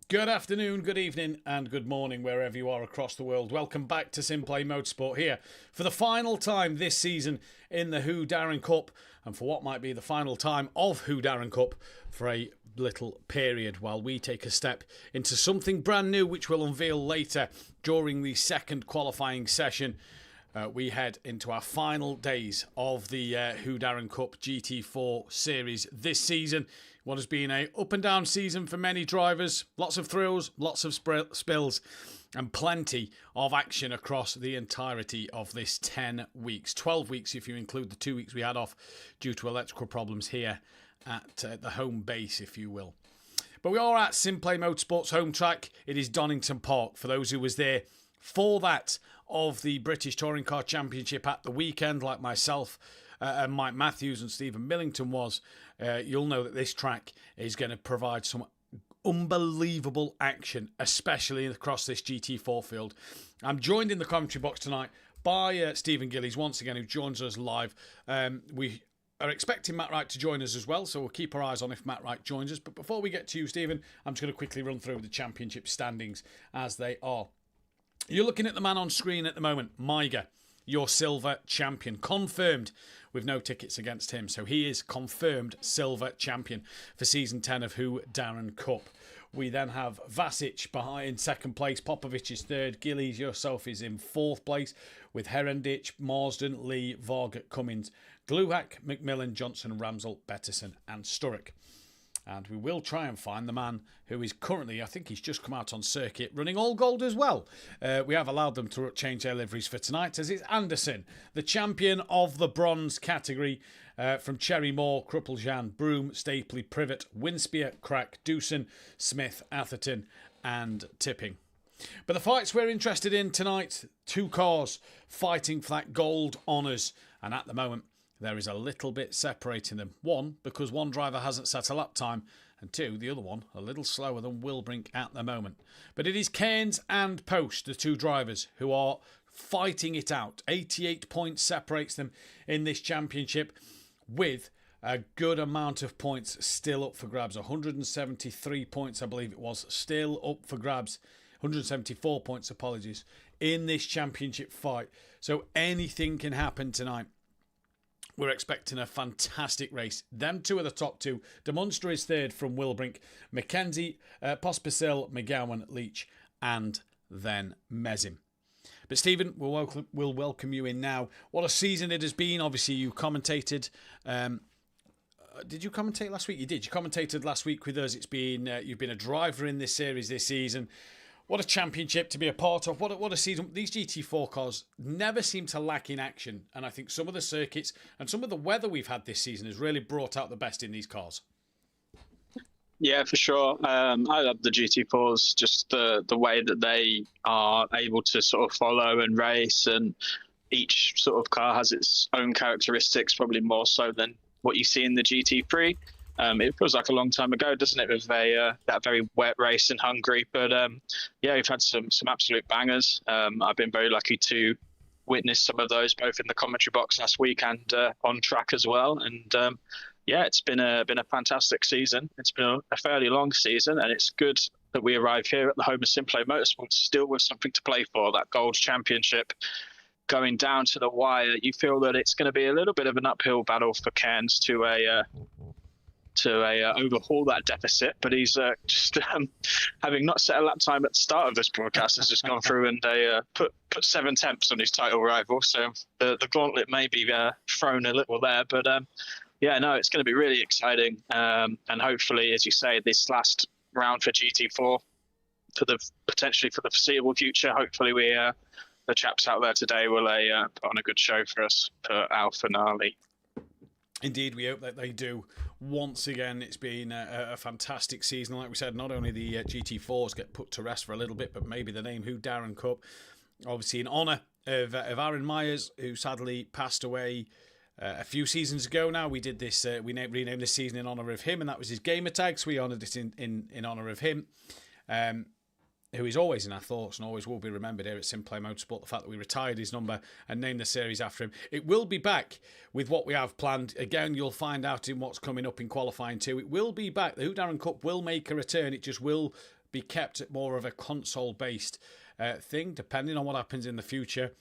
Good afternoon, good evening, and good morning wherever you are across the world. Welcome back to SimPlay Motorsport here for the final time this season in the Whodarron Cup, and for what might be the final time of Whodarron Cup for a little period while we take a step into something brand new which we'll unveil later during the second qualifying session. We head into our final days of the Whodarron Cup GT4 series this season. What has been a up and down season for many drivers. Lots of thrills, lots of spills, and plenty of action across the entirety of this 10 weeks. 12 weeks if you include the 2 weeks we had off due to electrical problems here at the home base, if you will. But we are at SimPlay Motorsport's home track. It is Donington Park. For those who was there for that of the British Touring Car Championship at the weekend, like myself and Mike Matthews and Stephen Millington was, you'll know that this track is going to provide some unbelievable action, especially across this GT4 field. I'm joined in the commentary box tonight by Stephen Gillies, once again, who joins us live. We are expecting Matt Wright to join us as well, so we'll keep our eyes on if Matt Wright joins us. But before we get to you, Stephen, I'm just going to quickly run through the championship standings as they are. You're looking at the man on screen at the moment, Maiga, your silver champion, confirmed with no tickets against him. So he is confirmed silver champion for season 10 of Whodarron Cup. We then have Vasic behind second place, Popovic is third, Gillies, yourself is in fourth place with Herendich, Marsden, Lee, Varg, Cummins, Gluhak, McMillan, Johnson, Ramsell, Betterson and Sturrock. And we will try and find the man who is currently, I think he's just come out on circuit, running all gold as well. We have allowed them to change their liveries for tonight, as it's Anderson, the champion of the bronze category, from Cherry Moor, Crupplejan, Broome, Stapley, Privet, Winspear, Crack, Dewson, Smith, Atherton and Tipping. But the fights we're interested in tonight, two cars fighting for that gold honours. And at the moment, there is a little bit separating them. One, because one driver hasn't set a lap time, and two, the other one, a little slower than Wilbrink at the moment. But it is Cairns and Post, the two drivers, who are fighting it out. 88 points separates them in this championship, with a good amount of points still up for grabs. 173 points, I believe it was, still up for grabs. 174 points, apologies, in this championship fight. So anything can happen tonight. We're expecting a fantastic race. Them two are the top two. Demonster is third from Wilbrink. Mackenzie, Pospisil, McGowan, Leach, and then Mesim. But Stephen, we'll welcome you in now. What a season it has been. Obviously, you commentated. Did you commentate last week? You did. You commentated last week with us. It's been you've been a driver in this series this season. What a championship to be a part of. What a season. These GT4 cars never seem to lack in action. And I think some of the circuits and some of the weather we've had this season has really brought out the best in these cars. Yeah, for sure. I love the GT4s, just the way that they are able to sort of follow and race, and each sort of car has its own characteristics, probably more so than what you see in the GT3. It feels like a long time ago, doesn't it, with that very wet race in Hungary? But yeah, we've had some absolute bangers. I've been very lucky to witness some of those, both in the commentary box last week and on track as well. And yeah, it's been a fantastic season. It's been a fairly long season, and it's good that we arrive here at the home of SimPlay Motorsport still with something to play for, that Gold Championship. Going down to the wire, you feel that it's going to be a little bit of an uphill battle for Cairns to overhaul that deficit, but he's just having not set a lap time at the start of this broadcast, has just gone through and put 7 tenths on his title rival. So the gauntlet may be thrown a little there, but yeah, no, it's going to be really exciting, and hopefully, as you say, this last round for GT4 potentially for the foreseeable future. Hopefully, the chaps out there today will put on a good show for us for our finale. Indeed, we hope that they do. Once again, it's been a fantastic season. Like we said, not only the GT4s get put to rest for a little bit, but maybe the name Whodarron Cup, obviously in honour of Aaron Myers, who sadly passed away a few seasons ago now. We did this, we renamed this season in honour of him, and that was his gamer tag, so we honoured it in honour of him. Who is always in our thoughts and always will be remembered here at SimPlay Motorsport. The fact that we retired his number and named the series after him. It will be back with what we have planned. Again, you'll find out in what's coming up in qualifying too. It will be back. The Whodarron Cup will make a return. It just will be kept at more of a console-based thing, depending on what happens in the future.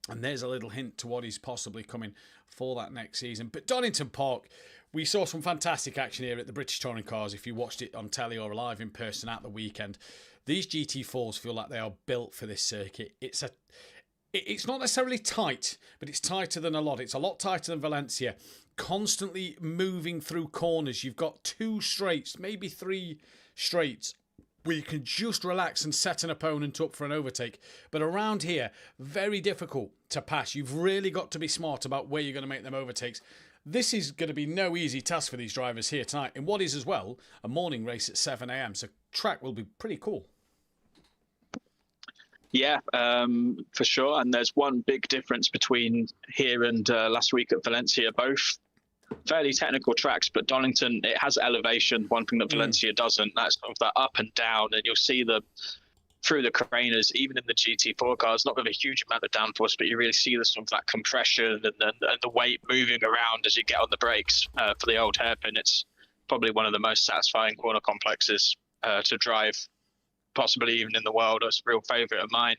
And there's a little hint to what is possibly coming for that next season. But Donington Park, we saw some fantastic action here at the British Touring Cars. If you watched it on telly or live in person at the weekend, these GT4s feel like they are built for this circuit. It's not necessarily tight, but it's tighter than a lot. It's a lot tighter than Valencia. Constantly moving through corners. You've got 2 straights, maybe 3 straights, where you can just relax and set an opponent up for an overtake. But around here, very difficult to pass. You've really got to be smart about where you're going to make them overtakes. This is going to be no easy task for these drivers here tonight, in what is as well a morning race at 7 a.m. So track will be pretty cool. Yeah, for sure. And there's one big difference between here and last week at Valencia. Both fairly technical tracks, but Donington, it has elevation, one thing that Valencia doesn't. That's sort of that up and down, and you'll see through the cranes, even in the GT4 cars, not with a huge amount of downforce, but you really see the sort of that compression and the weight moving around as you get on the brakes for the old hairpin. It's probably one of the most satisfying corner complexes to drive, possibly even in the world. It's a real favourite of mine.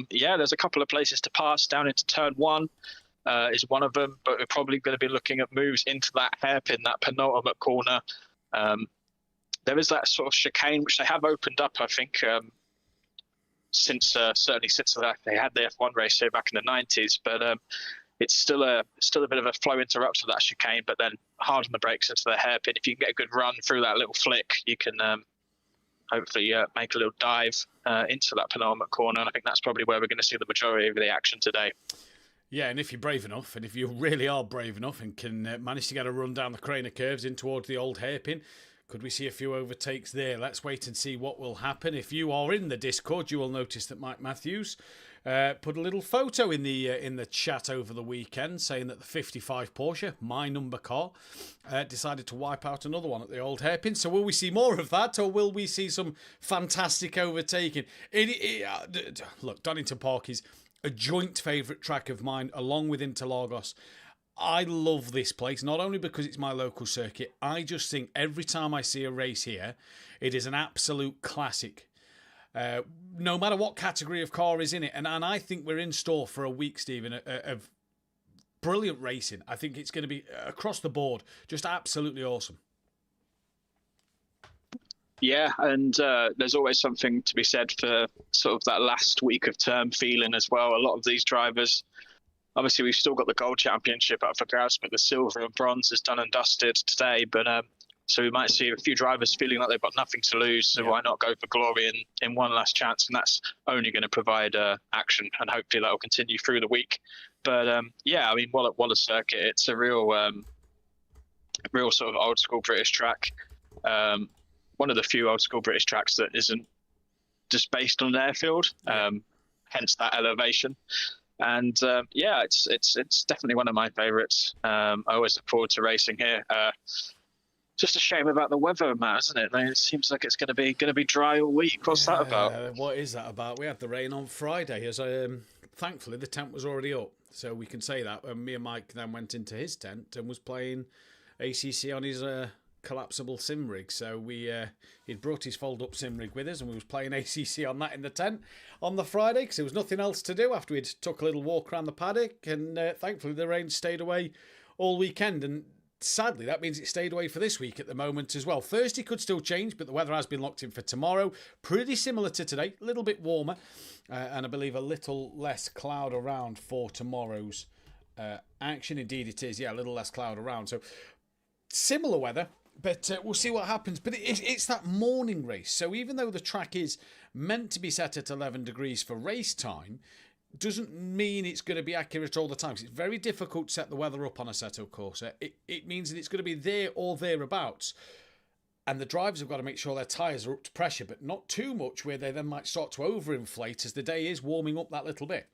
There's a couple of places to pass. Down into turn 1 is one of them, but we're probably going to be looking at moves into that hairpin, that penultimate corner. There is that sort of chicane, which they have opened up, I think, certainly since they had the F1 race here back in the 90s. But it's still a bit of a flow interrupt for that chicane, but then hard on the brakes into the hairpin. If you can get a good run through that little flick, you can hopefully make a little dive into that penultimate corner. And I think that's probably where we're going to see the majority of the action today. Yeah, and if you're brave enough, and if you really are brave enough and can manage to get a run down the Craner curves in towards the old hairpin, could we see a few overtakes there? Let's wait and see what will happen. If you are in the Discord, you will notice that Mike Matthews put a little photo in the chat over the weekend saying that the 55 Porsche, my number car, decided to wipe out another one at the old hairpin. So will we see more of that, or will we see some fantastic overtaking? Look, Donington Park is a joint favourite track of mine, along with Interlagos. I love this place, not only because it's my local circuit. I just think every time I see a race here, it is an absolute classic. No matter what category of car is in it. And I think we're in store for a week, Stephen, of brilliant racing. I think it's going to be across the board, just absolutely awesome. Yeah, and there's always something to be said for sort of that last week of term feeling as well. A lot of these drivers, obviously we've still got the gold championship up for grabs, but the silver and bronze is done and dusted today. But so we might see a few drivers feeling like they've got nothing to lose, so why not go for glory in one last chance? And that's only going to provide action, and hopefully that will continue through the week. But I mean, what a circuit! It's a real sort of old school British track. One of the few old school British tracks that isn't just based on an airfield, hence that elevation. And it's definitely one of my favourites. I always look forward to racing here. Just a shame about the weather, Matt, isn't it? It seems like it's going to be dry all week. What's that about? What is that about? We had the rain on Friday. As thankfully the tent was already up, so we can say that. Me and Mike then went into his tent and was playing ACC on his collapsible sim rig. So he'd brought his fold up sim rig with us, and we was playing ACC on that in the tent on the Friday because there was nothing else to do after we'd took a little walk around the paddock. And thankfully the rain stayed away all weekend, and sadly that means it stayed away for this week at the moment as well. Thursday could still change, but the weather has been locked in for tomorrow. Pretty similar to today, a little bit warmer, and I believe a little less cloud around for tomorrow's action. Indeed it is, a little less cloud around, so similar weather. But we'll see what happens. But it's that morning race. So even though the track is meant to be set at 11 degrees for race time, doesn't mean it's going to be accurate all the time. It's very difficult to set the weather up on Assetto Corsa. It means that it's going to be there or thereabouts. And the drivers have got to make sure their tyres are up to pressure, but not too much where they then might start to overinflate as the day is warming up that little bit.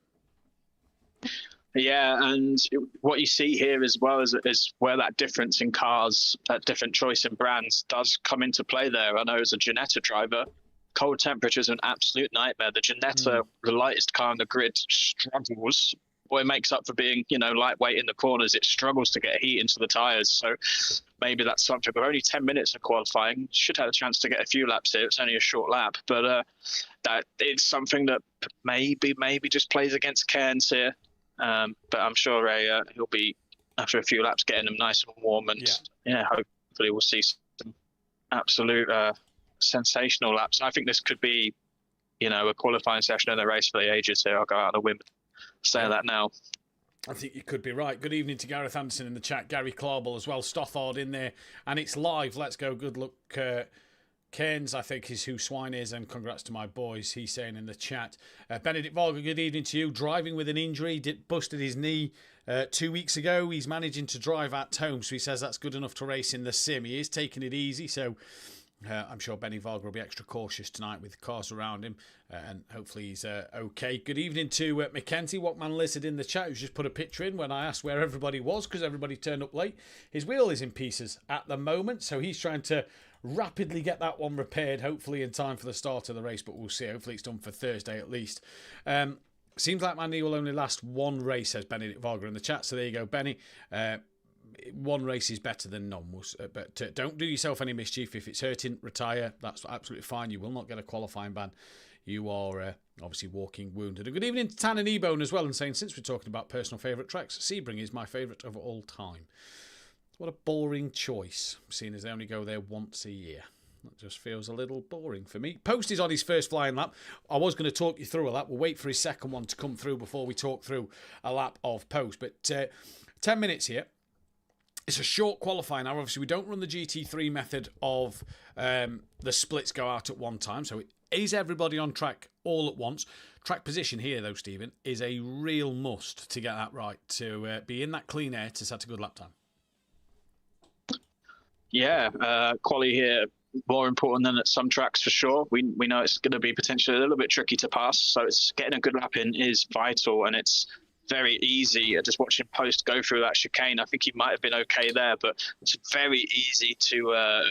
Yeah, and what you see here as well is where that difference in cars, that different choice in brands does come into play there. I know as a Ginetta driver, cold temperatures are an absolute nightmare. The Ginetta, the lightest car on the grid, struggles it makes up for being, lightweight in the corners. It struggles to get heat into the tyres. So maybe that's something. But only 10 minutes of qualifying, should have a chance to get a few laps here. It's only a short lap, but that it's something that maybe just plays against Cairns here. But I'm sure he'll be, after a few laps, getting them nice and warm, and hopefully we'll see some absolute sensational laps. I think this could be, a qualifying session in the race for the ages here. I'll go out on a whim. Say that now. I think you could be right. Good evening to Gareth Anderson in the chat. Gary Clarball as well. Stothard in there. And it's live. Let's go. Good luck. Cairns, I think, is who Swine is. And congrats to my boys, he's saying in the chat. Benedict Varga, good evening to you. Driving with an injury. Busted his knee 2 weeks ago. He's managing to drive at home. So he says that's good enough to race in the sim. He is taking it easy. So I'm sure Benny Varga will be extra cautious tonight with cars around him, and hopefully he's okay. Good evening to Mackenzie, Walkman Lizard in the chat, who's just put a picture in when I asked where everybody was, because everybody turned up late. His wheel is in pieces at the moment, so he's trying to rapidly get that one repaired, hopefully in time for the start of the race, but we'll see. Hopefully it's done for Thursday at least. Seems like my knee will only last one race, says Benedict Varga in the chat, so there you go, Benny. One race is better than none, but don't do yourself any mischief. If it's hurting, retire. That's absolutely fine. You will not get a qualifying ban. You are obviously walking wounded. And good evening to Tan and E-Bone as well, and saying, since we're talking about personal favourite tracks, Sebring is my favourite of all time. What a boring choice, seeing as they only go there once a year. That just feels a little boring for me. Post is on his first flying lap. I was going to talk you through a lap. We'll wait for his second one to come through before we talk through a lap of Post. But 10 minutes here. It's a short qualifying hour. Obviously, we don't run the GT3 method of the splits go out at one time. So it is everybody on track all at once. Track position here, though, Stephen, is a real must to get that right, to be in that clean air to set a good lap time. Yeah, quali here, more important than at some tracks for sure. We know it's going to be potentially a little bit tricky to pass. So it's getting a good lap in is vital, and it's very easy. Just watching Post go through that chicane, I think he might have been okay there, but it's very easy to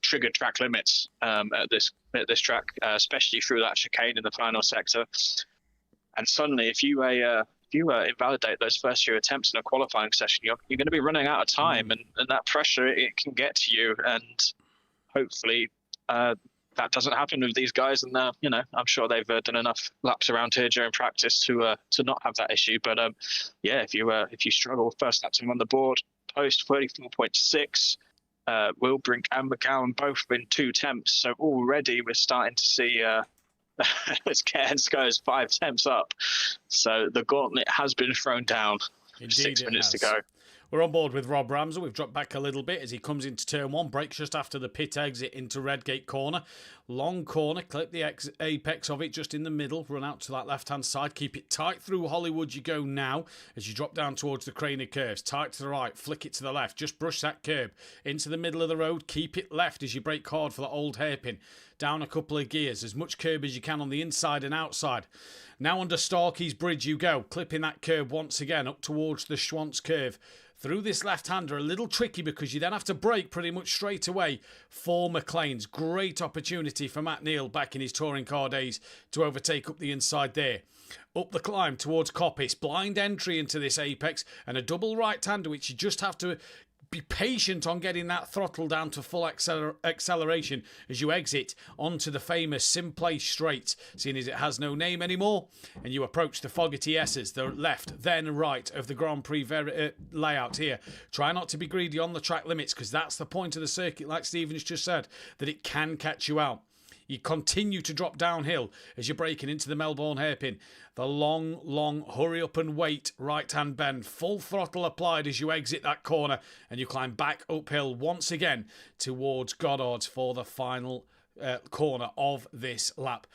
trigger track limits at this track, especially through that chicane in the final sector. And suddenly, if you invalidate those first few attempts in a qualifying session, you're going to be running out of time, and that pressure, it can get to you. And hopefully that doesn't happen with these guys, and I'm sure they've done enough laps around here during practice to not have that issue. But if you struggle, first lap time on the board, Post 34.6, Wilbrink and McGowan both in 2 temps. So already we're starting to see as Cairns goes 5 temps up. So the gauntlet has been thrown down. Indeed, 6 minutes to go. We're on board with Rob Ramsell. We've dropped back a little bit as he comes into turn 1. Brakes just after the pit exit into Redgate corner. Long corner. Clip the apex of it just in the middle. Run out to that left-hand side. Keep it tight through Hollywood you go now as you drop down towards the crane of curves. Tight to the right. Flick it to the left. Just brush that curb into the middle of the road. Keep it left as you brake hard for that old hairpin. Down a couple of gears. As much curb as you can on the inside and outside. Now under Starkey's Bridge you go. Clipping that curb once again up towards the Schwantz curve. Through this left-hander, a little tricky because you then have to brake pretty much straight away for McLean's. Great opportunity for Matt Neal back in his touring car days to overtake up the inside there. Up the climb towards Coppice. Blind entry into this apex and a double right-hander which you just have to be patient on getting that throttle down to full acceleration as you exit onto the famous SimPlay Straight, seeing as it has no name anymore, and you approach the Fogarty S's, the left, then right of the Grand Prix layout here. Try not to be greedy on the track limits, because that's the point of the circuit, like Stephen's just said, that it can catch you out. You continue to drop downhill as you're braking into the Melbourne hairpin. The long hurry up and wait right-hand bend. Full throttle applied as you exit that corner and you climb back uphill once again towards Goddard's for the final corner of this lap.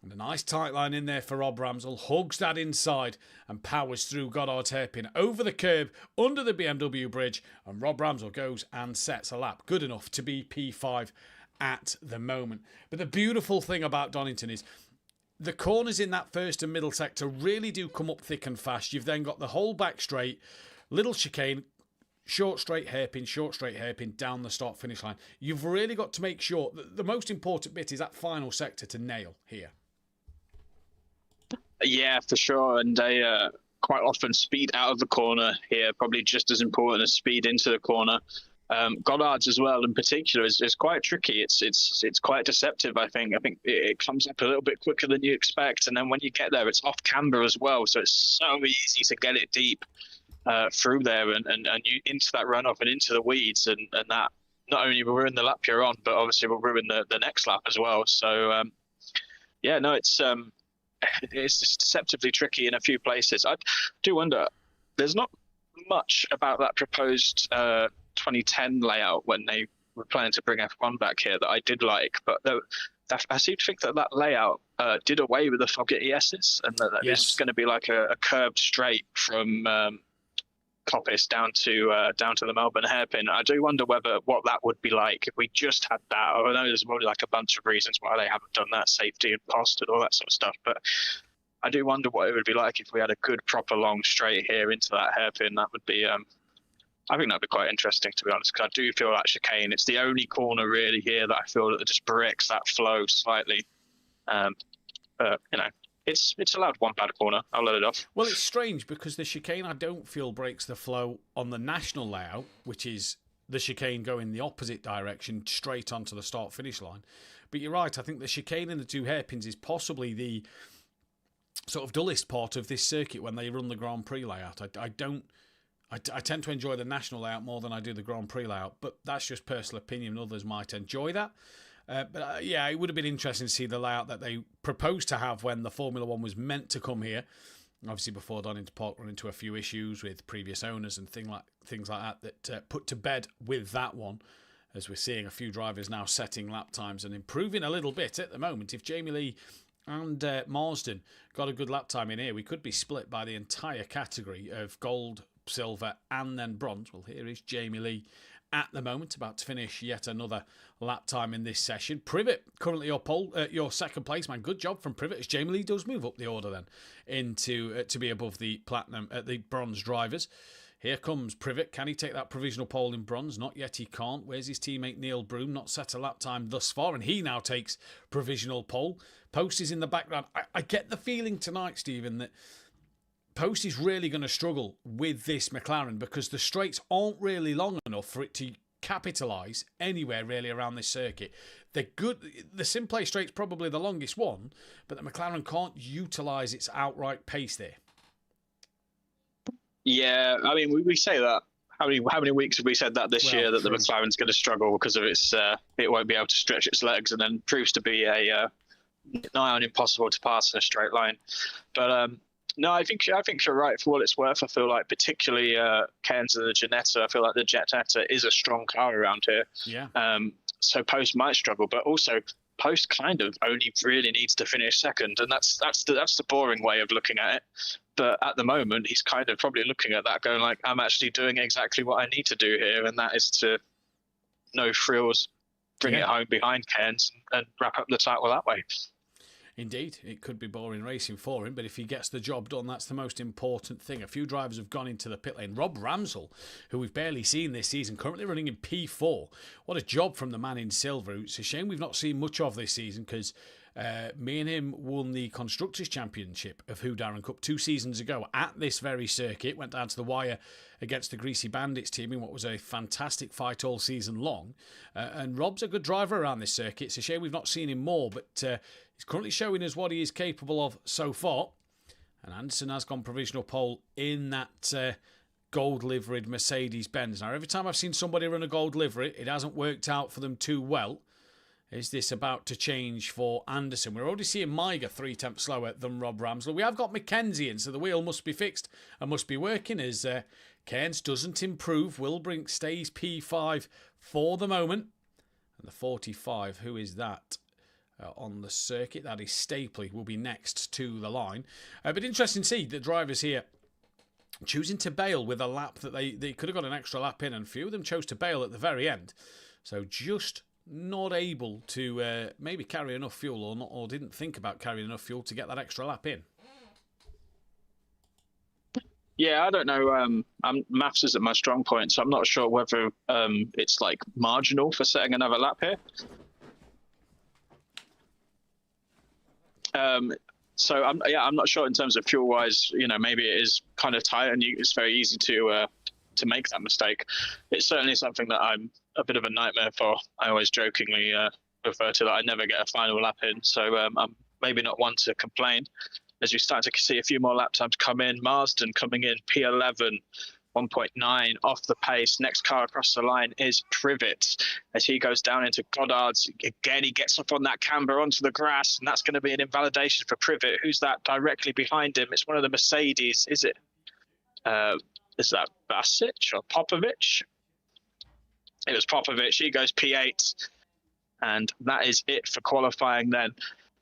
And a nice tight line in there for Rob Ramsell. Hugs that inside and powers through Goddard's hairpin over the curb under the BMW bridge. And Rob Ramsell goes and sets a lap. Good enough to be P5 at the moment. But the beautiful thing about Donington is the corners in that first and middle sector really do come up thick and fast. You've then got the whole back straight, little chicane, short straight hairpin down the start finish line. You've really got to make sure that the most important bit is that final sector to nail here. Yeah, for sure. And quite often speed out of the corner here, probably just as important as speed into the corner. Goddard's as well, in particular, is quite tricky. It's quite deceptive. I think it comes up a little bit quicker than you expect, and then when you get there, it's off camber as well. So it's so easy to get it deep through there and you into that runoff and into the weeds, and that not only will ruin the lap you're on, but obviously will ruin the next lap as well. So it's just deceptively tricky in a few places. I do wonder. There's not much about that proposed 2010 layout when they were planning to bring F1 back here that I did like, but I seem to think that layout did away with the Foggett ESs, and that it's going to be like a curved straight from Coppice down to the Melbourne hairpin. I do wonder what that would be like if we just had that. I know there's probably like a bunch of reasons why they haven't done that, safety and cost and all that sort of stuff, but I do wonder what it would be like if we had a good proper long straight here into that hairpin. That would be I think that'd be quite interesting, to be honest, because I do feel that chicane, it's the only corner really here that I feel that it just breaks that flow slightly. But it's allowed one bad corner. I'll let it off. Well, it's strange because the chicane I don't feel breaks the flow on the national layout, which is the chicane going the opposite direction straight onto the start-finish line. But you're right, I think the chicane in the two hairpins is possibly the sort of dullest part of this circuit when they run the Grand Prix layout. I tend to enjoy the national layout more than I do the Grand Prix layout, but that's just personal opinion. Others might enjoy that. But it would have been interesting to see the layout that they proposed to have when the Formula One was meant to come here. Obviously, before Donington Park run into a few issues with previous owners and things like that put to bed with that one, as we're seeing a few drivers now setting lap times and improving a little bit at the moment. If Jamie Lee and Marsden got a good lap time in here, we could be split by the entire category of gold, silver and then bronze. Well, here is Jamie Lee at the moment, about to finish yet another lap time in this session. Privet, currently your second place, man. Good job from Privet, as Jamie Lee does move up the order then into to be above the platinum, the bronze drivers. Here comes Privet. Can he take that provisional pole in bronze? Not yet, he can't. Where's his teammate Neil Broom? Not set a lap time thus far, and he now takes provisional pole. Post is in the background. I get the feeling tonight, Stephen, that Post is really going to struggle with this McLaren because the straights aren't really long enough for it to capitalise anywhere really around this circuit. They're good. The SimPlay straight's probably the longest one, but the McLaren can't utilise its outright pace there. Yeah, I mean, we say that. How many weeks have we said that this year, that the McLaren's going to struggle because of its it won't be able to stretch its legs, and then proves to be a nigh on impossible to pass in a straight line. But no, I think you're right. For what it's worth, I feel like particularly Cairns and the Ginetta, I feel like the Jetta is a strong car around here. Yeah. So Post might struggle, but also Post kind of only really needs to finish second, and that's the boring way of looking at it. But at the moment, he's kind of probably looking at that, going like, I'm actually doing exactly what I need to do here, and that is to no frills, bring it home behind Cairns and wrap up the title that way. Indeed, it could be boring racing for him, but if he gets the job done, that's the most important thing. A few drivers have gone into the pit lane. Rob Ramsell, who we've barely seen this season, currently running in P4. What a job from the man in silver. It's a shame we've not seen much of this season because me and him won the Constructors' Championship of Whodarron Cup 2 seasons ago at this very circuit. Went down to the wire against the Greasy Bandits team in what was a fantastic fight all season long. And Rob's a good driver around this circuit. It's a shame we've not seen him more, but he's currently showing us what he is capable of so far. And Anderson has gone provisional pole in that gold-liveried Mercedes-Benz. Now, every time I've seen somebody run a gold livery, it hasn't worked out for them too well. Is this about to change for Anderson? We're already seeing Maiger 3/10 slower than Rob Ramsell. We have got Mackenzie in, so the wheel must be fixed and must be working as Cairns doesn't improve. Wilbrink stays P5 for the moment. And the 45, who is that on the circuit? That is Stapley, will be next to the line. But interesting to see the drivers here choosing to bail with a lap that they could have got an extra lap in, and few of them chose to bail at the very end. So just not able to maybe carry enough fuel or didn't think about carrying enough fuel to get that extra lap in. Yeah, I don't know. Maths isn't my strong point, so I'm not sure whether it's like marginal for setting another lap here. So I'm not sure in terms of fuel wise. Maybe it is kind of tight, and it's very easy to make that mistake. It's certainly something that I'm a bit of a nightmare for. I always jokingly refer to that I never get a final lap in. So I'm maybe not one to complain. As we start to see a few more lap times come in, Marsden coming in P11. 1.9 off the pace. Next car across the line is Privet as he goes down into Goddard's. Again, he gets up on that camber onto the grass, and that's going to be an invalidation for Privet. Who's that directly behind him? It's one of the Mercedes. Is that Basic or Popovic? It was Popovic. He goes P8, and that is it for qualifying then.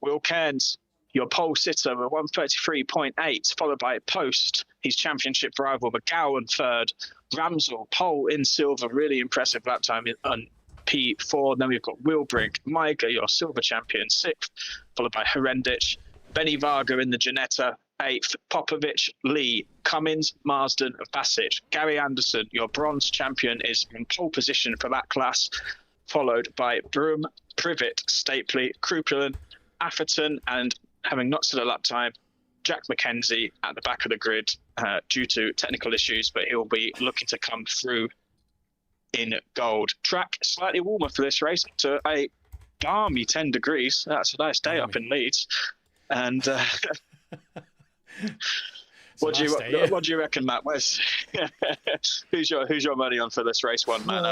Will Cairns, your pole sitter with 133.8, followed by Post, his championship rival McGowan third, Ramsell, pole in silver, really impressive lap time on P4. Then we've got Wilbrink, Maiga, your silver champion, sixth, followed by Herendich, Benny Varga in the Ginetta, eighth, Popovic, Lee, Cummins, Marsden, Basic. Gary Anderson, your bronze champion, is in pole position for that class, followed by Broom, Privet, Stapley, Krupulin, Atherton, and having not set a lap time, Jack McKenzie at the back of the grid due to technical issues, but he'll be looking to come through in gold. Track slightly warmer for this race to a balmy 10 degrees. That's a nice day up in Leeds. And what do you reckon, Matt? Who's your money on for this race one, Matt?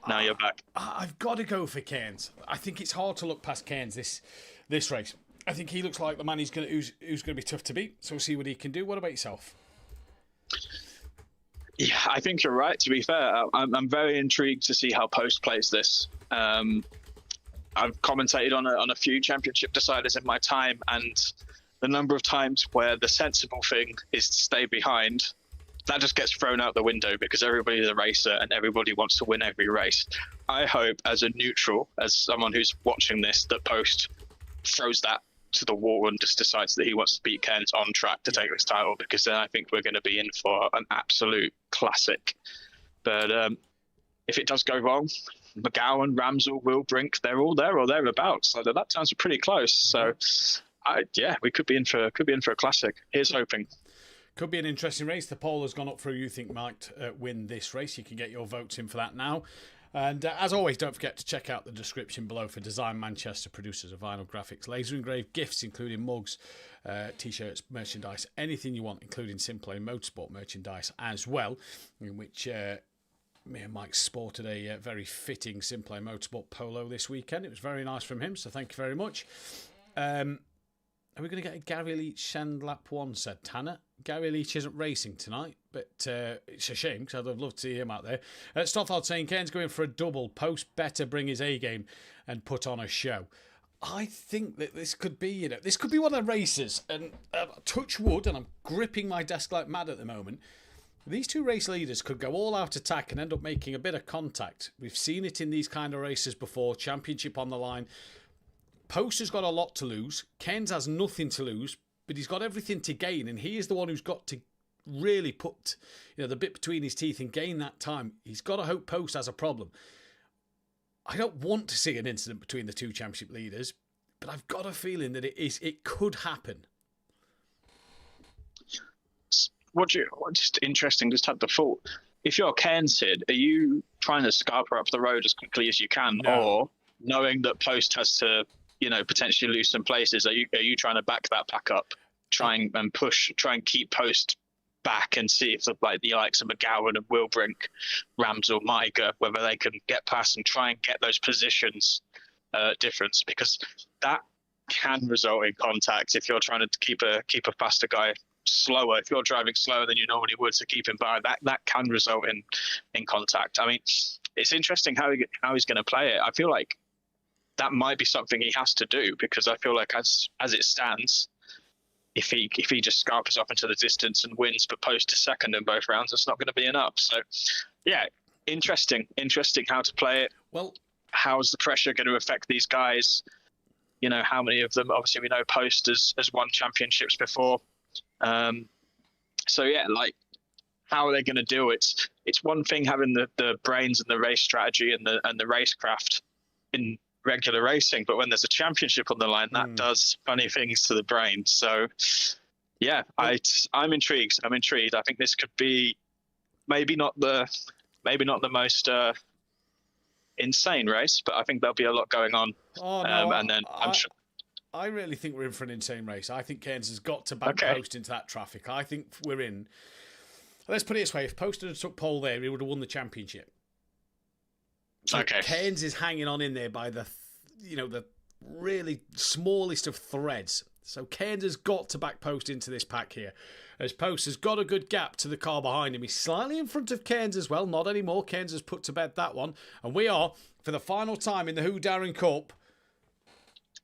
Now you're back. I've got to go for Cairns. I think it's hard to look past Cairns this race. I think he looks like the man who's going to be tough to beat. So we'll see what he can do. What about yourself? Yeah, I think you're right. To be fair, I'm very intrigued to see how Post plays this. I've commentated on a few championship deciders in my time, and the number of times where the sensible thing is to stay behind, that just gets thrown out the window because everybody's a racer and everybody wants to win every race. I hope, as a neutral, as someone who's watching this, that Post throws that to the wall and just decides that he wants to beat Cairns on track to take this title, because then I think we're going to be in for an absolute classic. But if it does go wrong, McGowan, Ramsell, Wilbrink, they're all there or thereabouts. So the lap times are pretty close. So we could be in for a classic. Here's hoping. Could be an interesting race. The poll has gone up for who you think might win this race. You can get your votes in for that now. And as always, don't forget to check out the description below for Design Manchester, producers of vinyl graphics, laser engraved gifts, including mugs, t-shirts, merchandise, anything you want, including SimPlay Motorsport merchandise as well, in which me and Mike sported a very fitting SimPlay Motorsport polo this weekend. It was very nice from him, so thank you very much. Are we going to get a Gary Leach send lap one, said Tanner. Gary Leach isn't racing tonight, but it's a shame because I'd have loved to see him out there. Stothard saying Ken's going for a double. Post better bring his A game and put on a show. I think that this could be, this could be one of the races. And touch wood, and I'm gripping my desk like mad at the moment. These two race leaders could go all out attack and end up making a bit of contact. We've seen it in these kind of races before. Championship on the line. Post has got a lot to lose. Cairns has nothing to lose, but he's got everything to gain, and he is the one who's got to really put the bit between his teeth and gain that time. He's got to hope Post has a problem. I don't want to see an incident between the two championship leaders, but I've got a feeling that it could happen. Just interesting, just had the thought. If you're Cairns, Sid, are you trying to scarper up the road as quickly as you can, or knowing that Post has to potentially lose some places, are you trying to back that pack up, try and keep Post back and see if the likes of McGowan and Wilbrink, Ramsell, Maiga, whether they can get past and try and get those positions difference, because that can result in contact if you're trying to keep a faster guy slower. If you're driving slower than you normally would to keep him by, that can result in contact. I mean, it's interesting how he's going to play it. I feel like that might be something he has to do, because I feel like as it stands, if he just scarpers off into the distance and wins but Post to second in both rounds, it's not going to be enough. So yeah, interesting how to play it. Well, how's the pressure going to affect these guys? How many of them, obviously we know Post has won championships before. So yeah, how are they going to do it? It's one thing having the brains and the race strategy and the racecraft in regular racing, but when there's a championship on the line, that does funny things to the brain. So yeah, I'm intrigued. I think this could be maybe not the most insane race, but I think there'll be a lot going on. Oh no, and then I'm sure. I really think we're in for an insane race. I think Cairns has got to back Post into that traffic. I think we're in. Let's put it this way: if Post had took pole there, he would have won the championship. So Cairns is hanging on in there by the really smallest of threads. So Cairns has got to back Post into this pack here. As Post has got a good gap to the car behind him. He's slightly in front of Cairns as well. Not anymore. Cairns has put to bed that one. And we are, for the final time in the Whodarron Cup,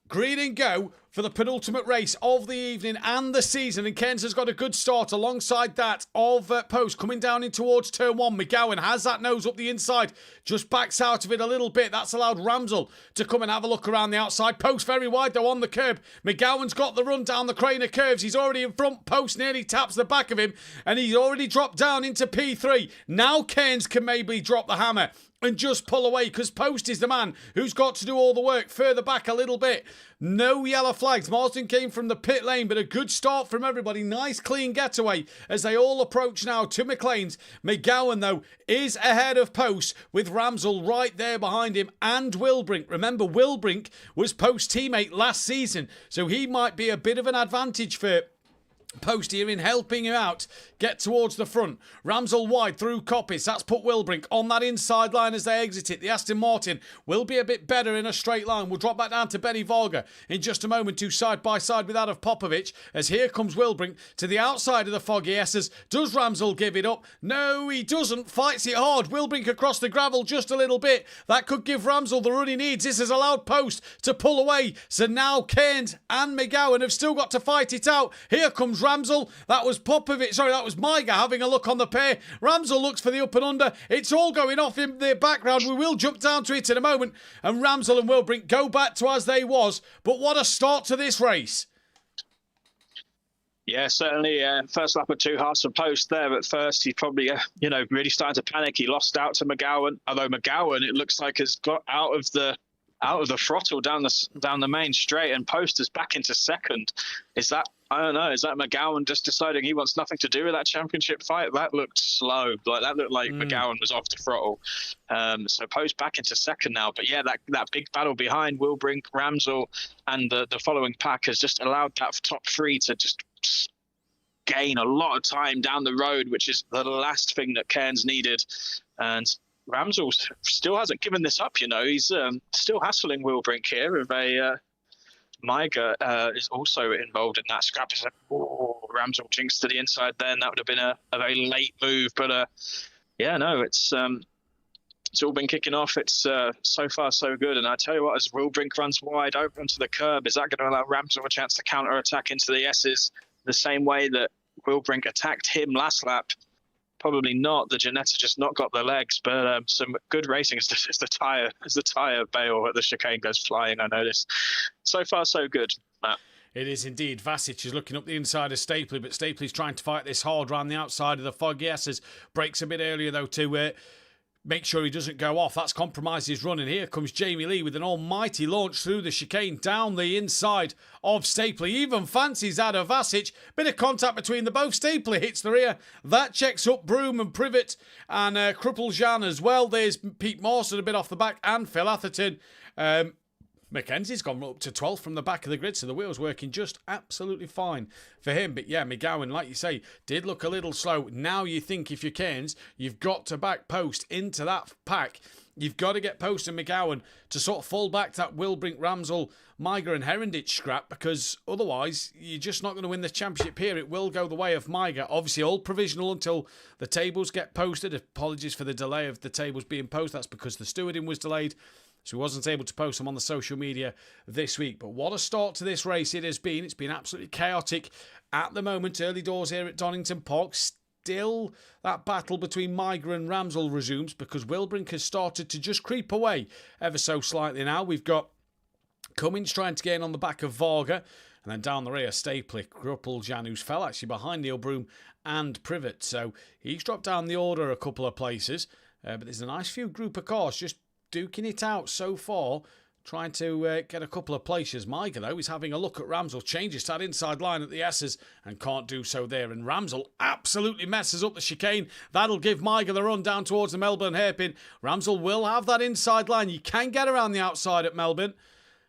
green and go for the penultimate race of the evening and the season. And Cairns has got a good start alongside that of Post coming down in towards turn one. McGowan has that nose up the inside, just backs out of it a little bit. That's allowed Ramsell to come and have a look around the outside. Post very wide though on the curb. McGowan's got the run down the crane of curves. He's already in front. Post nearly taps the back of him and he's already dropped down into P3. Now Cairns can maybe drop the hammer and just pull away, because Post is the man who's got to do all the work. Further back a little bit. No yellow flags. Marsden came from the pit lane, but a good start from everybody. Nice clean getaway as they all approach now to McLean's. McGowan, though, is ahead of Post with Ramsell right there behind him and Wilbrink. Remember, Wilbrink was Post's teammate last season, so he might be a bit of an advantage for Post here in helping him out get towards the front. Ramsell wide through Coppice. That's put Wilbrink on that inside line as they exit it. The Aston Martin will be a bit better in a straight line. We'll drop back down to Benny Varga in just a moment, two side by side with that of Popovic, as here comes Wilbrink to the outside of the foggy S's. Does Ramsell give it up? No, he doesn't. Fights it hard. Wilbrink across the gravel just a little bit. That could give Ramsell the run he needs. This has allowed Post to pull away. So now Cairns and McGowan have still got to fight it out. Here comes Ramsell. That was Popovic. Sorry, that was Miga having a look on the pair. Ramsell looks for the up and under. It's all going off in the background. We will jump down to it in a moment. And Ramsell and Wilbrink go back to as they was. But what a start to this race. Yeah, certainly. First lap of two halves of Post there. At first, he's probably, really starting to panic. He lost out to McGowan. Although McGowan, it looks like, has got out of the throttle down the main straight, and Post is back into second. I don't know. Is that McGowan just deciding he wants nothing to do with that championship fight? That looked slow. That looked like McGowan was off the throttle. So Post back into second now. But yeah, that big battle behind Wilbrink, Ramsell, and the following pack has just allowed that top three to just gain a lot of time down the road, which is the last thing that Cairns needed. And Ramsell still hasn't given this up. He's still hassling Wilbrink here. Miga is also involved in that scrap. Ramsell jinxed to the inside then. That would have been a very late move. But it's all been kicking off. It's so far so good. And I tell you what, as Wilbrink runs wide open to the curb, is that going to allow Ramsell a chance to counter-attack into the S's the same way that Wilbrink attacked him last lap? Probably not. The Ginetta just not got the legs, but some good racing as the tyre bail at the chicane goes flying. I noticed. So far, so good, Matt. It is indeed. Vasic is looking up the inside of Stapley, but Stapley's trying to fight this hard around the outside of the fog. Yes, as breaks a bit earlier though to make sure he doesn't go off. That's compromised his run. And here comes Jamie Lee with an almighty launch through the chicane down the inside of Stapley. Even fancies out of Vasic. Bit of contact between the both. Stapley hits the rear. That checks up Broom and Privet and Cripple-Jean as well. There's Pete Mawson a bit off the back and Phil Atherton. Mackenzie's gone up to 12th from the back of the grid, so the wheel's working just absolutely fine for him. But yeah, McGowan, like you say, did look a little slow. Now you think if you're Cairns, you've got to back Post into that pack. You've got to get Post and McGowan to sort of fall back to that Wilbrink, Ramsell, Miga and Herendich scrap, because otherwise you're just not going to win the championship here. It will go the way of Miga. Obviously all provisional until the tables get posted. Apologies for the delay of the tables being posted. That's because the stewarding was delayed. So he wasn't able to post them on the social media this week. But what a start to this race it has been. It's been absolutely chaotic at the moment. Early doors here at Donington Park. Still that battle between Miga and Ramsell resumes because Wilbrink has started to just creep away ever so slightly now. We've got Cummins trying to gain on the back of Varga. And then down the rear, Stapley, Cripple-Jean, who's fell actually behind Neil Broom and Privet. So he's dropped down the order a couple of places. But there's a nice few group of cars just duking it out so far trying to get a couple of places. Maiger, though, is having a look at Ramsell, changes to that inside line at the S's and can't do so there. And Ramsell absolutely messes up the chicane. That'll give Maiger the run down towards the Melbourne hairpin. Ramsell will have that inside line. You can get around the outside at Melbourne.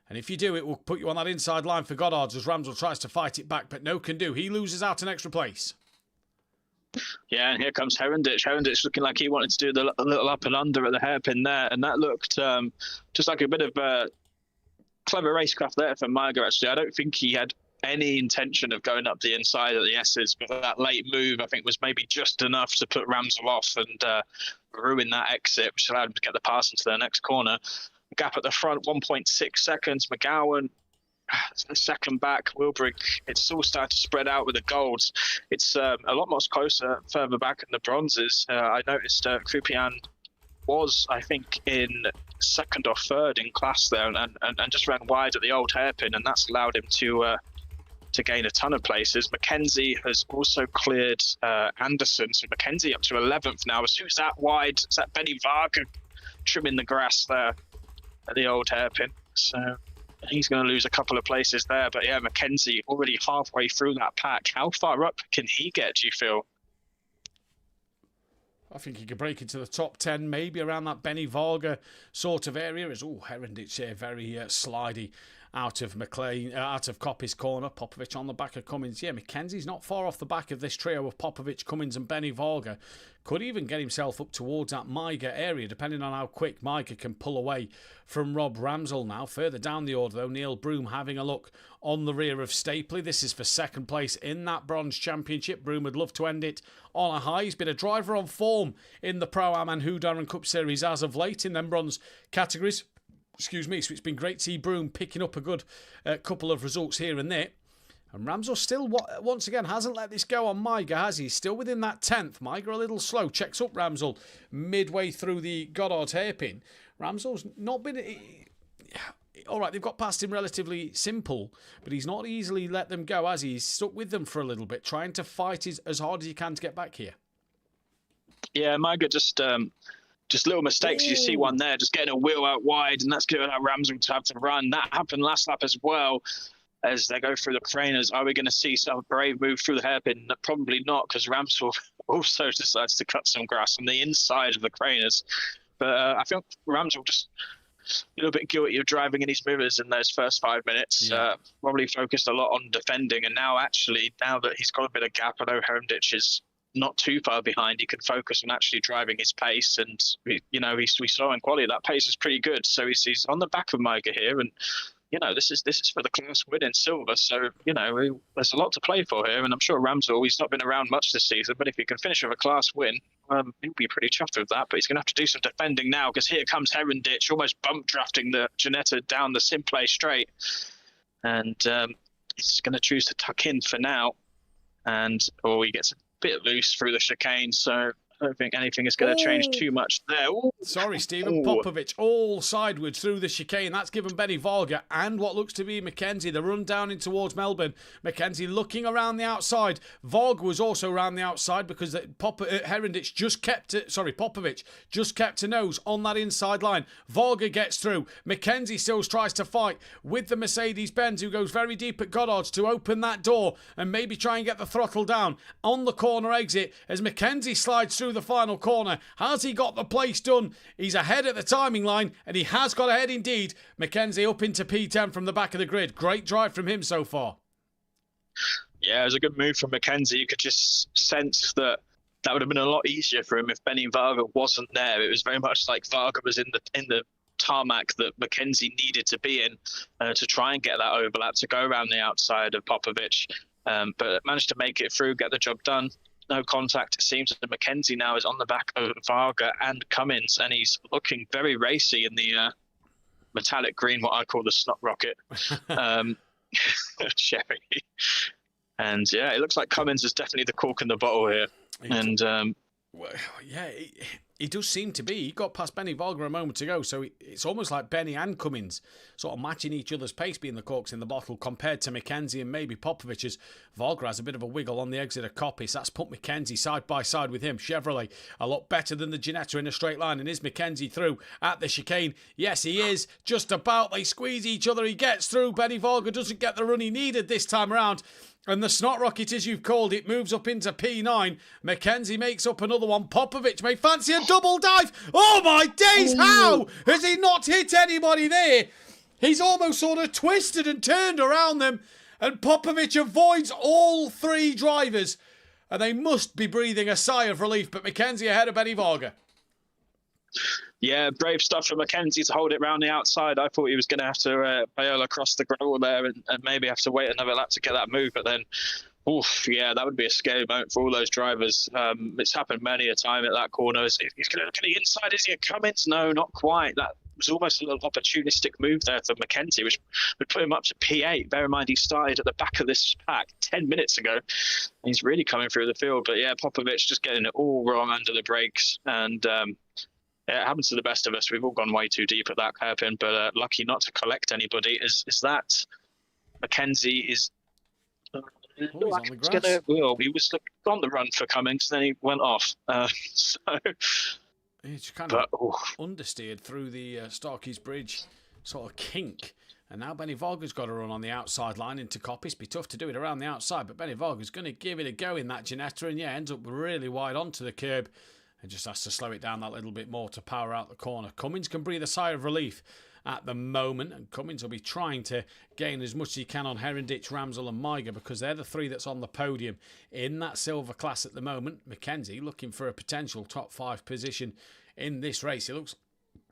And if you do, it will put you on that inside line for Goddard's as Ramsell tries to fight it back, but no can do. He loses out an extra place. Yeah, and here comes Herenditch. Herenditch looking like he wanted to do the little up and under at the hairpin there, and that looked just like a bit of clever racecraft there from Maiger, actually. I don't think he had any intention of going up the inside of the S's, but that late move, I think, was maybe just enough to put Ramsell off and ruin that exit, which allowed him to get the pass into their next corner. Gap at the front, 1.6 seconds. McGowan, second back. Wilbrink, it's all starting to spread out with the golds. It's a lot more closer further back in the bronzes. I noticed Krupian was, I think, in second or third in class there and just ran wide at the old hairpin, and that's allowed him to gain a ton of places. Mackenzie has also cleared Anderson, so Mackenzie up to 11th now. Who's that wide? Is that Benny Varga trimming the grass there at the old hairpin? So he's going to lose a couple of places there. But yeah, Mackenzie already halfway through that pack. How far up can he get, do you feel? I think he could break into the top 10, maybe around that Benny Varga sort of area. As Herenditch here, very slidey out of Coppi's corner. Popovic on the back of Cummins. Yeah, Mackenzie's not far off the back of this trio of Popovic, Cummins and Benny Varga. Could even get himself up towards that Maiger area, depending on how quick Maiger can pull away from Rob Ramsell now. Further down the order, though, Neil Broom having a look on the rear of Stapley. This is for second place in that Bronze Championship. Broom would love to end it on a high. He's been a driver on form in the Pro-Am and Whodarron Cup Series as of late in them bronze categories. Excuse me, so it's been great to see Broom picking up a good couple of results here and there. And Ramsell still, once again, hasn't let this go on Maiger, has he? Still within that 10th. Maiger a little slow. Checks up Ramsell midway through the Goddard's hairpin. Ramsell's not been... All right, they've got past him relatively simple, but he's not easily let them go, has he? He's stuck with them for a little bit, trying to fight as hard as he can to get back here. Yeah, Maiger just little mistakes. Ooh. You see one there, just getting a wheel out wide, and that's going to allow Ramsell to have to run. That happened last lap as well, as they go through the craners. Are we going to see some brave move through the hairpin? Probably not, because Ramsell also decides to cut some grass on the inside of the craners. But I think Ramsell just a little bit guilty of driving in his mirrors in those first 5 minutes. Yeah. Probably focused a lot on defending, and now that he's got a bit of gap, I know Herenditch is not too far behind, he can focus on actually driving his pace, and we saw in quality that pace is pretty good. So he's on the back of Maiger here, and this is for the class win in silver. So there's a lot to play for here, and I'm sure Ramsell, he's not been around much this season, but if he can finish with a class win, he'll be pretty chuffed with that. But he's going to have to do some defending now, because here comes Herenditch, almost bump drafting the Ginetta down the SimPlay straight, and he's going to choose to tuck in for now, he gets a bit loose through the chicane, so I don't think anything is going to change too much there. Ooh. Sorry, Stephen. Popovic all sideways through the chicane. That's given Benny Varga and what looks to be Mackenzie the run down in towards Melbourne. Mackenzie looking around the outside. Varga was also around the outside because Herenditch Popovic just kept a nose on that inside line. Varga gets through. Mackenzie still tries to fight with the Mercedes-Benz, who goes very deep at Goddard's to open that door and maybe try and get the throttle down on the corner exit as Mackenzie slides through the final corner. Has he got the place done? He's ahead at the timing line, and he has got ahead indeed. Mackenzie up into P10 from the back of the grid. Great drive from him so far. Yeah, it was a good move from Mackenzie. You could just sense that would have been a lot easier for him if Benny Varga wasn't there. It was very much like Varga was in the tarmac that Mackenzie needed to be in to try and get that overlap, to go around the outside of Popovic, but managed to make it through, get the job done. No contact, it seems that Mackenzie now is on the back of Varga and Cummins, and he's looking very racy in the metallic green, what I call the snot rocket Chevy. And yeah, it looks like Cummins is definitely the cork in the bottle here. And He does seem to be. He got past Benny Volger a moment ago, so it's almost like Benny and Cummins sort of matching each other's pace, being the corks in the bottle, compared to Mackenzie and maybe Popovich, as Volger has a bit of a wiggle on the exit of Coppice. That's put Mackenzie side by side with him. Chevrolet a lot better than the Ginetta in a straight line. And is Mackenzie through at the chicane? Yes, he is. Just about. They squeeze each other. He gets through. Benny Volger doesn't get the run he needed this time around. And the snot rocket, as you've called it, moves up into P9. Mackenzie makes up another one. Popovich may fancy a double dive. Oh, my days, how has he not hit anybody there? He's almost sort of twisted and turned around them. And Popovich avoids all three drivers. And they must be breathing a sigh of relief. But Mackenzie ahead of Benny Volger. Yeah, brave stuff from Mackenzie to hold it round the outside. I thought he was going to have to bail across the gravel there and maybe have to wait another lap to get that move. But then, oof, yeah, that would be a scary moment for all those drivers. It's happened many a time at that corner. He's going to look at the inside. Is he a Cummins? No, not quite. That was almost a little opportunistic move there for Mackenzie, which would put him up to P8. Bear in mind, he started at the back of this pack 10 minutes ago. He's really coming through the field. But yeah, Popovich just getting it all wrong under the brakes. And yeah, it happens to the best of us. We've all gone way too deep at that hairpin, but lucky not to collect anybody. Is that Mackenzie is... he's on the grass. He was on the run for Cummings, then he went off. So he's kind of understeered through the Starkeys Bridge sort of kink. And now Benny Volger's got to run on the outside line into Coppice. Be tough to do it around the outside, but Benny Volger's going to give it a go in that Ginetta, and yeah, ends up really wide onto the curb. And just has to slow it down that little bit more to power out the corner. Cummins can breathe a sigh of relief at the moment, and Cummins will be trying to gain as much as he can on Herenditch, Ramsell and Maiger, because they're the three that's on the podium in that silver class at the moment. Mackenzie looking for a potential top 5 position in this race. It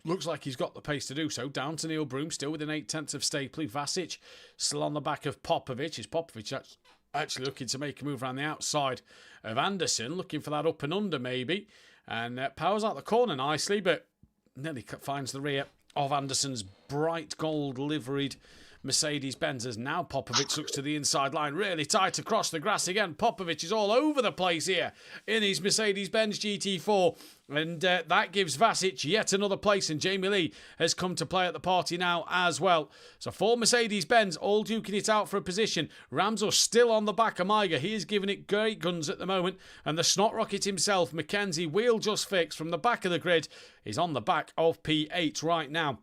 looks like he's got the pace to do so. Down to Neil Broom, still within 8/10 of Stapley. Vasic still on the back of Popovich. Is Popovich actually looking to make a move around the outside of Anderson, looking for that up and under maybe, and powers out the corner nicely, but nearly finds the rear of Anderson's bright gold liveried Mercedes-Benz. As now Popovich looks to the inside line, really tight across the grass again. Popovich is all over the place here in his Mercedes-Benz GT4, and that gives Vasic yet another place, and Jamie Lee has come to play at the party now as well. So 4 Mercedes-Benz all duking it out for a position. Ramsell still on the back of Maiger. He is giving it great guns at the moment, and the snot rocket himself, Mackenzie, wheel just fixed from the back of the grid, is on the back of P8 right now.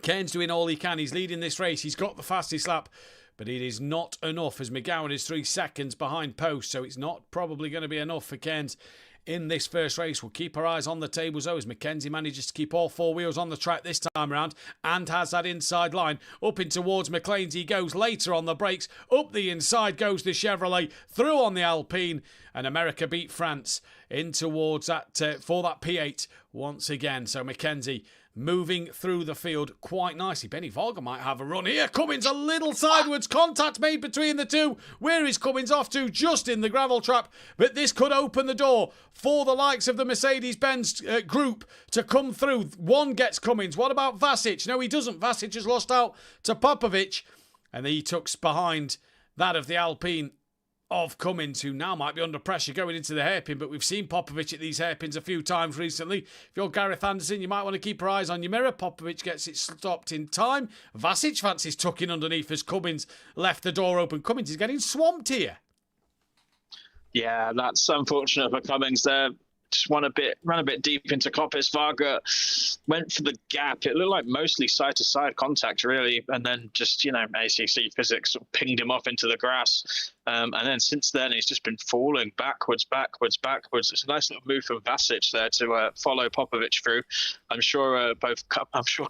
Cairns doing all he can. He's leading this race. He's got the fastest lap, but it is not enough, as McGowan is 3 seconds behind Post, so it's not probably going to be enough for Cairns in this first race. We'll keep our eyes on the tables though, as Mackenzie manages to keep all 4 wheels on the track this time around and has that inside line. Up in towards McLean's he goes later on the brakes. Up the inside goes the Chevrolet, through on the Alpine, and America beat France in towards that for that P8 once again. So Mackenzie moving through the field quite nicely. Benny Volger might have a run here. Cummins a little sideways. Contact made between the two. Where is Cummins off to? Just in the gravel trap. But this could open the door for the likes of the Mercedes-Benz group to come through. One gets Cummins. What about Vasic? No, he doesn't. Vasic has lost out to Popovich. And he tucks behind that of the Alpine of Cummins, who now might be under pressure going into the hairpin, but we've seen Popovich at these hairpins a few times recently. If you're Gareth Anderson, you might want to keep your eyes on your mirror. Popovich gets it stopped in time. Vasic fancies tucking underneath as Cummins left the door open. Cummins is getting swamped here. Yeah, that's unfortunate for Cummins there. Just run a bit deep into Coppice. Varga went for the gap. It looked like mostly side-to-side contact, really, and then just, ACC physics sort of pinged him off into the grass. And then since then, he's just been falling backwards. It's a nice little move from Vasic there to follow Popovich through. I'm sure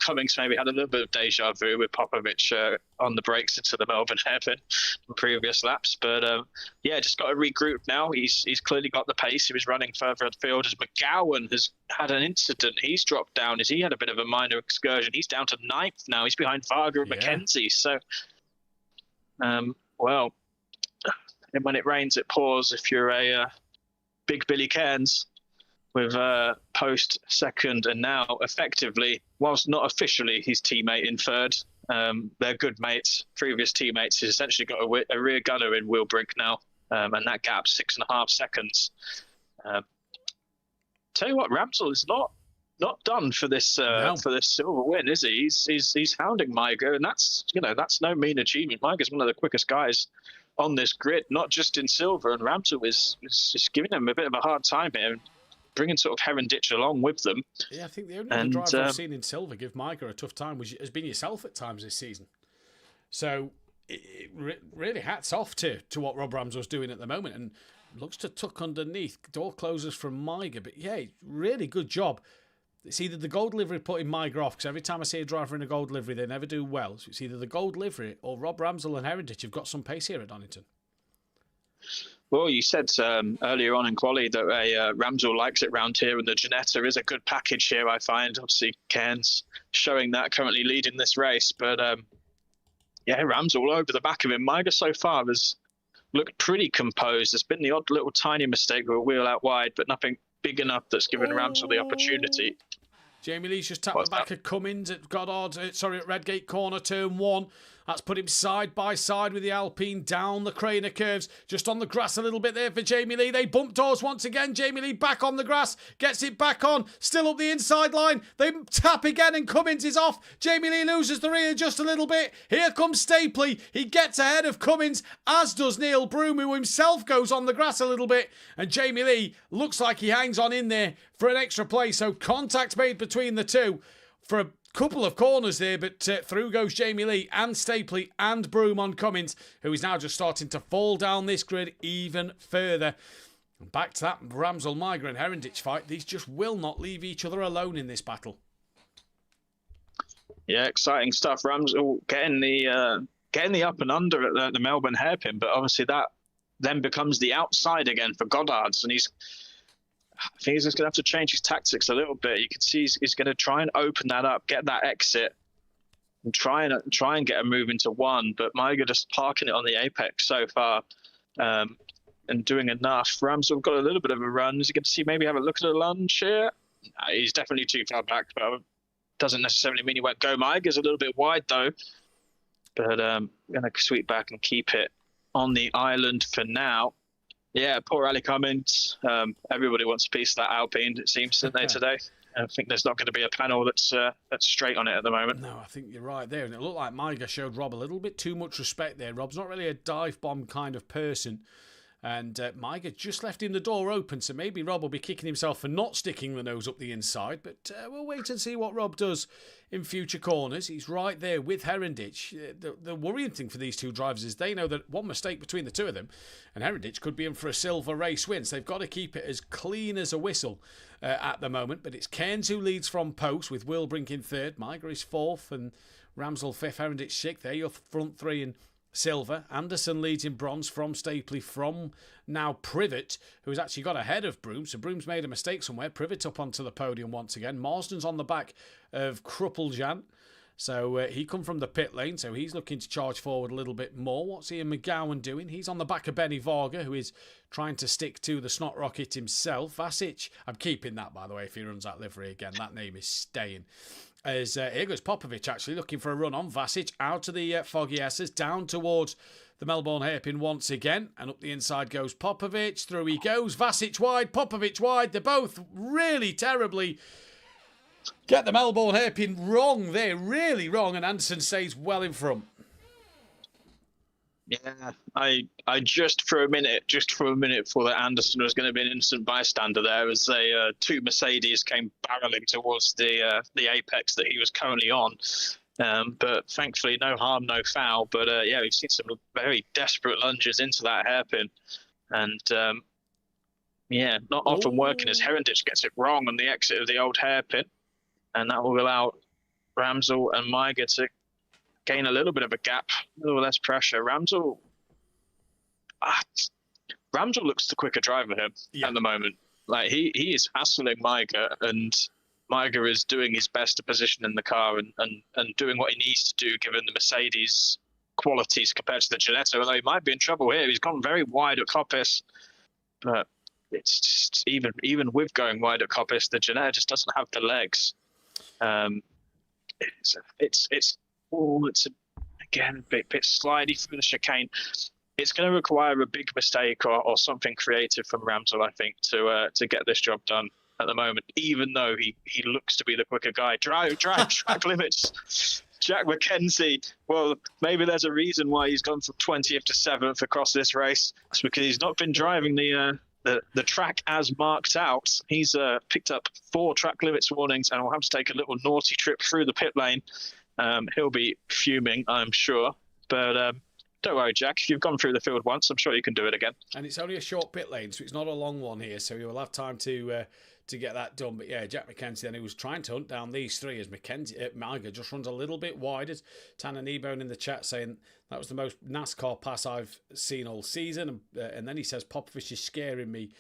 Cummings maybe had a little bit of deja vu with Popovich on the brakes into the Melbourne hairpin in previous laps. But just got to regroup now. He's clearly got the pace. He was running further at the field as McGowan has had an incident. He's dropped down as he had a bit of a minor excursion. He's down to 9th now. He's behind Varga and Mackenzie. So, and when it rains, it pours. If you're a big Billy Cairns with Post second and now effectively, whilst not officially his teammate in third, they're good mates, previous teammates. He's essentially got a rear gunner in Will Brink now, and that gap's 6.5 seconds. tell you what, Ramsell is not done for this for this silver win, is he? He's hounding Maiger, and that's no mean achievement. Maiger's one of the quickest guys on this grid, not just in silver, and Ramsell is giving him a bit of a hard time here, bringing sort of Herenditch along with them. Yeah, I think the only other driver I've seen in silver give Maiger a tough time has been yourself at times this season. So really hats off to what Rob Ramsell's doing at the moment, and looks to tuck underneath. Door closes from Maiger, but yeah, really good job. It's either the gold livery putting Maiger off, because every time I see a driver in a gold livery, they never do well. So it's either the gold livery or Rob Ramsell and Herenditch have got some pace here at Donington. Well, you said earlier on in quali that Ramsell likes it round here, and the Ginetta is a good package here, I find. Obviously, Cairns showing that, currently leading this race. But, yeah, Ramsell all over the back of him. Maiger so far has looked pretty composed. There's been the odd little tiny mistake with a wheel out wide, but nothing big enough that's given Ramsell the opportunity. Jamie Lee's just tapped the back of Cummins at at Redgate corner, turn 1. That's put him side by side with the Alpine down the Craner curves. Just on the grass a little bit there for Jamie Lee. They bump doors once again. Jamie Lee back on the grass. Gets it back on. Still up the inside line. They tap again and Cummins is off. Jamie Lee loses the rear just a little bit. Here comes Stapley. He gets ahead of Cummins, as does Neil Broom, who himself goes on the grass a little bit. And Jamie Lee looks like he hangs on in there for an extra play. So contact made between the two for a couple of corners there, but through goes Jamie Lee and Stapley and Broom on Cummins, who is now just starting to fall down this grid even further. And back to that Ramsell, Maiger and Herenditch fight. These just will not leave each other alone in this battle. Yeah, exciting stuff. Ramsell getting the up and under at the Melbourne hairpin, but obviously that then becomes the outside again for Goddard's, and I think he's just going to have to change his tactics a little bit. You can see he's going to try and open that up, get that exit, and try and get a move into 1. But Maiger just parking it on the apex so far, and doing enough. Ramsell got a little bit of a run. Is he going to see maybe have a look at a lunge here? He's definitely too far back, but doesn't necessarily mean he won't go. Maiger's a little bit wide though, but going to sweep back and keep it on the island for now. Yeah, poor Ali Cummins. Everybody wants a piece of that Alpine, it seems, don't they, today? I think there's not going to be a panel that's straight on it at the moment. No, I think you're right there. And it looked like Maiger showed Rob a little bit too much respect there. Rob's not really a dive bomb kind of person. And Maiger just left him the door open, so maybe Rob will be kicking himself for not sticking the nose up the inside. But we'll wait and see what Rob does in future corners. He's right there with Herenditch. The worrying thing for these two drivers is they know that one mistake between the two of them, and Herenditch could be in for a silver race win. So they've got to keep it as clean as a whistle at the moment. But it's Cairns who leads from post, with Wilbrink in 3rd. Maiger is 4th, and Ramsell 5th, Herenditch 6th. They're your front 3 in silver. Anderson leads in bronze from Stapley, from now Privet, who's actually got ahead of Broom. So Broom's made a mistake somewhere. Privet up onto the podium once again. Marsden's on the back of Kruppeljan. So he come from the pit lane, so he's looking to charge forward a little bit more. What's Ian McGowan doing? He's on the back of Benny Varga, who is trying to stick to the Snot Rocket himself. Vasic, I'm keeping that, by the way, if he runs that livery again. That name is staying. As here goes Popovic, actually, looking for a run on. Vasic out of the Foggy S's, down towards the Melbourne hairpin once again. And up the inside goes Popovic. Through he goes. Vasic wide, Popovic wide. They're both really terribly get the Melbourne hairpin wrong there, really wrong, and Anderson stays well in front. Yeah, I just for a minute thought that Anderson was going to be an innocent bystander there as two Mercedes came barreling towards the apex that he was currently on. But thankfully, no harm, no foul. But yeah, we've seen some very desperate lunges into that hairpin, and yeah, not often working as Herenditch gets it wrong on the exit of the old hairpin. And that will allow Ramsell and Maiger to gain a little bit of a gap, a little less pressure. Ramsell looks the quicker driver here at the moment. Like he is hassling Maiger, and Maiger is doing his best to position in the car and doing what he needs to do given the Mercedes qualities compared to the Ginetta. Although he might be in trouble here, he's gone very wide at Coppice, but it's just even with going wide at Coppice, the Ginetta just doesn't have the legs. Again a bit slidey through the chicane. It's going to require a big mistake or something creative from Ramsell, I think, to get this job done. at the moment, even though he looks to be the quicker guy. Drive track limits. Jack McKenzie, well, maybe there's a reason why he's gone from 20th to 7th across this race. It's because he's not been driving the track as marked out. He's picked up 4 track limits warnings and will have to take a little naughty trip through the pit lane. He'll be fuming, I'm sure. But don't worry, Jack. If you've gone through the field once, I'm sure you can do it again. And it's only a short pit lane, so it's not a long one here, so you'll have time to get that done. But yeah, Jack McKenzie then, he was trying to hunt down these 3 as Miger just runs a little bit wide. As Tanner Kneebone in the chat saying that was the most NASCAR pass I've seen all season. And then he says Popovich is scaring me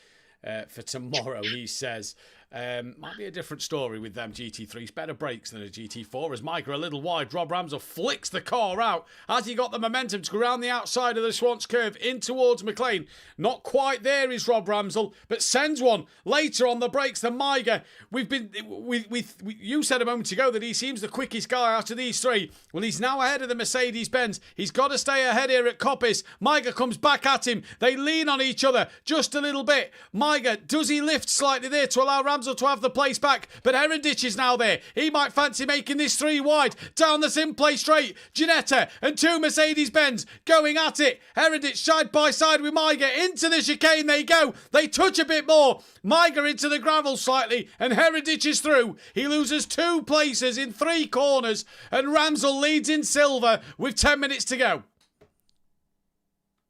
for tomorrow. He says might be a different story with them GT3s. Better brakes than a GT4. As Miger a little wide, Rob Ramsell flicks the car out as he got the momentum to go around the outside of the Swans curve in towards McLean. Not quite there is Rob Ramsell, but sends one later on the brakes than Miger. You said a moment ago that he seems the quickest guy out of these 3. Well, he's now ahead of the Mercedes-Benz. He's got to stay ahead here at Coppice. Miger comes back at him. They lean on each other just a little bit. Miger, does he lift slightly there to allow Ramsell to have the place back? But Herendich is now there. He might fancy making this 3 wide. Down the SimPlay straight. Ginetta and 2 Mercedes-Benz going at it. Herendich side by side with Miger. Into the chicane they go. They touch a bit more. Miger into the gravel slightly. And Herendich is through. He loses 2 places in 3 corners. And Ramsell leads in silver with 10 minutes to go.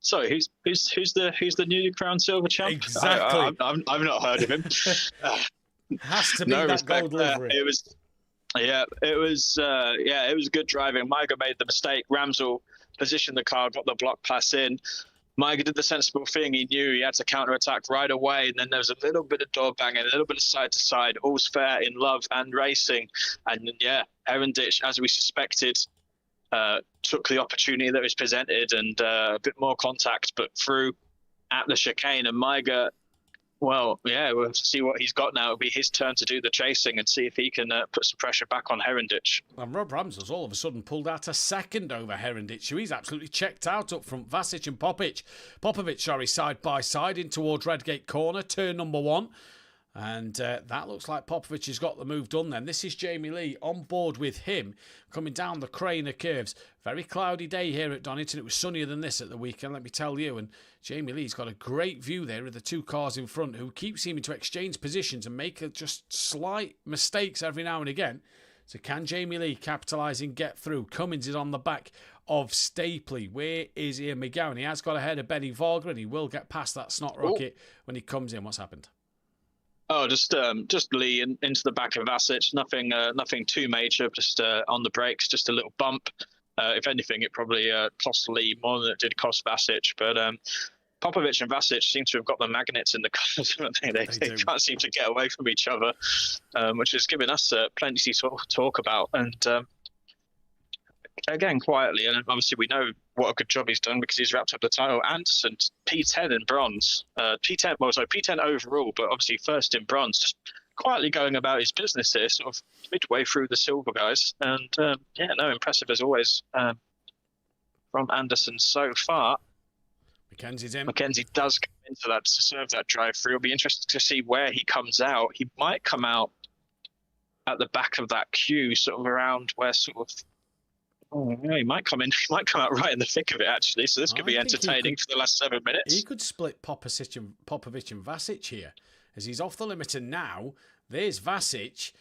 So who's the newly crowned silver champ? Exactly. I've not heard of him. Has to be that gold livery. It was good driving. Miger made the mistake. Ramsell positioned the car, got the block pass in. Miger did the sensible thing. He knew he had to counter-attack right away, and then there was a little bit of door banging, a little bit of side-to-side. All's fair in love and racing. And yeah, Herendich, as we suspected, took the opportunity that was presented and a bit more contact, but through at the chicane. And Miger, well, yeah, we'll see what he's got now. It'll be his turn to do the chasing and see if he can put some pressure back on Herendich. And Rob Ramsell's all of a sudden pulled out a second over Herendich, so he's absolutely checked out up front. Vasic and Popovich, side by side in towards Redgate Corner, turn number 1. And that looks like Popovich has got the move done then. This is Jamie Lee on board with him, coming down the crane of curves. Very cloudy day here at Donington. It was sunnier than this at the weekend, let me tell you. And Jamie Lee's got a great view there of the 2 cars in front who keep seeming to exchange positions and make just slight mistakes every now and again. So can Jamie Lee capitalise and get through? Cummins is on the back of Stapley. Where is Ian McGowan? He has got ahead of Benny Varga and he will get past that snot rocket when he comes in. What's happened? Oh, just Lee into the back of Vasic. Nothing too major. Just on the brakes, just a little bump. If anything, it probably cost Lee more than it did cost Vasic. But Popovich and Vasic seem to have got the magnets in the cars. They can't seem to get away from each other, which is giving us plenty to talk about. And again, quietly, and obviously we know what a good job he's done because he's wrapped up the title. Anderson, P10 in bronze. P10 overall, but obviously first in bronze. Just quietly going about his business here, sort of midway through the silver guys. And impressive as always from Anderson so far. Mackenzie's in. Mackenzie does come into that to serve that drive through. It'll be interesting to see where he comes out. He might come out at the back of that queue, sort of around where sort of. Oh, yeah, he might come in. He might come out right in the thick of it, actually. So this could be entertaining for the last 7 minutes. He could split Popovich and Vasic here, as he's off the limiter now. There's Vasic,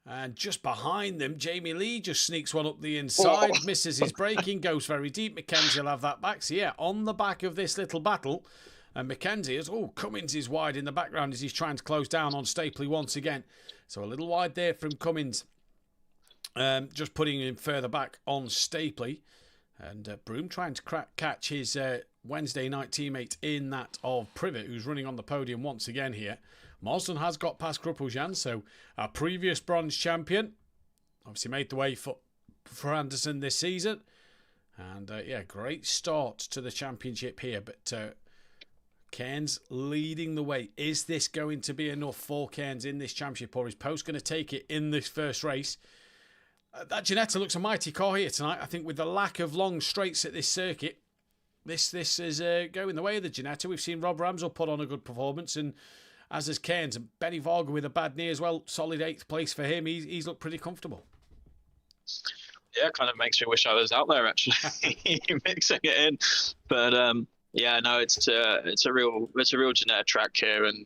and just behind them, Jamie Lee just sneaks one up the inside, misses his braking, goes very deep. Mackenzie will have that back. So yeah, on the back of this little battle, and Mackenzie is Cummins is wide in the background as he's trying to close down on Stapley once again. So a little wide there from Cummins. Just putting him further back on Stapley. And Broom trying to catch his Wednesday night teammate in that of Privet, who's running on the podium once again here. Marsden has got past Krupeljan, so our previous bronze champion. Obviously made the way for Anderson this season. And great start to the championship here. But Cairns leading the way. Is this going to be enough for Cairns in this championship, or is Post going to take it in this first race? That Ginetta looks a mighty car here tonight. I think with the lack of long straights at this circuit, this is going the way of the Ginetta. We've seen Rob Ramsell put on a good performance, and as has Cairns. And Benny Varga with a bad knee as well. Solid 8th place for him. He's looked pretty comfortable. Yeah, it kind of makes me wish I was out there actually mixing it in. But yeah, no, it's a real genetic track here, and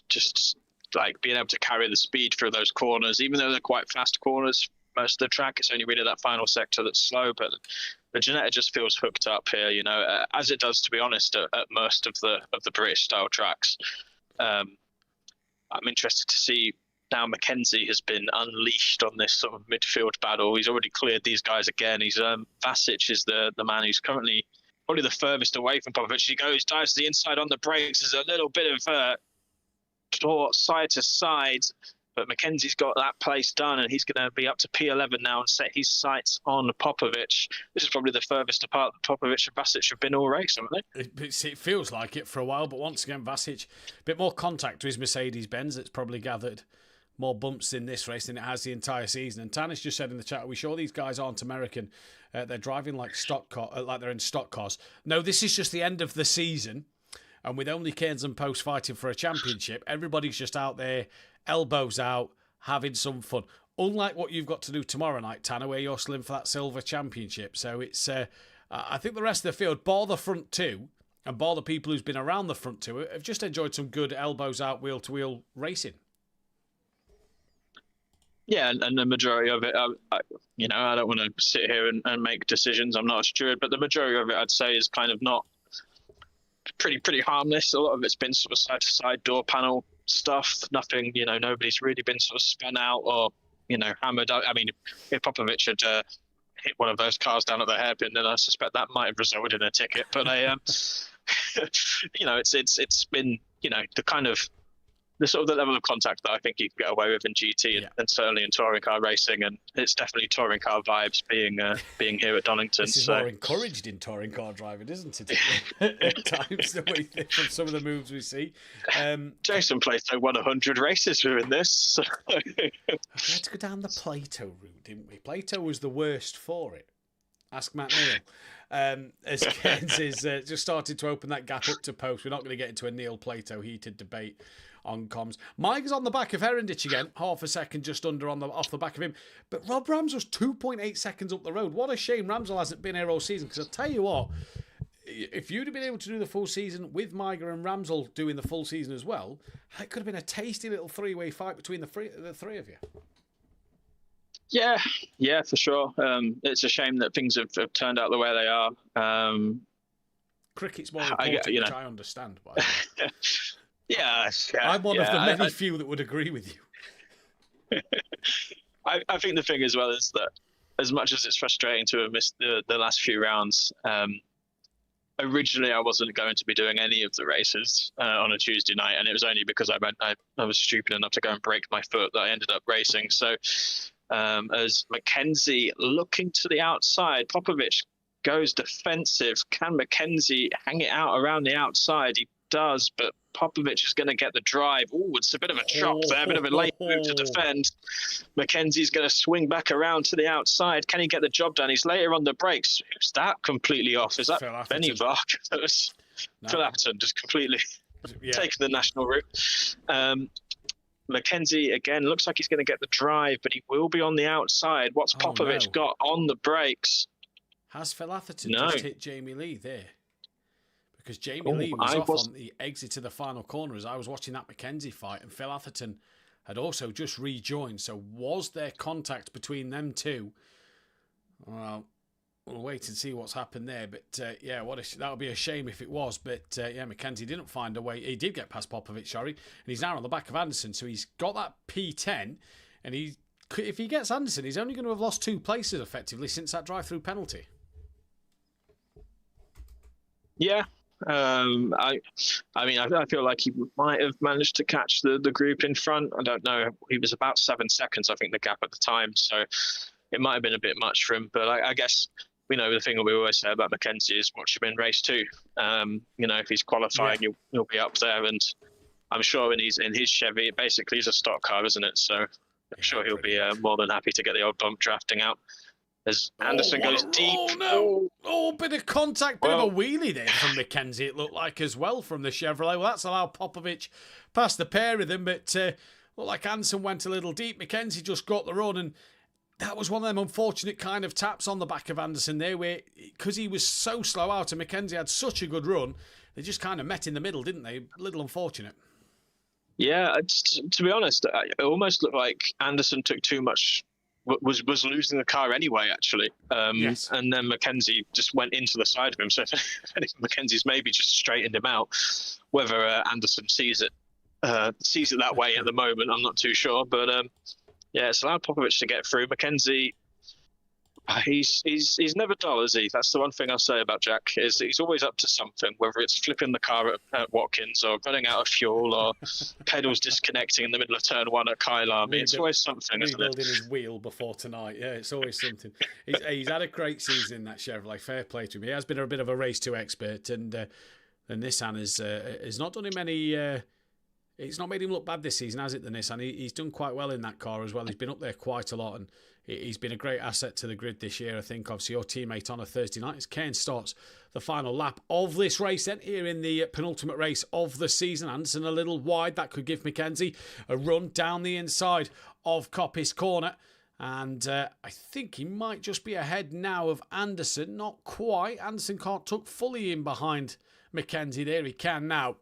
just like being able to carry the speed through those corners, even though they're quite fast corners. Most of the track, it's only really that final sector that's slow, but the genetic just feels hooked up here, as it does, to be honest, at most of the British style tracks. I'm interested to see now Mackenzie has been unleashed on this sort of midfield battle. He's already cleared these guys again. Vasic is the man who's currently probably the furthest away from Popovic. He dives to the inside on the brakes. There's a little bit of tort side to side, but Mackenzie's got that place done, and he's going to be up to P11 now and set his sights on Popovic. This is probably the furthest apart that Popovic and Vasic have been all race, haven't they? It feels like it for a while, but once again, Vasic, a bit more contact to his Mercedes-Benz. It's probably gathered more bumps in this race than it has the entire season. And Tanis just said in the chat, are we sure these guys aren't American? They're driving like like they're in stock cars. No, this is just the end of the season. And with only Cairns and Post fighting for a championship, everybody's just out there, elbows out, having some fun. Unlike what you've got to do tomorrow night, Tanner, where you're slim for that silver championship. So it's, I think the rest of the field, bar the front two, and bar the people who's been around the front two, have just enjoyed some good elbows out, wheel-to-wheel racing. Yeah, and the majority of it, I don't want to sit here and make decisions. I'm not a steward, but the majority of it, I'd say, is kind of not pretty harmless. A lot of it's been sort of side-to-side door panel stuff. Nothing, nobody's really been sort of spun out or, hammered out. I mean, if Popovic had hit one of those cars down at the hairpin, then I suspect that might have resulted in a ticket. But it's been, the kind of the sort of the level of contact that I think you can get away with in GT and certainly in touring car racing, and it's definitely touring car vibes being here at Donington. This is more encouraged in touring car driving, isn't it? At times, the way from some of the moves we see. Jason Plato won 100 races doing this. So. We had to go down the Plato route, didn't we? Plato was the worst for it. Ask Matt Neal. As Cairns is just started to open that gap up to Post. We're not going to get into a Neil Plato heated debate on comms. Mike is on the back of Herendich again, half a second just under off the back of him. But Rob Ramsell's 2.8 seconds up the road. What a shame Ramsell hasn't been here all season, because I'll tell you what, if you'd have been able to do the full season with Miger and Ramsell doing the full season as well, it could have been a tasty little three-way fight between the three of you. Yeah, for sure. It's a shame that things have turned out the way they are. Cricket's more important, which I understand. By Yeah, I'm one of the many few that would agree with you. I think the thing as well is that as much as it's frustrating to have missed the last few rounds, originally I wasn't going to be doing any of the races on a Tuesday night, and it was only because I was stupid enough to go and break my foot that I ended up racing. So as Mackenzie looking to the outside, Popovic goes defensive. Can Mackenzie hang it out around the outside? He does, but Popovic is going to get the drive. Oh, it's a bit of a chop there, a bit of a late move to defend. Mackenzie's going to swing back around to the outside. Can he get the job done? He's later on the brakes. Who's that completely off? Is that Benny Varga? That was Phil Atherton, just completely taking the national route. Mackenzie, again, looks like he's going to get the drive, but he will be on the outside. What's Popovic got on the brakes? Has Phil Atherton just hit Jamie Lee there? Because Jamie Lee was off on the exit of the final corner as I was watching that Mackenzie fight, and Phil Atherton had also just rejoined. So was there contact between them two? Well, we'll wait and see what's happened there. But that would be a shame if it was. But Mackenzie didn't find a way. He did get past Popovic, and he's now on the back of Anderson. So he's got that P10, and if he gets Anderson, he's only going to have lost 2 places effectively since that drive-through penalty. Yeah. I feel like he might have managed to catch the group in front. I don't know. He was about 7 seconds, I think, the gap at the time. So it might have been a bit much for him. But I guess, the thing that we always say about Mackenzie is watch him in race 2. If he's qualifying, he'll be up there. And I'm sure in his Chevy, it basically is a stock car, isn't it? So I'm sure he'll be more than happy to get the old bump drafting out. as Anderson goes deep. Oh, no. Oh, bit of contact, bit of a wheelie there from Mackenzie, it looked like, as well, from the Chevrolet. Well, that's allowed Popovic past the pair of them, but looked like Anderson went a little deep. Mackenzie just got the run, and that was one of them unfortunate kind of taps on the back of Anderson there, where, because he was so slow out and Mackenzie had such a good run, they just kind of met in the middle, didn't they? A little unfortunate. Yeah, to be honest, it almost looked like Anderson took too much, was losing the car anyway, actually. Yes. And then Mackenzie just went into the side of him. So if Mackenzie's maybe just straightened him out. Whether Anderson sees it that way at the moment, I'm not too sure. But yeah, it's allowed Popovic to get through. Mackenzie, he's never dull, is he? That's the one thing I'll say about Jack, is he's always up to something, whether it's flipping the car at Watkins or running out of fuel or pedals disconnecting in the middle of turn one at Kylar. It's always something, isn't it? Rebuilding his wheel before tonight. Yeah, it's always something. He's had a great season in that Chevrolet. Fair play to him. He has been a bit of a race 2 expert, and Nissan has not done him any... it's not made him look bad this season, has it, the Nissan? He's done quite well in that car as well. He's been up there quite a lot, and he's been a great asset to the grid this year, I think. Obviously, your teammate on a Thursday night as Kane starts the final lap of this race then, here in the penultimate race of the season. Anderson a little wide. That could give Mackenzie a run down the inside of Coppice Corner. And I think he might just be ahead now of Anderson. Not quite. Anderson can't tuck fully in behind Mackenzie there. He can now.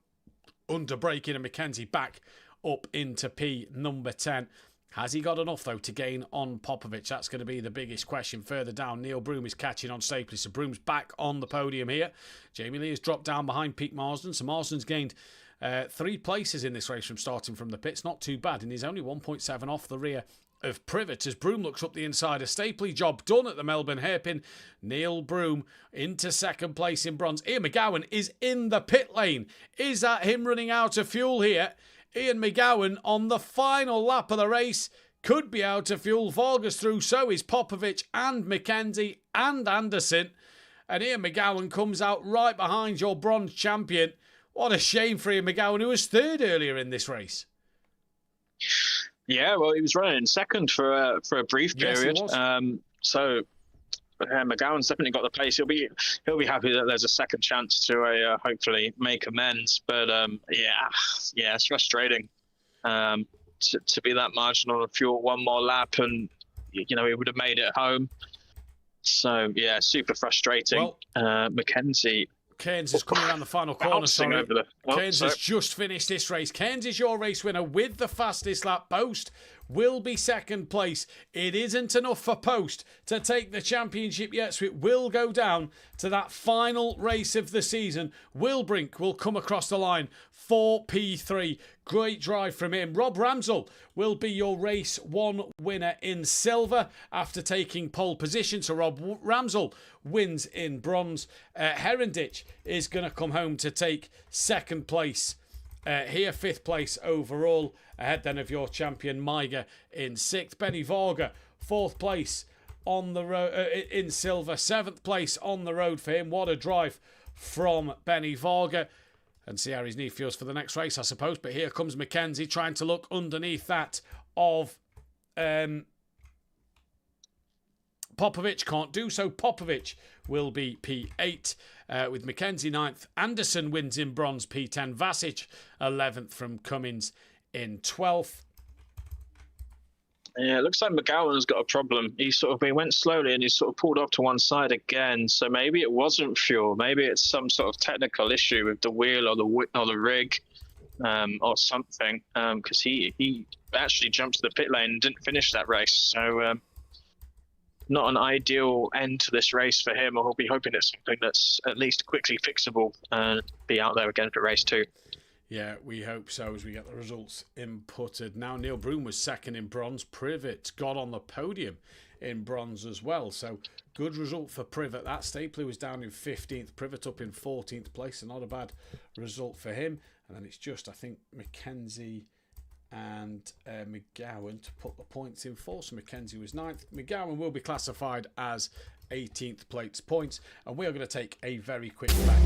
Under braking, and Mackenzie back up into P number 10. Has he got enough, though, to gain on Popovic? That's going to be the biggest question. Further down, Neil Broom is catching on Stapley. So Broom's back on the podium here. Jamie Lee has dropped down behind Pete Marsden. So Marsden's gained 3 places in this race from starting from the pits. Not too bad, and he's only 1.7 off the rear of Privet as Broom looks up the inside. A Stapley job done at the Melbourne hairpin. Neil Broom into second place in bronze. Ian McGowan is in the pit lane. Is that him running out of fuel here? Ian McGowan on the final lap of the race could be out of fuel. Vargas through, so is Popovic and Mackenzie and Anderson. And Ian McGowan comes out right behind your bronze champion. What a shame for Ian McGowan, who was third earlier in this race. Yeah, well, he was running in second for a brief period. Yes, so McGowan's definitely got the pace. He'll be happy that there's a second chance to hopefully make amends. But yeah, it's frustrating to be that marginal of fuel one more lap, and he would have made it home. So yeah, super frustrating. Well, Mackenzie. Keynes is coming around the final corner. Keynes has just finished this race. Keynes is your race winner with the fastest lap. Post will be second place. It isn't enough for Post to take the championship yet, so it will go down to that final race of the season. Will Brink will come across the line for P3. Great drive from him. Rob Ramsell will be your race 1 winner in silver after taking pole position. So Rob Ramsell wins in bronze. Herendich is going to come home to take second place here, 5th place overall, ahead then of your champion Maiger in 6th. Benny Varga, 4th place on the road in silver, 7th place on the road for him. What a drive from Benny Varga. And see how his knee feels for the next race, I suppose. But here comes Mackenzie trying to look underneath that of Popovic. Can't do so. Popovic will be P8 with Mackenzie 9th. Anderson wins in bronze, P10. Vasic 11th from Cummins in 12th. Yeah, it looks like McGowan has got a problem. He went slowly and he sort of pulled off to one side again. So maybe it wasn't fuel. Maybe it's some sort of technical issue with the wheel or the rig or something. Because he actually jumped to the pit lane and didn't finish that race. So not an ideal end to this race for him. I'll be hoping it's something that's at least quickly fixable and be out there again for race 2. Yeah, we hope so as we get the results inputted. Now, Neil Broom was second in bronze. Privet got on the podium in bronze as well. So, good result for Privet. That Stapley was down in 15th. Privet up in 14th place. So, not a bad result for him. And then it's just, I think, Mackenzie and McGowan to put the points in for. So, Mackenzie was 9th. McGowan will be classified as 18th place points. And we are going to take a very quick back.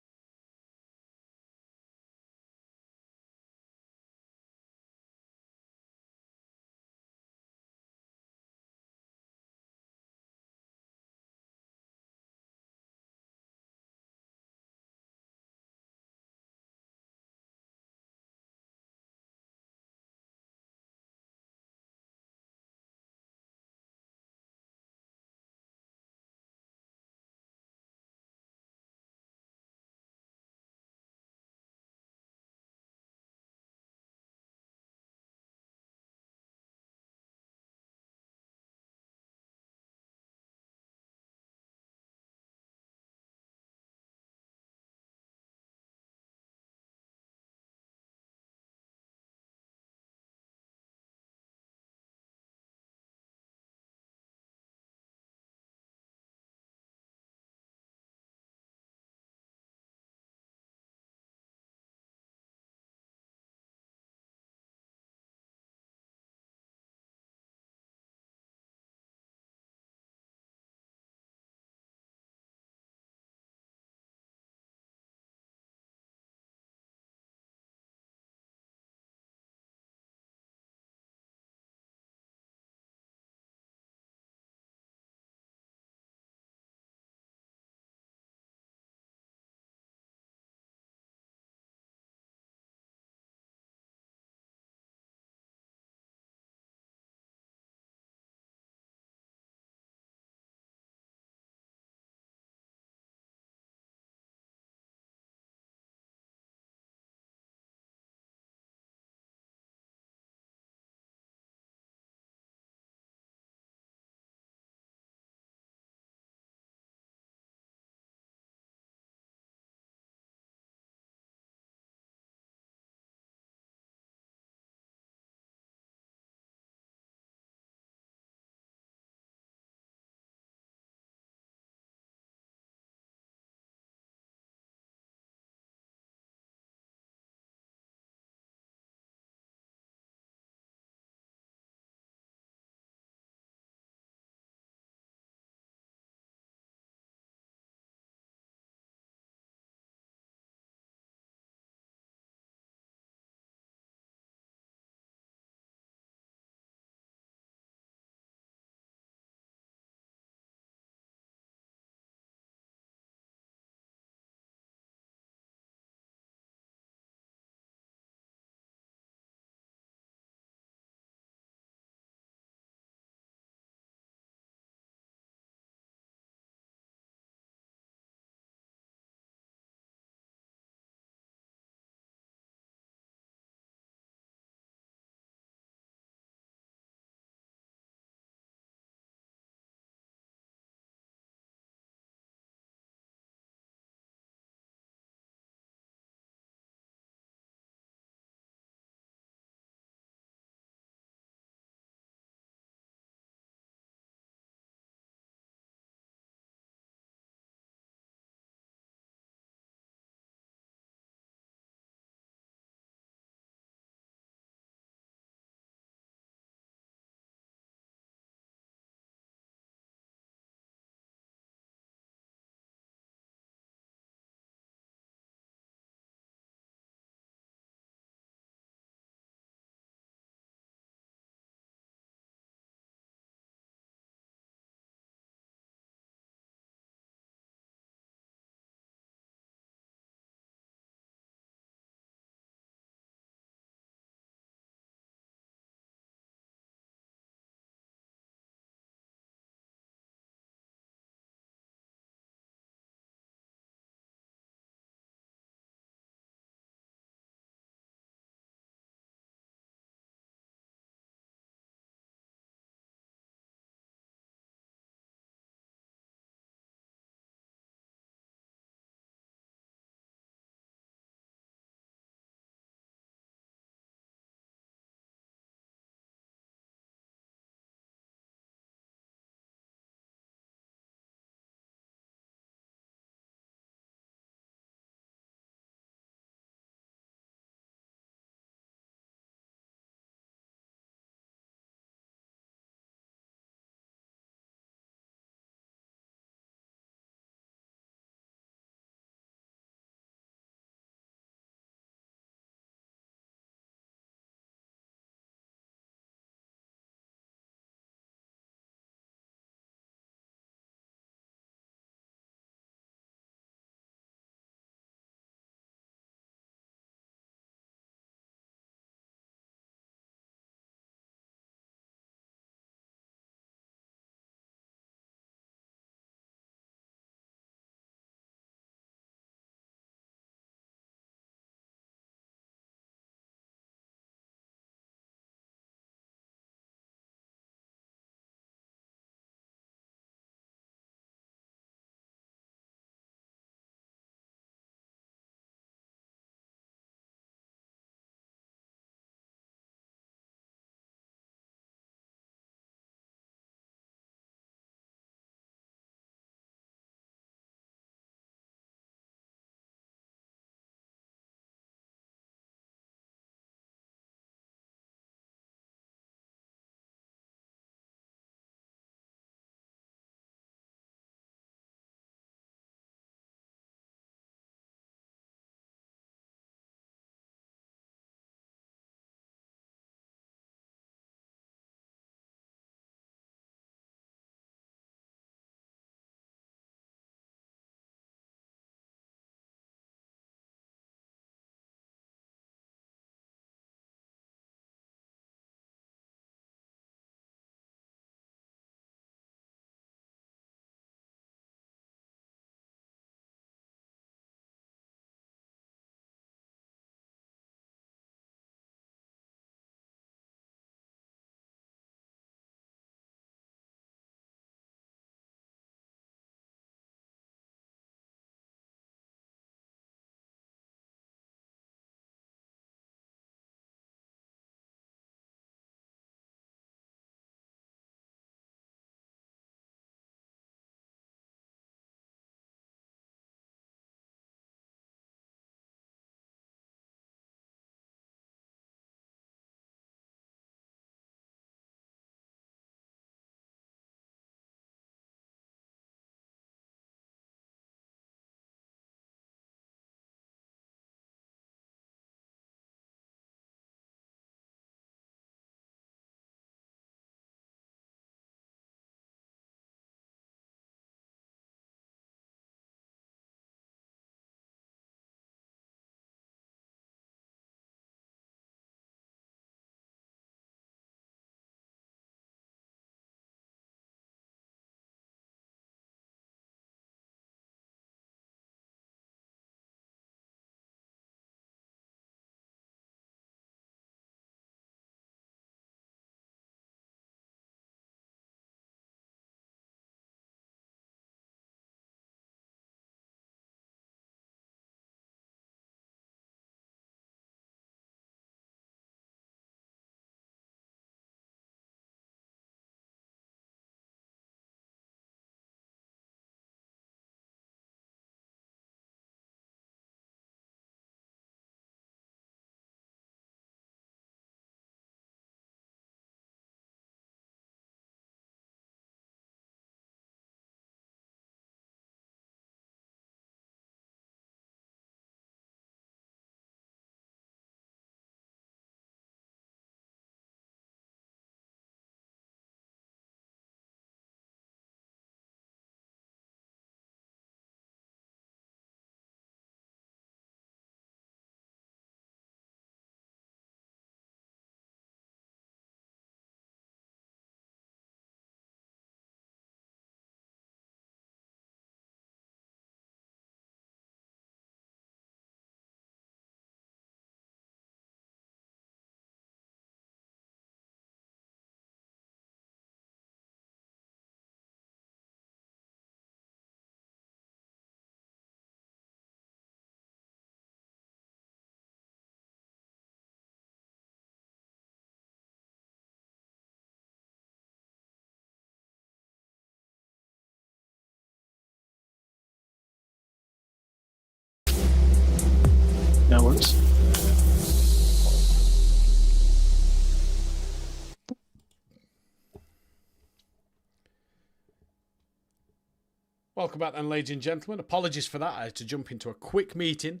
Welcome back then, ladies and gentlemen. Apologies for that. I had to jump into a quick meeting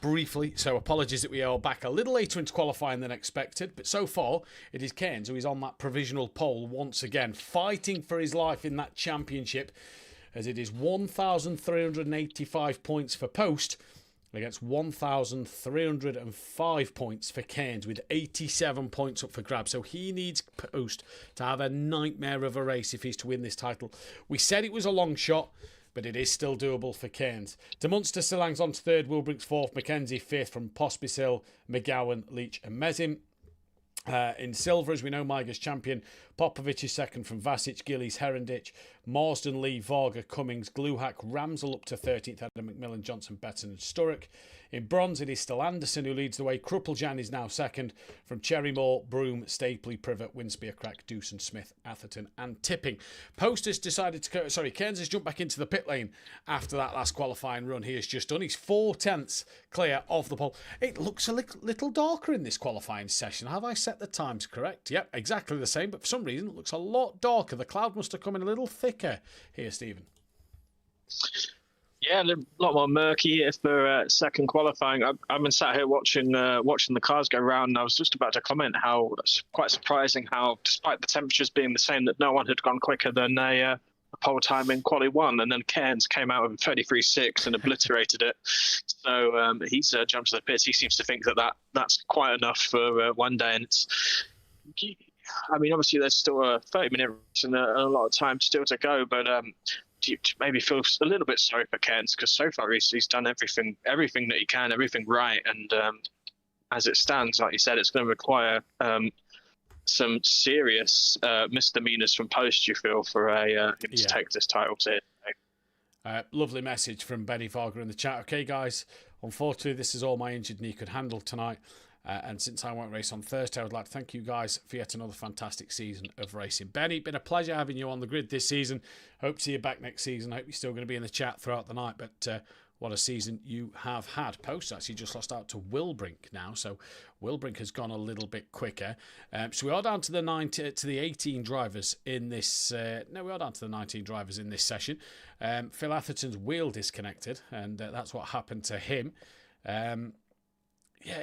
briefly, so apologies that we are back a little later into qualifying than expected. But so far, it is Cairns who is on that provisional pole once again, fighting for his life in that championship, as it is 1,385 points for Post against 1,305 points for Cairns, with 87 points up for grabs. So he needs Post to have a nightmare of a race if he's to win this title. We said it was a long shot, but it is still doable for Cairns. De Munster still hangs on to third, Wilbrink's fourth, Mackenzie fifth from Pospisil, McGowan, Leach and Mezim. In silver, as we know, Miger's champion. Popovic is second from Vasic, Gillies, Herendich, Marsden, Lee, Varga, Cummings, Gluhak, Ramsel up to 13th, Adam McMillan, Johnson, Betton and Sturrock. In bronze, it is still Anderson who leads the way. Kruppeljan is now second from Cherrymore, Broome, Stapley, Privet, Winspear, Crack, Dewson, Smith, Atherton and Tipping. Post has decided to go... Cairns has jumped back into the pit lane after that last qualifying run he has just done. He's 4/10 clear of the pole. It looks a little darker in this qualifying session. Have I set the times correct? Yep, exactly the same, but for some reason it looks a lot darker. The cloud must have come in a little thicker here, Stephen. Yeah, a lot more murky here for second qualifying. I've been sat here watching the cars go round, and I was just about to comment how it's quite surprising how, despite the temperatures being the same, that no one had gone quicker than a pole time in Quali 1, and then Cairns came out with 33.6 and obliterated it. So he's jumped to the pits. He seems to think that's quite enough for one day, and it's... I mean, obviously there's still a 30-minute race and a lot of time still to go, but do you maybe feel a little bit sorry for Cairns, because so far he's done everything that he can, everything right, and as it stands, like you said, it's going to require some serious misdemeanors from Post, you feel, for him to take this title today. Lovely message from Benny Varga in the chat. Okay, guys, unfortunately, this is all my injured knee could handle tonight. And since I won't race on Thursday, I would like to thank you guys for yet another fantastic season of racing. Benny, been a pleasure having you on the grid this season. Hope to see you back next season. Hope you're still going to be in the chat throughout the night. But what a season you have had. Post actually just lost out to Wilbrink now, so Wilbrink has gone a little bit quicker. So we are down to the 18 drivers in this. No, we are down to the 19 drivers in this session. Phil Atherton's wheel disconnected, and that's what happened to him. Yeah,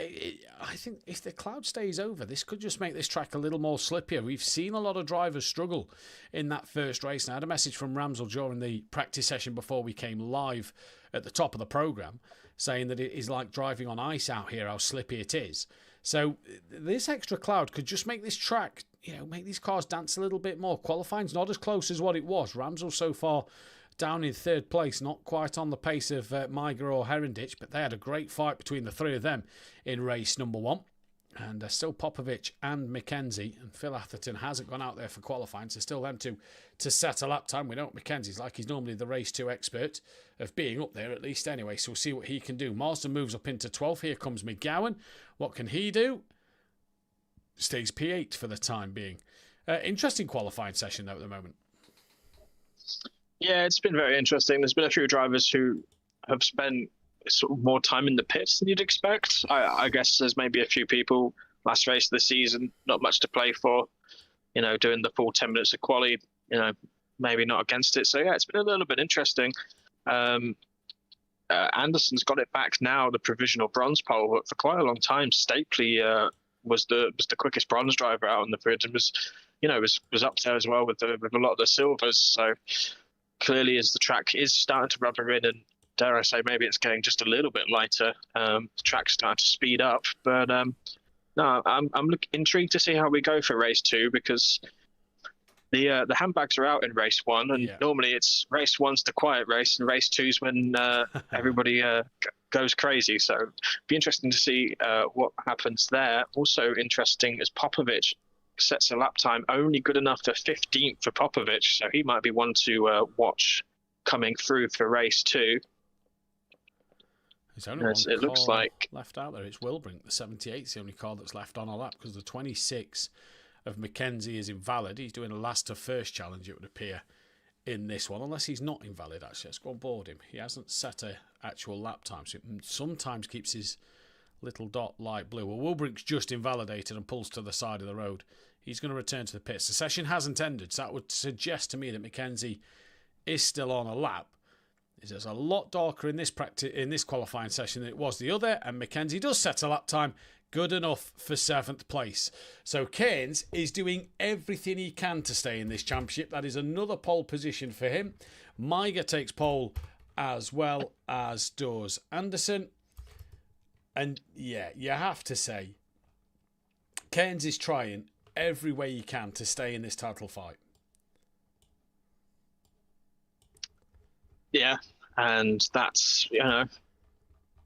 I think if the cloud stays over, this could just make this track a little more slippier. We've seen a lot of drivers struggle in that first race. And I had a message from Ramsel during the practice session before we came live at the top of the programme, saying that it is like driving on ice out here, how slippy it is. So this extra cloud could just make this track, make these cars dance a little bit more. Qualifying's not as close as what it was. Ramsel so far down in third place, not quite on the pace of Miger or Herendich, but they had a great fight between the three of them in race number 1. And still Popovic and Mackenzie, and Phil Atherton hasn't gone out there for qualifying, so still them to set a lap time. We know what Mackenzie's like. He's normally the race 2 expert of being up there at least anyway, so we'll see what he can do. Marsden moves up into 12th. Here comes McGowan. What can he do? Stays P8 for the time being. Interesting qualifying session though at the moment. Yeah, it's been very interesting. There's been a few drivers who have spent sort of more time in the pits than you'd expect. I guess there's maybe a few people last race of the season, not much to play for, doing the full 10 minutes of quali, maybe not against it. So yeah, it's been a little bit interesting. Anderson's got it back now, the provisional bronze pole, but for quite a long time, Stapley was the quickest bronze driver out on the grid and was up there as well with a lot of the silvers. So clearly, as the track is starting to rubber in, and dare I say, maybe it's getting just a little bit lighter, the track's starting to speed up. But no, I'm intrigued to see how we go for race 2, because the handbags are out in race 1, and normally it's race 1's the quiet race, and race 2's when everybody goes crazy. So it'd be interesting to see what happens there. Also interesting is Popovic sets a lap time only good enough for 15th for Popovic, so he might be one to watch coming through for race 2. There's only one car looks like left out there. It's Wilbrink. The 78 is the only car that's left on a lap, because the 26 of Mackenzie is invalid. He's doing a last to first challenge, it would appear, in this one, unless he's not invalid. Actually, let's go on board him. He hasn't set a actual lap time, so it sometimes keeps his little dot light blue. Well, Wilbrink's just invalidated and pulls to the side of the road. He's going to return to the pits. The session hasn't ended, so that would suggest to me that Mackenzie is still on a lap. It's a lot darker in this qualifying session than it was the other, and Mackenzie does set a lap time good enough for 7th place. So Keynes is doing everything he can to stay in this championship. That is another pole position for him. Maiger takes pole as well as does Anderson. And yeah, you have to say, Keynes is trying every way he can to stay in this title fight. Yeah, and that's,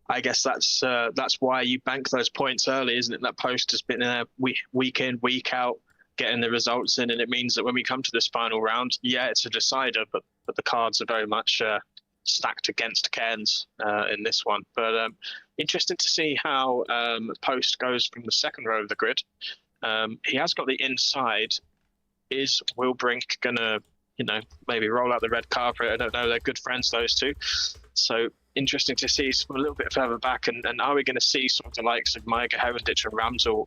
I guess that's why you bank those points early, isn't it? That post has been there week in, week out, getting the results in, and it means that when we come to this final round, yeah, it's a decider, but the cards are very much stacked against Cairns in this one. But interesting to see how Post goes from the second row of the grid. He has got the inside. Is Will Brink gonna, maybe roll out the red carpet? I don't know. They're good friends, those two. So interesting to see a little bit further back. And are we going to see sort of the likes of Maiger, Herendich and Ramsell?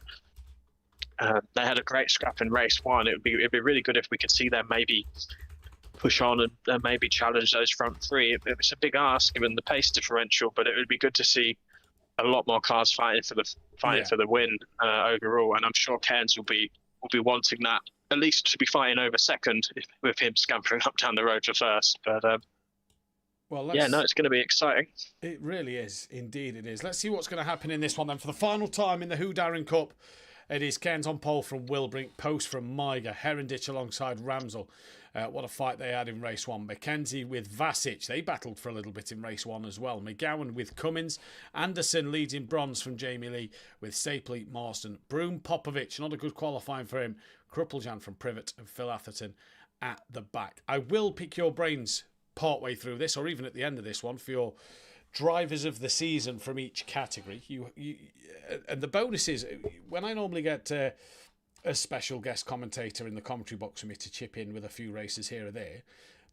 They had a great scrap in race one. It'd be really good if we could see them maybe push on and maybe challenge those front three. It's a big ask given the pace differential, but it would be good to see a lot more cars fighting for the win overall. And I'm sure Cairns will be wanting that, at least to be fighting over second, with him scampering up down the road for first. But it's going to be exciting. It really is. Indeed it is. Let's see what's going to happen in this one then. For the final time in the Whodarron Cup, it is Cairns on pole from Wilbrink, Post from Maiger, Herendich alongside Ramsell. What a fight they had in race one. Mackenzie with Vasic. They battled for a little bit in race one as well. McGowan with Cummins. Anderson leads in bronze from Jamie Lee with Stapley, Marston. Broom, Popovic. Not a good qualifying for him. Kruppeljan from Privet and Phil Atherton at the back. I will pick your brains partway through this, or even at the end of this one, for your drivers of the season from each category. You and the bonus is, when I normally get a special guest commentator in the commentary box for me to chip in with a few races here or there,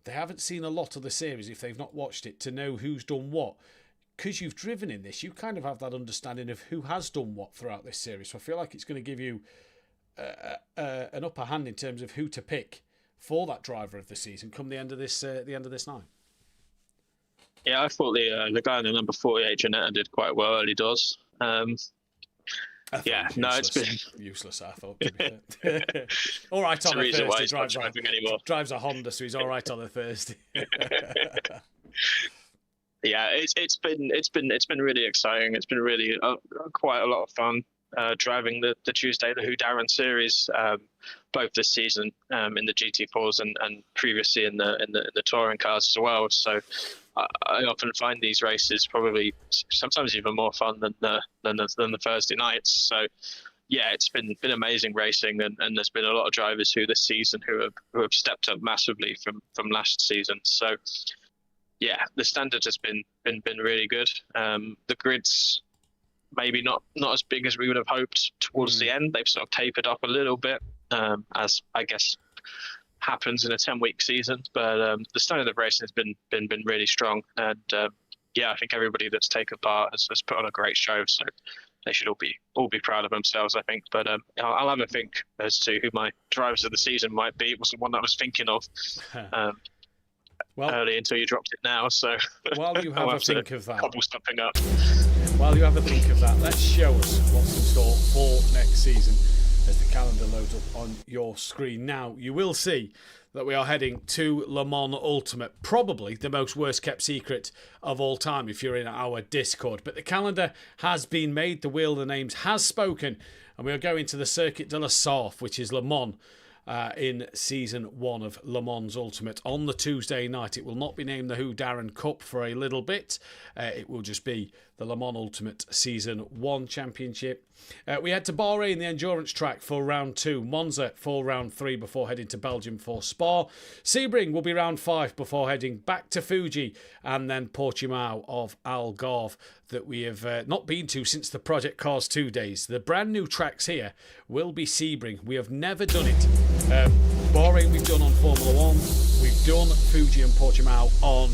they haven't seen a lot of the series if they've not watched it to know who's done what. Because you've driven in this, you kind of have that understanding of who has done what throughout this series. So I feel like it's going to give you an upper hand in terms of who to pick for that driver of the season come the end of this night. Yeah, I thought the guy in the number 48, Janetta, did quite well early doors. It's been useless. I thought. All right on a Thursday. Drives a Honda, so he's all right on a Thursday. Yeah, it's been really exciting. It's been really quite a lot of fun driving the Tuesday, the Whodarron series, both this season in the GT4s and previously in the touring cars as well. So I often find these races probably sometimes even more fun than the Thursday nights. So yeah, it's been amazing racing, and there's been a lot of drivers this season who have stepped up massively from last season. So yeah, the standard has been really good. The grids maybe not as big as we would have hoped towards the end. They've sort of tapered up a little bit, as I guess happens in a 10-week season. But the standard of racing has been really strong, and I think everybody that's taken part has put on a great show. So they should all be proud of themselves, I think. But I'll have a think as to who my drivers of the season might be. It wasn't one that I was thinking of early until you dropped it now. So while you have a think of that, cobble something up. While you have a think of that, let's show us what's in store for next season as the calendar loads up on your screen. Now, you will see that we are heading to Le Mans Ultimate, probably the most worst kept secret of all time if you're in our Discord. But the calendar has been made, the Wheel of the Names has spoken, and we are going to the Circuit de la Sarthe, which is Le Mans, in season 1 of Le Mans Ultimate on the Tuesday night. It will not be named the Whodarron Cup for a little bit. It will just be the Le Mans Ultimate Season 1 Championship. We head to Bahrain, the endurance track, for round 2. Monza for round 3 before heading to Belgium for Spa. Sebring will be round 5 before heading back to Fuji, and then Portimao of Algarve that we have not been to since the Project Cars 2 days. The brand new tracks here will be Sebring. We have never done it. Bahrain we've done on Formula 1. We've done Fuji and Portimao on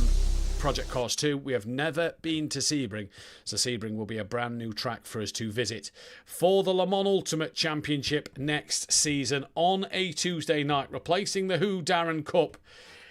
Project Cars 2. We have never been to Sebring, so Sebring will be a brand new track for us to visit for the Le Mans Ultimate Championship next season on a Tuesday night, replacing the Whodarron Cup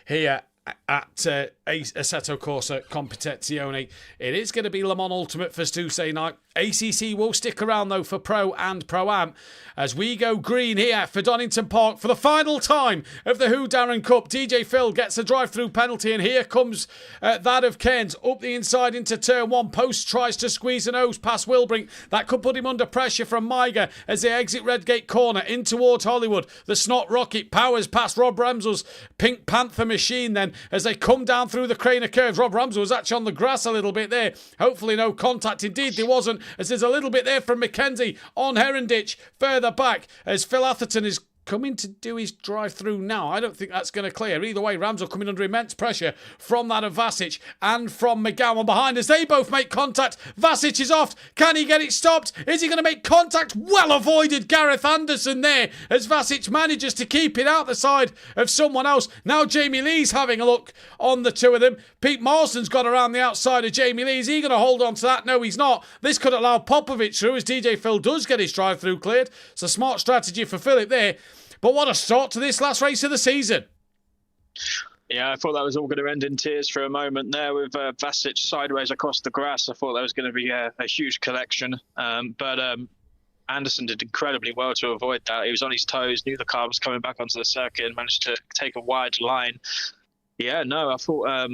here at Assetto Corsa Competizione. It is going to be Le Mans Ultimate for Tuesday night. ACC will stick around though for Pro and Pro-Am as we go green here for Donington Park for the final time of the Whodarron Cup. DJ Phil gets a drive-through penalty, and here comes that of Cairns up the inside into turn one. Post tries to squeeze a nose past Wilbrink. That could put him under pressure from Miga as they exit Redgate corner in towards Hollywood. The Snot Rocket powers past Rob Ramsell's Pink Panther machine then as they come down through the Craner curves. Rob Ramsell was actually on the grass a little bit there. Hopefully no contact. Indeed there wasn't, as there's a little bit there from Mackenzie on Heronditch further back as Phil Atherton is coming to do his drive-through now. I don't think that's going to clear. Either way, Ramsell coming under immense pressure from that of Vasic and from McGowan behind as they both make contact. Vasic is off. Can he get it stopped? Is he going to make contact? Well avoided, Gareth Anderson there as Vasic manages to keep it out the side of someone else. Now Jamie Lee's having a look on the two of them. Pete Marston's got around the outside of Jamie Lee. Is he going to hold on to that? No, he's not. This could allow Popovic through as DJ Phil does get his drive-through cleared. It's a smart strategy for Philip there. But what a start to this last race of the season. Yeah, I thought that was all going to end in tears for a moment there with Vasic sideways across the grass. I thought that was going to be a huge collection. But Anderson did incredibly well to avoid that. He was on his toes, knew the car was coming back onto the circuit and managed to take a wide line. Yeah, no, I thought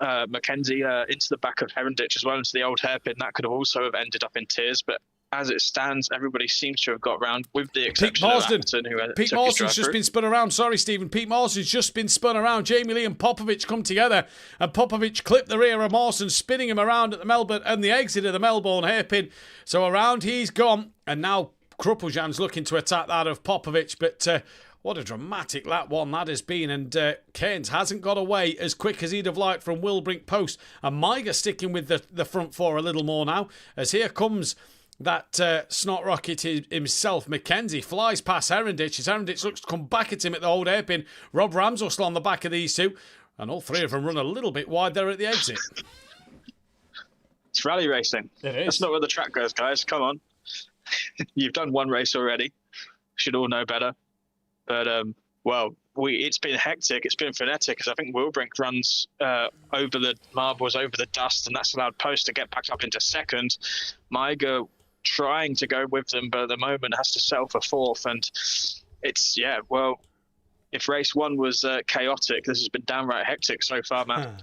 Mackenzie into the back of Heronditch as well, into the old hairpin. That could have also have ended up in tears, but as it stands, everybody seems to have got round, with the exception of Atherton, Pete Marsden's just been spun around. Sorry, Stephen. Pete Marsden's just been spun around. Jamie Lee and Popovic come together, and Popovic clipped the rear of Marsden, spinning him around at the Melbourne and the exit of the Melbourne hairpin. So around he's gone, and now Kruppeljan's looking to attack that of Popovic, but what a dramatic lap one that has been, and Cairns hasn't got away as quick as he'd have liked from Wilbrink Post, and Miga sticking with the front four a little more now, as here comes that Snot Rocket himself. Mackenzie flies past Heronditch as Heronditch looks to come back at him at the old hairpin. Rob Ramsell still on the back of these two, and all three of them run a little bit wide there at the exit. It's rally racing. It is. That's not where the track goes, guys. Come on. You've done one race already. Should all know better. But, it's been hectic. It's been frenetic because I think Wilbrink runs over the marbles, over the dust, and that's allowed Post to get back up into second. Miga trying to go with them, but at the moment has to settle for fourth. And it's, if race one was chaotic, this has been downright hectic so far, man.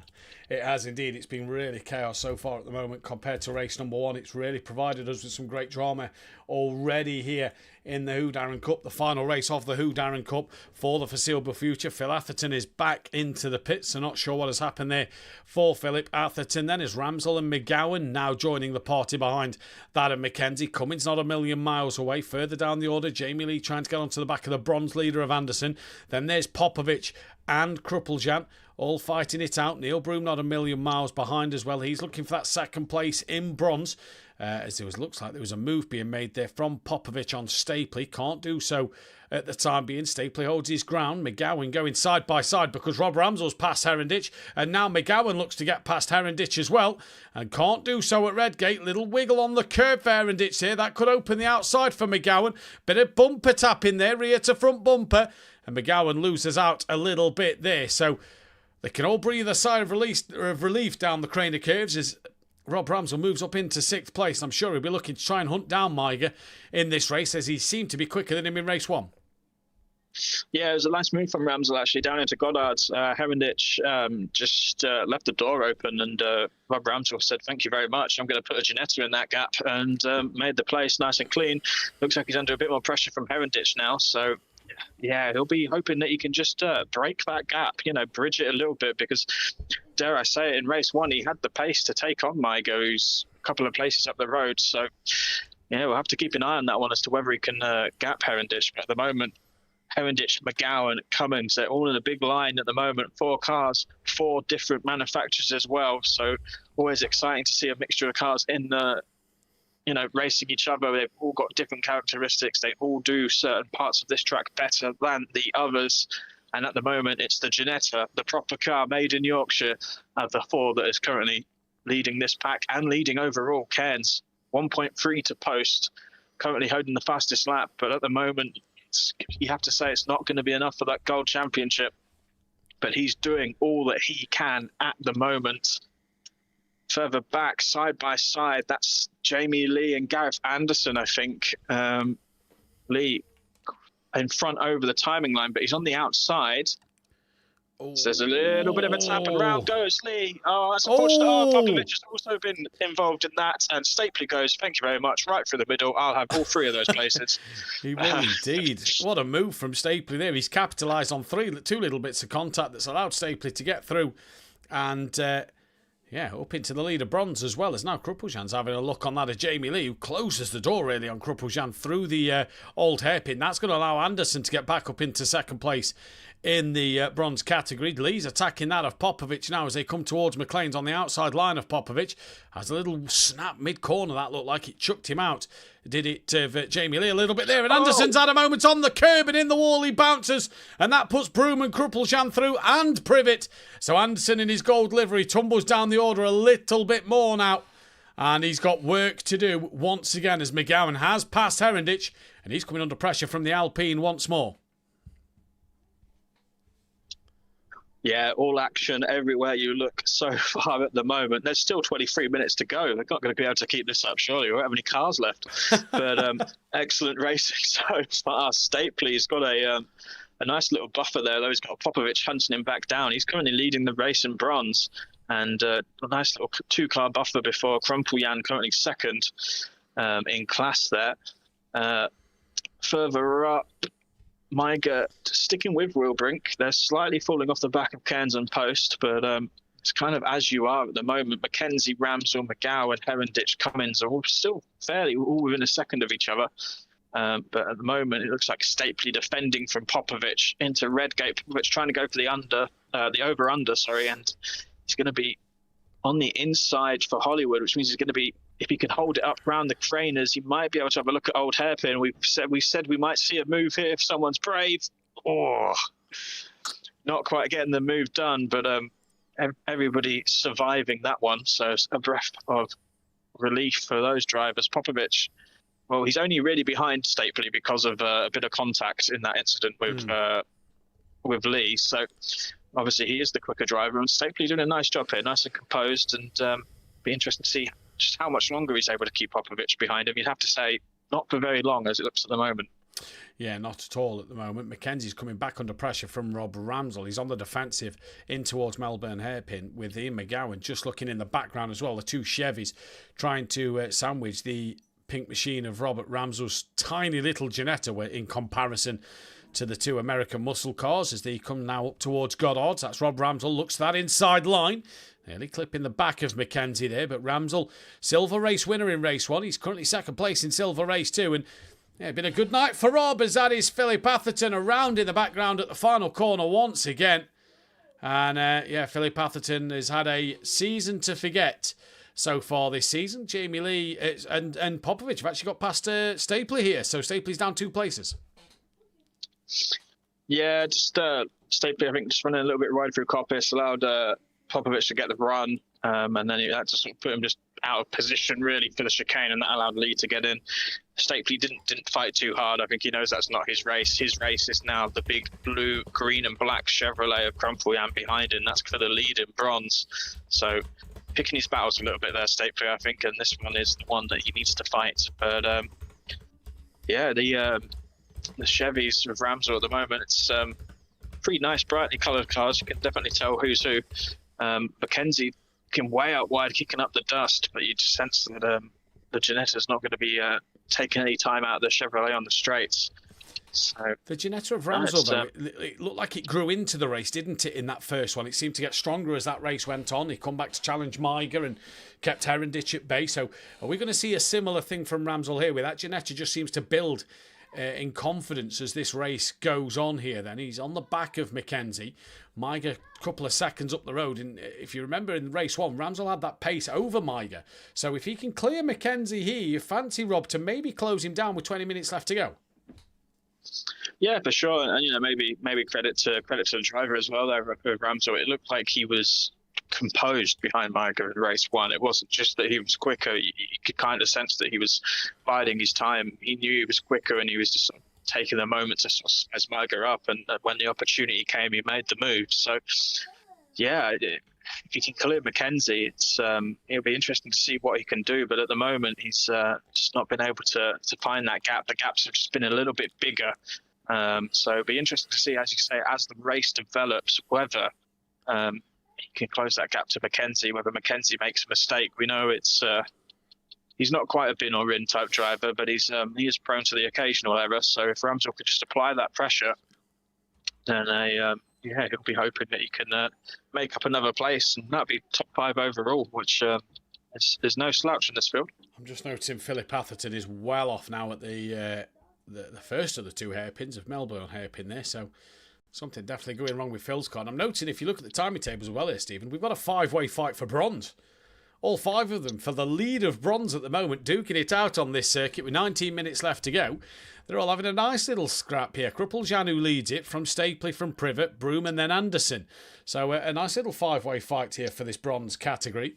It has indeed. It's been really chaos so far at the moment compared to race number one. It's really provided us with some great drama already here in the Whodarron Cup, the final race of the Whodarron Cup for the foreseeable future. Phil Atherton is back into the pits, so not sure what has happened there for Philip Atherton. Then is Ramsell and McGowan now joining the party behind that of Mackenzie. Cummins not a million miles away. Further down the order, Jamie Lee trying to get onto the back of the bronze leader of Anderson. Then there's Popovic and Kruppeljan all fighting it out. Neil Broom not a million miles behind as well. He's looking for that second place in bronze. As it looks like there was a move being made there from Popovic on Stapley. Can't do so at the time being. Stapley holds his ground. McGowan going side by side because Rob Ramsell's past Heronditch, and now McGowan looks to get past Heronditch as well and can't do so at Redgate. Little wiggle on the curb for Heronditch here. That could open the outside for McGowan. Bit of bumper tap in there, rear to front bumper, and McGowan loses out a little bit there. So they can all breathe a sigh of relief down the Craner curves as Rob Ramsell moves up into sixth place. I'm sure he'll be looking to try and hunt down Miga in this race as he seemed to be quicker than him in race one. Yeah, it was a nice move from Ramsell actually down into Goddard's. Heronditch just left the door open, and Rob Ramsell said, "Thank you very much. I'm going to put a Ginetta in that gap," and made the place nice and clean. Looks like he's under a bit more pressure from Heronditch now, so yeah, he'll be hoping that he can just break that gap, bridge it a little bit, because dare I say it, in race one he had the pace to take on Miga, who's a couple of places up the road. So yeah, we'll have to keep an eye on that one as to whether he can gap Heronditch. But at the moment, Heronditch, McGowan, Cummins, they're all in a big line at the moment. 4 cars, 4 different manufacturers as well. So always exciting to see a mixture of cars in the racing each other. They've all got different characteristics. They all do certain parts of this track better than the others. And at the moment, it's the Ginetta, the proper car made in Yorkshire, of the 4 that is currently leading this pack and leading overall. Cairns, 1.3 to Post, currently holding the fastest lap. But at the moment, you have to say it's not going to be enough for that gold championship. but he's doing all that he can at the moment. Further back, side by side, that's Jamie Lee and Gareth Anderson, I think. Lee in front over the timing line, but he's on the outside. So there's a little bit of a tap, and round goes Lee. Oh, that's unfortunate. Oh, Popovich has also been involved in that. And Stapley goes, thank you very much, right through the middle. I'll have all three of those places. He will indeed. What a move from Stapley there. He's capitalised on two little bits of contact that's allowed Stapley to get through. And, up into the lead of bronze as well. As now Krupeljan's having a look on that of Jamie Lee, who closes the door really on Krupeljan through the old hairpin. That's going to allow Anderson to get back up into second place in the bronze category. Lee's attacking that of Popovich now as they come towards McLean's on the outside line of Popovich. Has a little snap mid-corner. That looked like it chucked him out. Did it Jamie Lee a little bit there. And Anderson's had a moment on the curb, and in the wall he bounces. And that puts Broom and Krupeljan through, and Privet. So Anderson in his gold livery tumbles down the order a little bit more now. And he's got work to do once again as McGowan has passed Herendich. And he's coming under pressure from the Alpine once more. Yeah, all action everywhere you look so far at the moment. There's still 23 minutes to go. They're not going to be able to keep this up, surely. We won't have any cars left. But excellent racing so far. Stapley's got a nice little buffer there, though. He's got Popovich hunting him back down. He's currently leading the race in bronze. And a nice little two-car buffer before Krumpeljaan, currently second in class there. Further up, Maiger sticking with Wilbrink. They're slightly falling off the back of Cairns and Post, but it's kind of as you are at the moment. Mackenzie, Ramsell, McGowan, Herendich, Cummins are all still fairly all within a second of each other. But at the moment, it looks like Stapley defending from Popovich into Redgate. Popovich trying to go for the over-under, and he's going to be on the inside for Hollywood, which means he's going to be, if he can hold it up round the craners, he might be able to have a look at Old Hairpin. We said we might see a move here if someone's brave. Not quite getting the move done, but everybody surviving that one. So it's a breath of relief for those drivers. Popovich, well, he's only really behind Stapley because of a bit of contact in that incident with Lee. So obviously he is the quicker driver, and Stapley doing a nice job here, nice and composed, and be interesting to see just how much longer he's able to keep Popovich behind him. You'd have to say not for very long, as it looks at the moment. Yeah, not at all at the moment. Mackenzie's coming back under pressure from Rob Ramsell. He's on the defensive in towards Melbourne Hairpin with Ian McGowan just looking in the background as well. The two Chevys trying to sandwich the pink machine of Robert Ramsell's tiny little Ginetta in comparison to the two American muscle cars as they come now up towards Goddard's. That's Rob Ramsell, looks that inside line. Nearly clipping the back of Mackenzie there, but Ramsell, silver race winner in race one. He's currently second place in silver race two, and been a good night for Rob, as that is Philip Atherton around in the background at the final corner once again. And Philip Atherton has had a season to forget so far this season. Jamie Lee and Popovich have actually got past Stapley here, so Stapley's down 2 places. Yeah, just Stapley, I think, just running a little bit wide through Coppice, allowed Popovich to get the run, and then that just sort of put him just out of position really for the chicane, and that allowed Lee to get in. Stapley didn't fight too hard. I think he knows that's not his race. His race is now the big blue, green and black Chevrolet of Krumpeljaan behind him. That's for the lead in bronze. So picking his battles a little bit there, Stapley, I think, and this one is the one that he needs to fight. But the Chevys with Ramsell at the moment, it's pretty nice, brightly coloured cars. You can definitely tell who's who. Mackenzie can way out wide, kicking up the dust, but you just sense that the Ginetta's not going to be taking any time out of the Chevrolet on the straights. So the Ginetta of Ramsell, though, it looked like it grew into the race, didn't it, in that first one? It seemed to get stronger as that race went on. He come back to challenge Maiger and kept Herendich at bay. So are we going to see a similar thing from Ramsell here, where that Ginetta just seems to build in confidence as this race goes on here? Then he's on the back of Mackenzie. Maiger a couple of seconds up the road, and if you remember in race one, Ramsell had that pace over Maiger. So if he can clear Mackenzie here, you fancy Rob to maybe close him down with 20 minutes left to go. Yeah, for sure, and maybe credit to the driver as well there with Ramsell. It looked like he was composed behind Maiger in race one. It wasn't just that he was quicker. You could kind of sense that he was biding his time. He knew he was quicker, and he was just taking the moment to sort of size Marga up, and when the opportunity came, he made the move. So, yeah, if he can clear Mackenzie, it'll be interesting to see what he can do. But at the moment, he's just not been able to find that gap. The gaps have just been a little bit bigger. So it'll be interesting to see, as you say, as the race develops, whether he can close that gap to Mackenzie, whether Mackenzie makes a mistake. We know he's not quite a bin or in type driver, but he is prone to the occasional error. So if Ramsdell could just apply that pressure, then he'll be hoping that he can make up another place, and that'd be top 5 overall, which there's no slouch in this field. I'm just noticing Philip Atherton is well off now at the first of the 2 hairpins of Melbourne hairpin there, so something definitely going wrong with Phil's car. And I'm noting, if you look at the timing tables as well here, Stephen, we've got a 5-way fight for bronze. All 5 of them for the lead of bronze at the moment, duking it out on this circuit with 19 minutes left to go. They're all having a nice little scrap here. Kruppeljan, who leads it, from Stapley, from Privet, Broom, and then Anderson. So a nice little 5-way fight here for this bronze category.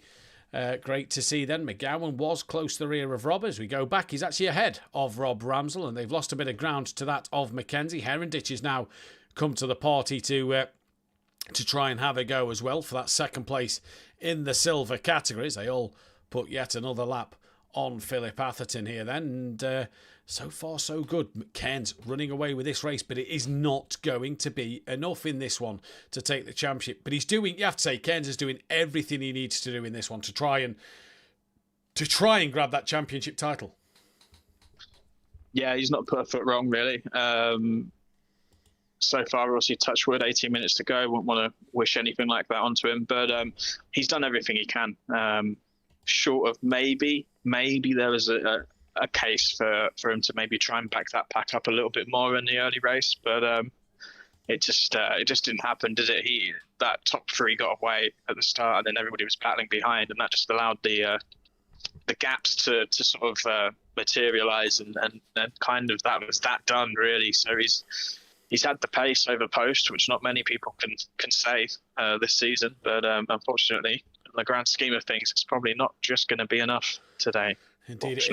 Great to see then. McGowan was close to the rear of Rob. As we go back, he's actually ahead of Rob Ramsdell, and they've lost a bit of ground to that of Mackenzie. Heronditch has now come to the party to try and have a go as well for that second place in the silver categories. They all put yet another lap on Philip Atherton here then, and so far so good. Cairns running away with this race, but it is not going to be enough in this one to take the championship. But you have to say, Cairns is doing everything he needs to do in this one to try and grab that championship title. Yeah, he's not put a foot wrong, really. So far, obviously, touch wood, 18 minutes to go. Wouldn't want to wish anything like that onto him, but he's done everything he can. Short of maybe there was a case for him to maybe try and back that pack up a little bit more in the early race, but it just didn't happen, did it? That top 3 got away at the start, and then everybody was battling behind, and that just allowed the gaps to sort of materialize, and kind of that was that done, really. So he's had the pace over post, which not many people can say this season, but unfortunately, in the grand scheme of things, it's probably not just going to be enough today. Indeed, it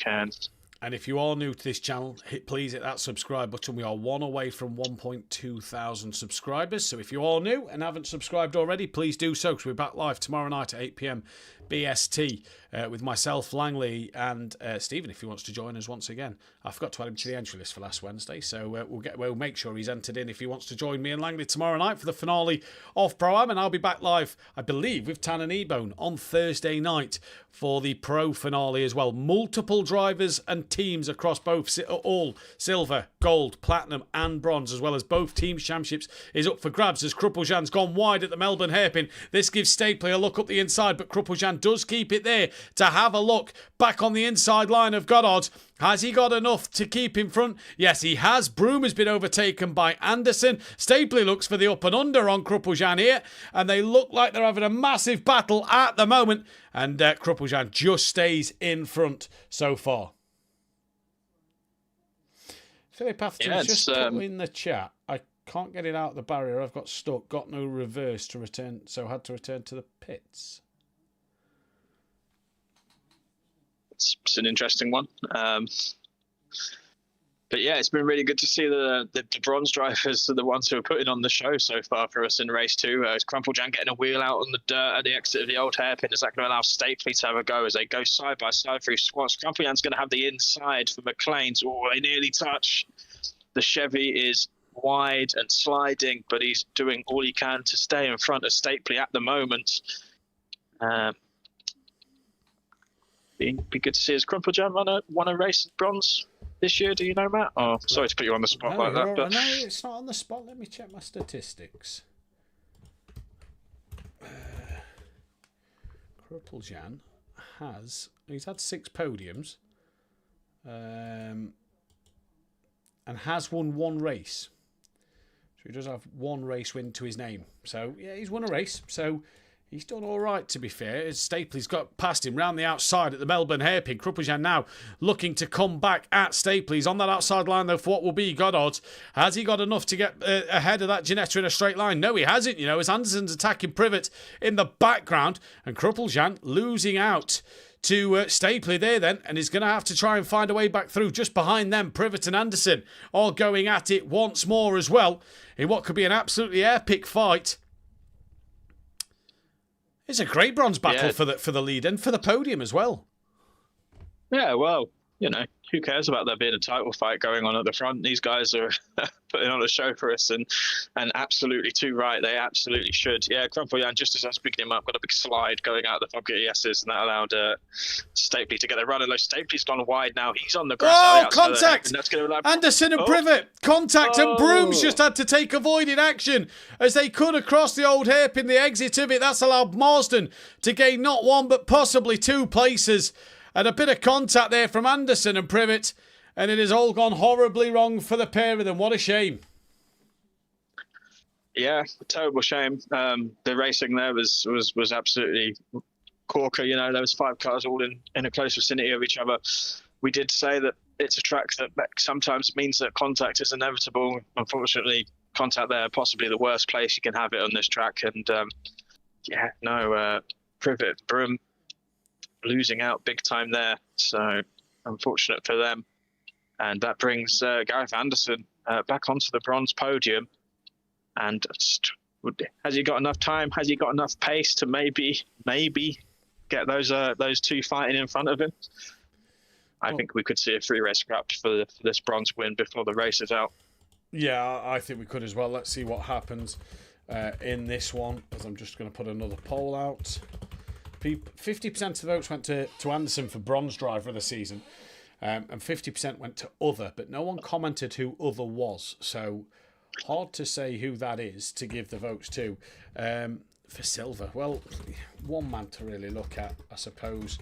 is. And if you are new to this channel, please hit that subscribe button. We are 1 away from 1.2 thousand subscribers. So if you are new and haven't subscribed already, please do so, because we're back live tomorrow night at 8 p.m. BST with myself, Langley, and Stephen, if he wants to join us once again. I forgot to add him to the entry list for last Wednesday, so we'll make sure he's entered in if he wants to join me and Langley tomorrow night for the finale of Pro-Am, and I'll be back live, I believe, with Tan and Ebone on Thursday night for the Pro finale as well. Multiple drivers and teams across all silver, gold, platinum and bronze, as well as both teams' championships is up for grabs as Kruppeljan's gone wide at the Melbourne hairpin. This gives Stapley a look up the inside, but Kruppeljan does keep it there to have a look back on the inside line of Goddard. Has he got enough to keep in front? Yes, he has. Broom has been overtaken by Anderson. Stapley looks for the up and under on Kruppeljan here, and they look like they're having a massive battle at the moment, and Kruppeljan just stays in front so far. Philip Atherton's just put in the chat, I can't get it out the barrier, I've got stuck, got no reverse to return, so had to return to the pits. It's an interesting one. But yeah, it's been really good to see the bronze drivers are the ones who are putting on the show so far for us in race 2. Is Kruppeljan getting a wheel out on the dirt at the exit of the old hairpin? Is that going to allow Stapley to have a go as they go side by side through squats? Kruppeljan's going to have the inside for McLean's. Oh, they nearly touch. The Chevy is wide and sliding, but he's doing all he can to stay in front of Stapley at the moment. Be good to see as Kruppeljan won a race in bronze this year. Do you know, Matt? Oh, sorry to put you on the spot like that. But... No, it's not on the spot. Let me check my statistics. Kruppeljan he's had 6 podiums and has won 1 race. So he does have 1 race win to his name. So, yeah, he's won a race. So... he's done all right, to be fair. Stapley's got past him round the outside at the Melbourne hairpin. Kruppeljan now looking to come back at Stapley. He's on that outside line, though, for what will be Goddard. Has he got enough to get ahead of that Ginetta in a straight line? No, he hasn't, as Anderson's attacking Privet in the background. And Kruppeljan losing out to Stapley there then, and he's going to have to try and find a way back through. Just behind them, Privet and Anderson all going at it once more as well in what could be an absolutely epic fight. It's a great bronze battle for the lead and for the podium as well. Yeah, well, you know, who cares about there being a title fight going on at the front? These guys are putting on a show for us, and absolutely too right. They absolutely should. Yeah, Crumpleyan, just as I was picking him up, got a big slide going out of the pocket ESs, and that allowed Stapley to get the run. And Stapley's gone wide now. He's on the grass. Oh, contact! And that's going to Anderson and Privet. Contact, and Brooms just had to take avoided action as they could across the old hairpin, the exit of it. That's allowed Marsden to gain not one, but possibly 2 places. And a bit of contact there from Anderson and Privet, and it has all gone horribly wrong for the pair of them. What a shame. Yeah, terrible shame. The racing there was absolutely corker. You know, there was 5 cars all in a close vicinity of each other. We did say that it's a track that sometimes means that contact is inevitable. Unfortunately, contact there, possibly the worst place you can have it on this track. And Privet, Broom, losing out big time there, so unfortunate for them. And that brings Gareth Anderson back onto the bronze podium. And has he got enough time? Has he got enough pace to maybe get those 2 fighting in front of him? I think we could see a 3 race scrap for this bronze win before the race is out. Yeah, I think we could as well. Let's see what happens in this one, as I'm just going to put another poll out. 50% of the votes went to Anderson for bronze driver of the season, and 50% went to other, but no one commented who other was, so hard to say who that is to give the votes to. For silver, well, one man to really look at, I suppose.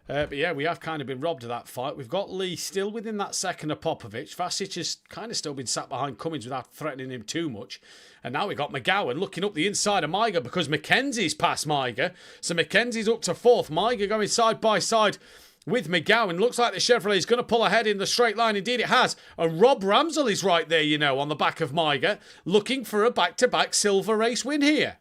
But yeah, we have kind of been robbed of that fight. We've got Lee still within that second of Popovic. Vasic has kind of still been sat behind Cummins without threatening him too much. And now we've got McGowan looking up the inside of Maiger because Mackenzie's past Maiger. So Mackenzie's up to 4th. Maiger going side by side with McGowan. Looks like the Chevrolet is going to pull ahead in the straight line. Indeed it has. And Rob Ramsell is right there, you know, on the back of Maiger, looking for a back-to-back silver race win here.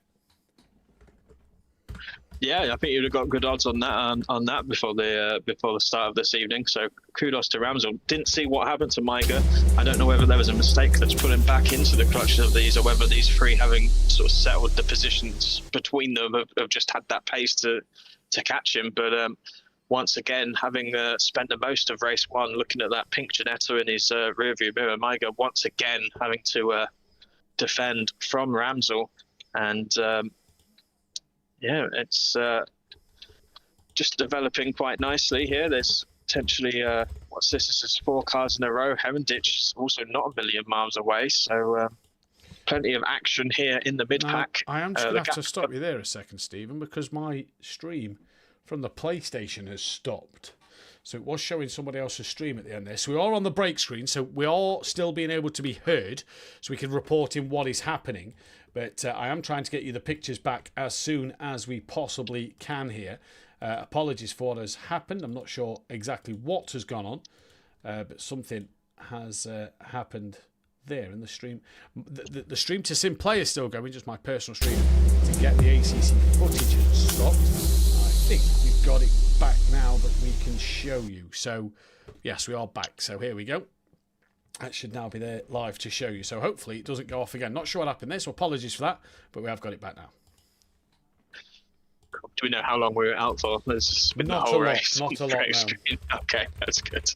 Yeah, I think you'd have got good odds on that before the start of this evening. So kudos to Ramsell. Didn't see what happened to Maiger. I don't know whether there was a mistake that's put him back into the clutches of these, or whether these 3, having sort of settled the positions between them, have just had that pace to catch him. But once again, having spent the most of race 1 looking at that pink Ginetta in his rearview mirror, Maiger once again having to defend from Ramsell. And yeah, it's just developing quite nicely here. There's potentially, what's this? This is 4 cars in a row. Heronditch is also not a million miles away, so plenty of action here in the mid-pack. I am just going to have to stop you there a second, Stephen, because my stream from the PlayStation has stopped. So it was showing somebody else's stream at the end there. So we are on the break screen, so we are still being able to be heard, so we can report in what is happening. But I am trying to get you the pictures back as soon as we possibly can here. Apologies for what has happened. I'm not sure exactly what has gone on, but something has happened there in the stream. The stream to SimPlay is still going, just my personal stream to get the ACC footage has stopped. I think we've got it back now that we can show you. So, yes, we are back. So here we go. That should now be there live to show you. So hopefully it doesn't go off again. Not sure what happened there, so apologies for that. But we have got it back now. Do we know how long we were out for? There's been not the whole a lot, race. not a lot, no. Okay, that's good.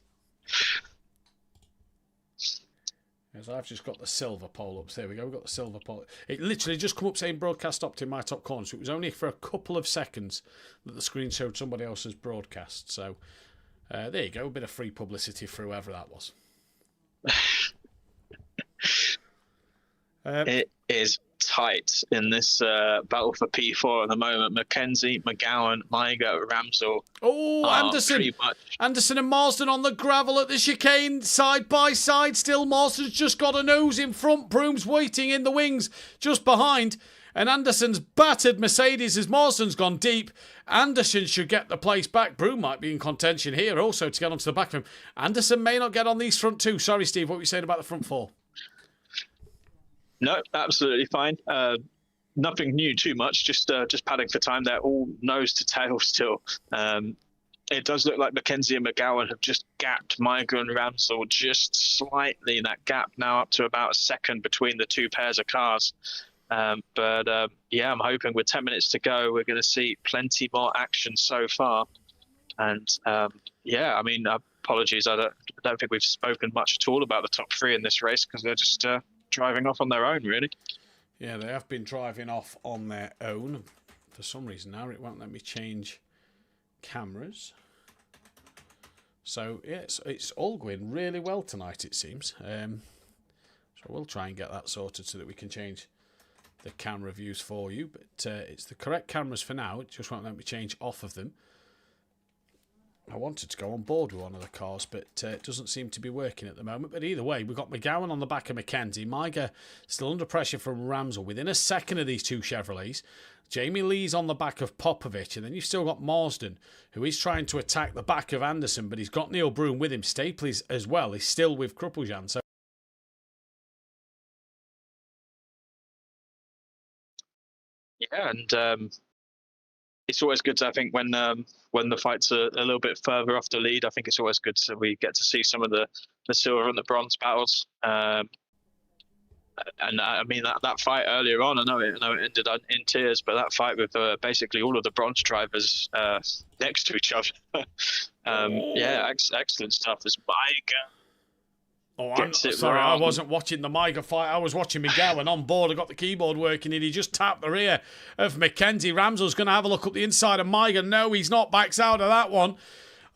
Yes, I've just got the silver poll up. So there we go. We've got the silver poll. It literally just come up saying broadcast stopped in my top corner. So it was only for a couple of seconds that the screen showed somebody else's broadcast. So there you go. A bit of free publicity for whoever that was. It is tight in this battle for P4 at the moment. Mackenzie, McGowan, Maiger, Ramsell. Oh, Anderson. Anderson and Marsden on the gravel at the chicane, side by side still. Marsden's just got a nose in front. Broom's waiting in the wings just behind. And Anderson's battered Mercedes as Marsden's gone deep. Anderson should get the place back. Broom might be in contention here also to get onto the back of him. Anderson may not get on these front 2. Sorry, Steve, what were you saying about the front 4? No, absolutely fine. Nothing new too much, just padding for time. They're all nose to tail still. it does look like Mackenzie and McGowan have just gapped Miga and Ramsell just slightly. That gap now up to about a second between the two pairs of cars. Yeah, I'm hoping with 10 minutes to go, we're going to see plenty more action so far. And yeah, I mean, apologies, I don't think we've spoken much at all about the top three in this race because they're just driving off on their own, really. Yeah, they have been driving off on their own. For some reason now it won't let me change cameras. So yeah, it's all going really well tonight, it seems. So we'll try and get that sorted so that we can change the camera views for you. But it's the correct cameras for now. It just won't let me change off of them. I wanted to go on board with one of the cars, but it doesn't seem to be working at the moment. But either way, we've got McGowan on the back of Mackenzie. Miga still under pressure from Ramsell. Within a second of these two Chevrolets, Jamie Lee's on the back of Popovich. And then you've still got Marsden, who is trying to attack the back of Anderson, but he's got Neil Broom with him. Stapley as well is still with Kruppeljan. So yeah, and it's always good, I think, when the fights are a little bit further off the lead. I think it's always good so we get to see some of the silver and the bronze battles. And I mean that fight earlier on, I know it ended in tears, but that fight with basically all of the bronze drivers next to each other. Yeah, excellent stuff. As Miga. Oh, I'm sorry, I wasn't watching the Miga fight. I was watching McGowan on board. I got the keyboard working and he just tapped the rear of Mackenzie. Ramsell's going to have a look up the inside of Miga. No, he's not. Backs out of that one.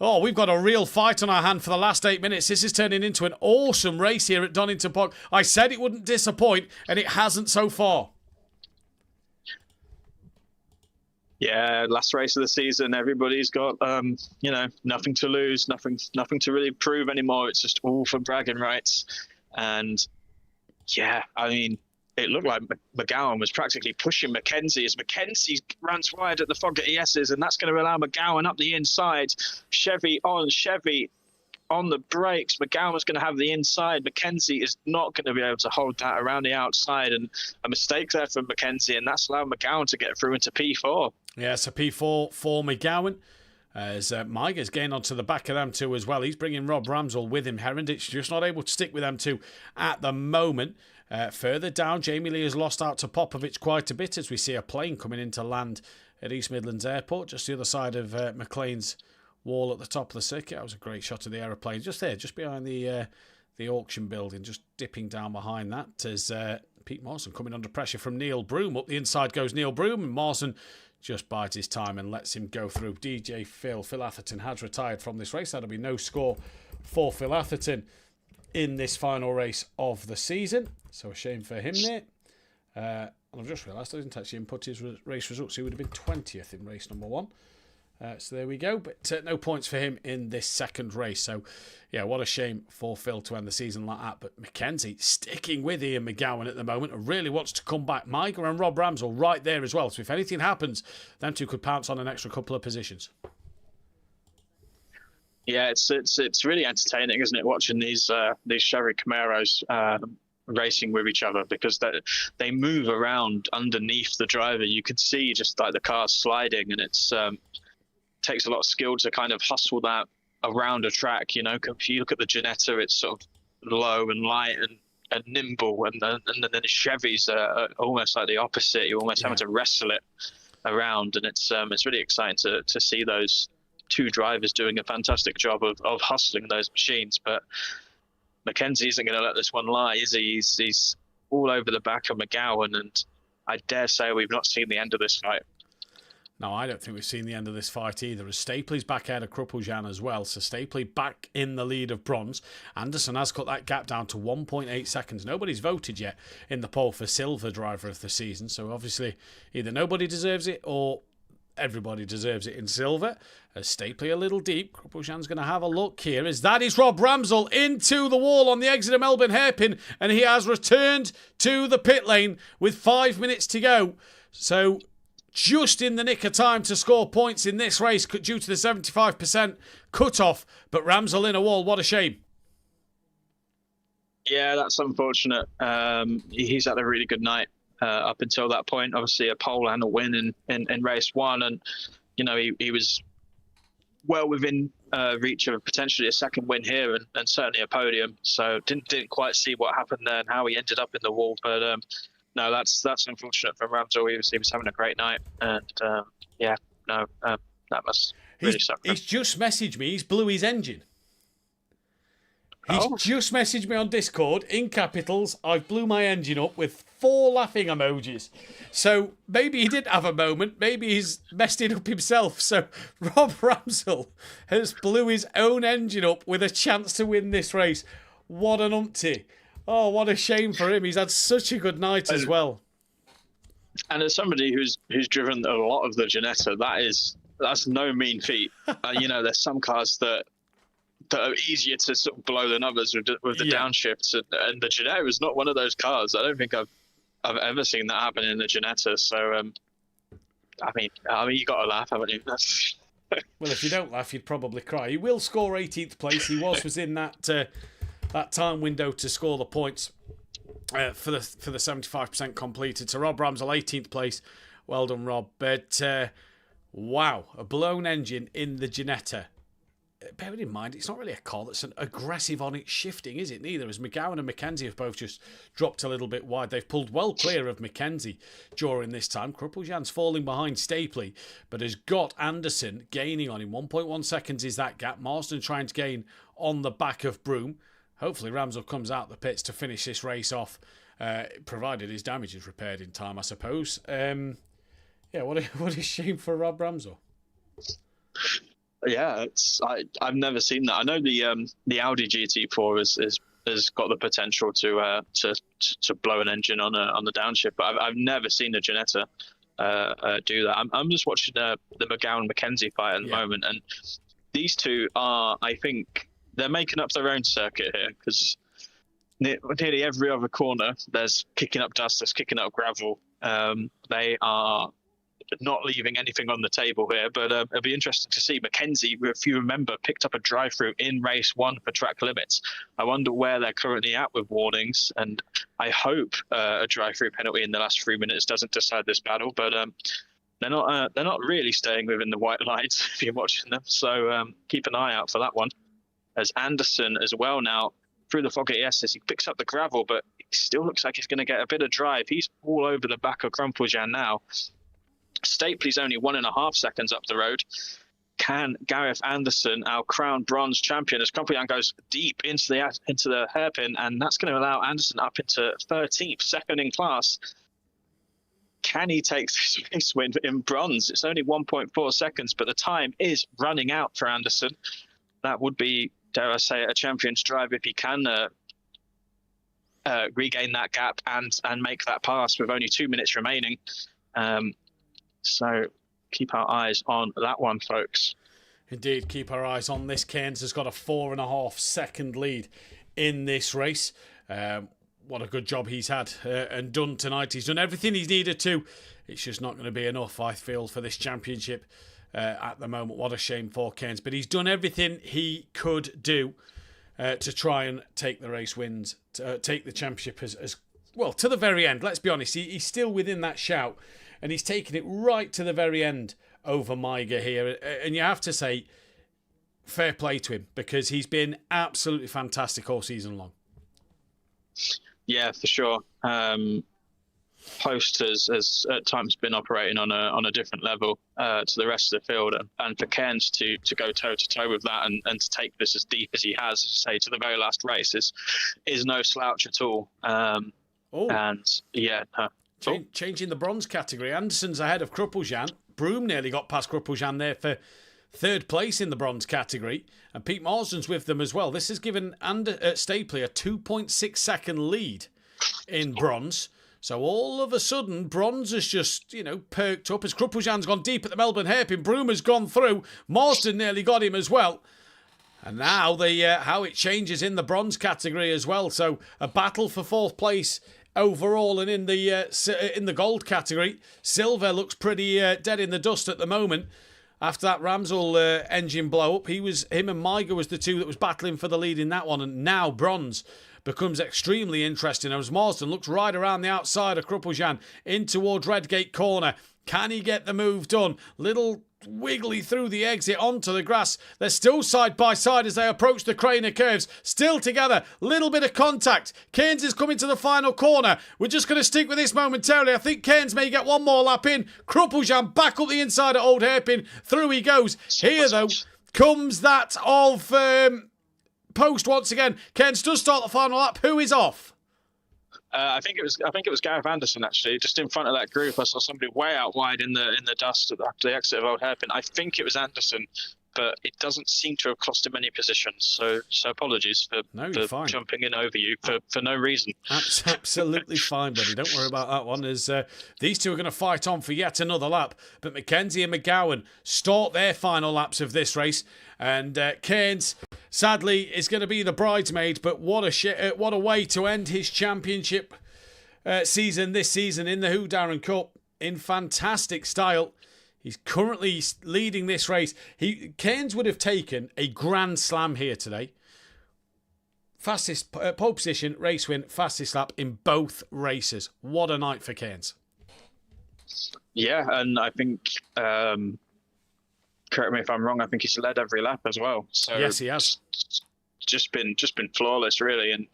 Oh, we've got a real fight on our hand for the last 8 minutes. This is turning into an awesome race here at Donington Park. I said it wouldn't disappoint, and it hasn't so far. Yeah, last race of the season, everybody's got nothing to lose, nothing to really prove anymore. It's just all for bragging rights. And yeah, I mean, it looked like McGowan was practically pushing Mackenzie as Mackenzie runs wide at the Fogger ESs, and that's going to allow McGowan up the inside. Chevy on the brakes. McGowan was going to have the inside. Mackenzie is not going to be able to hold that around the outside, and a mistake there from Mackenzie, and that's allowed McGowan to get through into P4. Yeah, so P4 for McGowan. As Miga's getting onto the back of them two as well. He's bringing Rob Ramsell with him. Herendich just not able to stick with them two at the moment. Further down, Jamie Lee has lost out to Popovich quite a bit as we see a plane coming into land at East Midlands Airport, just the other side of McLean's wall at the top of the circuit. That was a great shot of the aeroplane just there, just behind the auction building, just dipping down behind that as Pete Morrison coming under pressure from Neil Broom. Up the inside goes Neil Broom, and Morrison just bides his time and lets him go through. DJ Phil Atherton has retired from this race. That'll be no score for Phil Atherton in this final race of the season. So a shame for him there. And I've just realised I didn't actually input his race results. He would have been 20th in race number 1. So there we go. But no points for him in this second race. So, yeah, what a shame for Phil to end the season like that. But Mackenzie sticking with Ian McGowan at the moment and really wants to come back. Miga and Rob Ramsell right there as well. So if anything happens, them two could pounce on an extra couple of positions. Yeah, it's really entertaining, isn't it, watching these Chevy Camaros racing with each other, because they move around underneath the driver. You can see just like the cars sliding, and it's takes a lot of skill to kind of hustle that around a track. You know, if you look at the Ginetta, it's sort of low and light and nimble, and then the Chevys are almost like the opposite. You're almost having to wrestle it around, and it's really exciting to see those two drivers doing a fantastic job of hustling those machines. But Mackenzie isn't going to let this one lie, is he? He's all over the back of McGowan, and I dare say we've not seen the end of this fight. No, I don't think we've seen the end of this fight either, as Stapley's back ahead of Kruppeljan as well. So Stapley back in the lead of bronze. Anderson has cut that gap down to 1.8 seconds. Nobody's voted yet in the poll for Silver Driver of the season. So obviously either nobody deserves it or everybody deserves it in silver. As Stapley a little deep, Kruppeljan's going to have a look here. As that is Rob Ramsell into the wall on the exit of Melbourne hairpin, and he has returned to the pit lane with 5 minutes to go. So just in the nick of time to score points in this race due to the 75% cut-off. But Ramsell in a wall, what a shame. Yeah, that's unfortunate. He's had a really good night up until that point. Obviously a pole and a win in race one. And, you know, he was well within reach of potentially a second win here and certainly a podium. So didn't quite see what happened there and how he ended up in the wall. But no, that's unfortunate for Ramsel. He was having a great night, and that must really suck. He's just messaged me. He's blew his engine. He's just messaged me on Discord in capitals. I've blew my engine up with 4 laughing emojis. So maybe he did have a moment. Maybe he's messed it up himself. So Rob Ramsel has blew his own engine up with a chance to win this race. What an umpty. Oh, what a shame for him. He's had such a good night as well. And as somebody who's driven a lot of the Ginetta, that's no mean feat. There's some cars that are easier to sort of blow than others with the downshifts, and the Ginetta is not one of those cars. I don't think I've ever seen that happen in the Ginetta. So, I mean, you got to laugh, haven't you? Well, if you don't laugh, you'd probably cry. He will score 18th place. He was in that time window to score the points for the 75% completed. So Rob Ramsel, 18th place. Well done, Rob. But wow, a blown engine in the Ginetta. Bearing in mind, it's not really a car that's an aggressive on its shifting, is it? Neither, as McGowan and Mackenzie have both just dropped a little bit wide. They've pulled well clear of Mackenzie during this time. Kruppeljan's falling behind Stapley, but has got Anderson gaining on him. 1.1 seconds is that gap. Marsden trying to gain on the back of Broom. Hopefully Ramsel comes out the pits to finish this race off, provided his damage is repaired in time, I suppose. What a shame for Rob Ramsel. Yeah, I've never seen that. I know the Audi GT4 has got the potential to blow an engine on the downshift, but I've never seen a Ginetta do that. I'm just watching the McGowan Mackenzie fight at the moment, and these two are, I think, they're making up their own circuit here, because nearly every other corner there's kicking up dust, there's kicking up gravel. They are not leaving anything on the table here, but it'll be interesting to see. Mackenzie, if you remember, picked up a drive-through in race 1 for track limits. I wonder where they're currently at with warnings, and I hope a drive-through penalty in the last 3 minutes doesn't decide this battle. But they're not really staying within the white lines if you're watching them. So keep an eye out for that one. As Anderson as well now through the fog at Estes, he picks up the gravel, but it still looks like he's going to get a bit of drive. He's all over the back of Kruppeljan now. Stapley's only 1.5 seconds up the road. Can Gareth Anderson, our crown bronze champion, as Kruppeljan goes deep into the hairpin, and that's going to allow Anderson up into 13th, second in class. Can he take this race win in bronze? It's only 1.4 seconds, but the time is running out for Anderson. That would be, dare I say, a champion's drive if he can regain that gap and make that pass with only 2 minutes remaining. So keep our eyes on that one, folks. Indeed, keep our eyes on this. Keynes has got a 4.5 second lead in this race. What a good job he's had and done tonight. He's done everything he's needed to. It's just not going to be enough, I feel, for this championship at the moment. What a shame for Keynes. But he's done everything he could do to try and take the race wins, take the championship as well, to the very end. Let's be honest, he's still within that shout. And he's taken it right to the very end over Maiger here. And you have to say, fair play to him, because he's been absolutely fantastic all season long. Yeah, for sure. Post has at times been operating on a different level to the rest of the field. And for Cairns to go toe-to-toe with that and to take this as deep as he has, say, to the very last race is no slouch at all. Changing the bronze category. Anderson's ahead of Kruppeljan. Broom nearly got past Kruppeljan there for third place in the bronze category. And Pete Marsden's with them as well. This has given Stapley a 2.6 second lead in bronze. So all of a sudden, bronze has just, perked up as Kruppeljan's gone deep at the Melbourne hairpin. Broom has gone through. Marsden nearly got him as well. And now how it changes in the bronze category as well. So a battle for fourth place overall, and in the gold category, Silver looks pretty dead in the dust at the moment. After that Ramsel engine blow up, him and Maiger was the two that was battling for the lead in that one, and now bronze becomes extremely interesting as Marsden looks right around the outside of Kruppeljan in towards Redgate Corner. Can he get the move done? Little wiggly through the exit onto the grass. They're still side by side as they approach the Craner curves. Still together. Little bit of contact. Keynes is coming to the final corner. We're just going to stick with this momentarily. I think Keynes may get one more lap in. Kruppeljan back up the inside of Old Hairpin. Through he goes. Here, though, comes that of Post once again. Keynes does start the final lap. Who is off? I think it was Gareth Anderson, actually, just in front of that group. I saw somebody way out wide in the dust after the exit of Old Hairpin. I think it was Anderson, but it doesn't seem to have cost him any positions. So apologies for jumping in over you for no reason. That's absolutely fine, buddy. Don't worry about that one. As these two are going to fight on for yet another lap. But Mackenzie and McGowan start their final laps of this race. And Keynes, sadly, is going to be the bridesmaid. But what a way to end his championship season this season in the Whodarron Cup in fantastic style. He's currently leading this race. Keynes would have taken a Grand Slam here today. Fastest pole position, race win, fastest lap in both races. What a night for Keynes. Yeah, and I think, correct me if I'm wrong, I think he's led every lap as well. So yes, he has. Just been flawless, really. And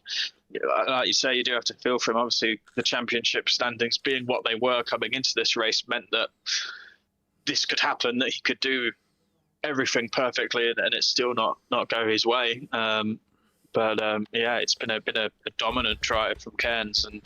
like you say, you do have to feel for him. Obviously, the championship standings being what they were coming into this race meant that this could happen, that he could do everything perfectly and it's still not go his way. But it's been a dominant drive from Keynes, and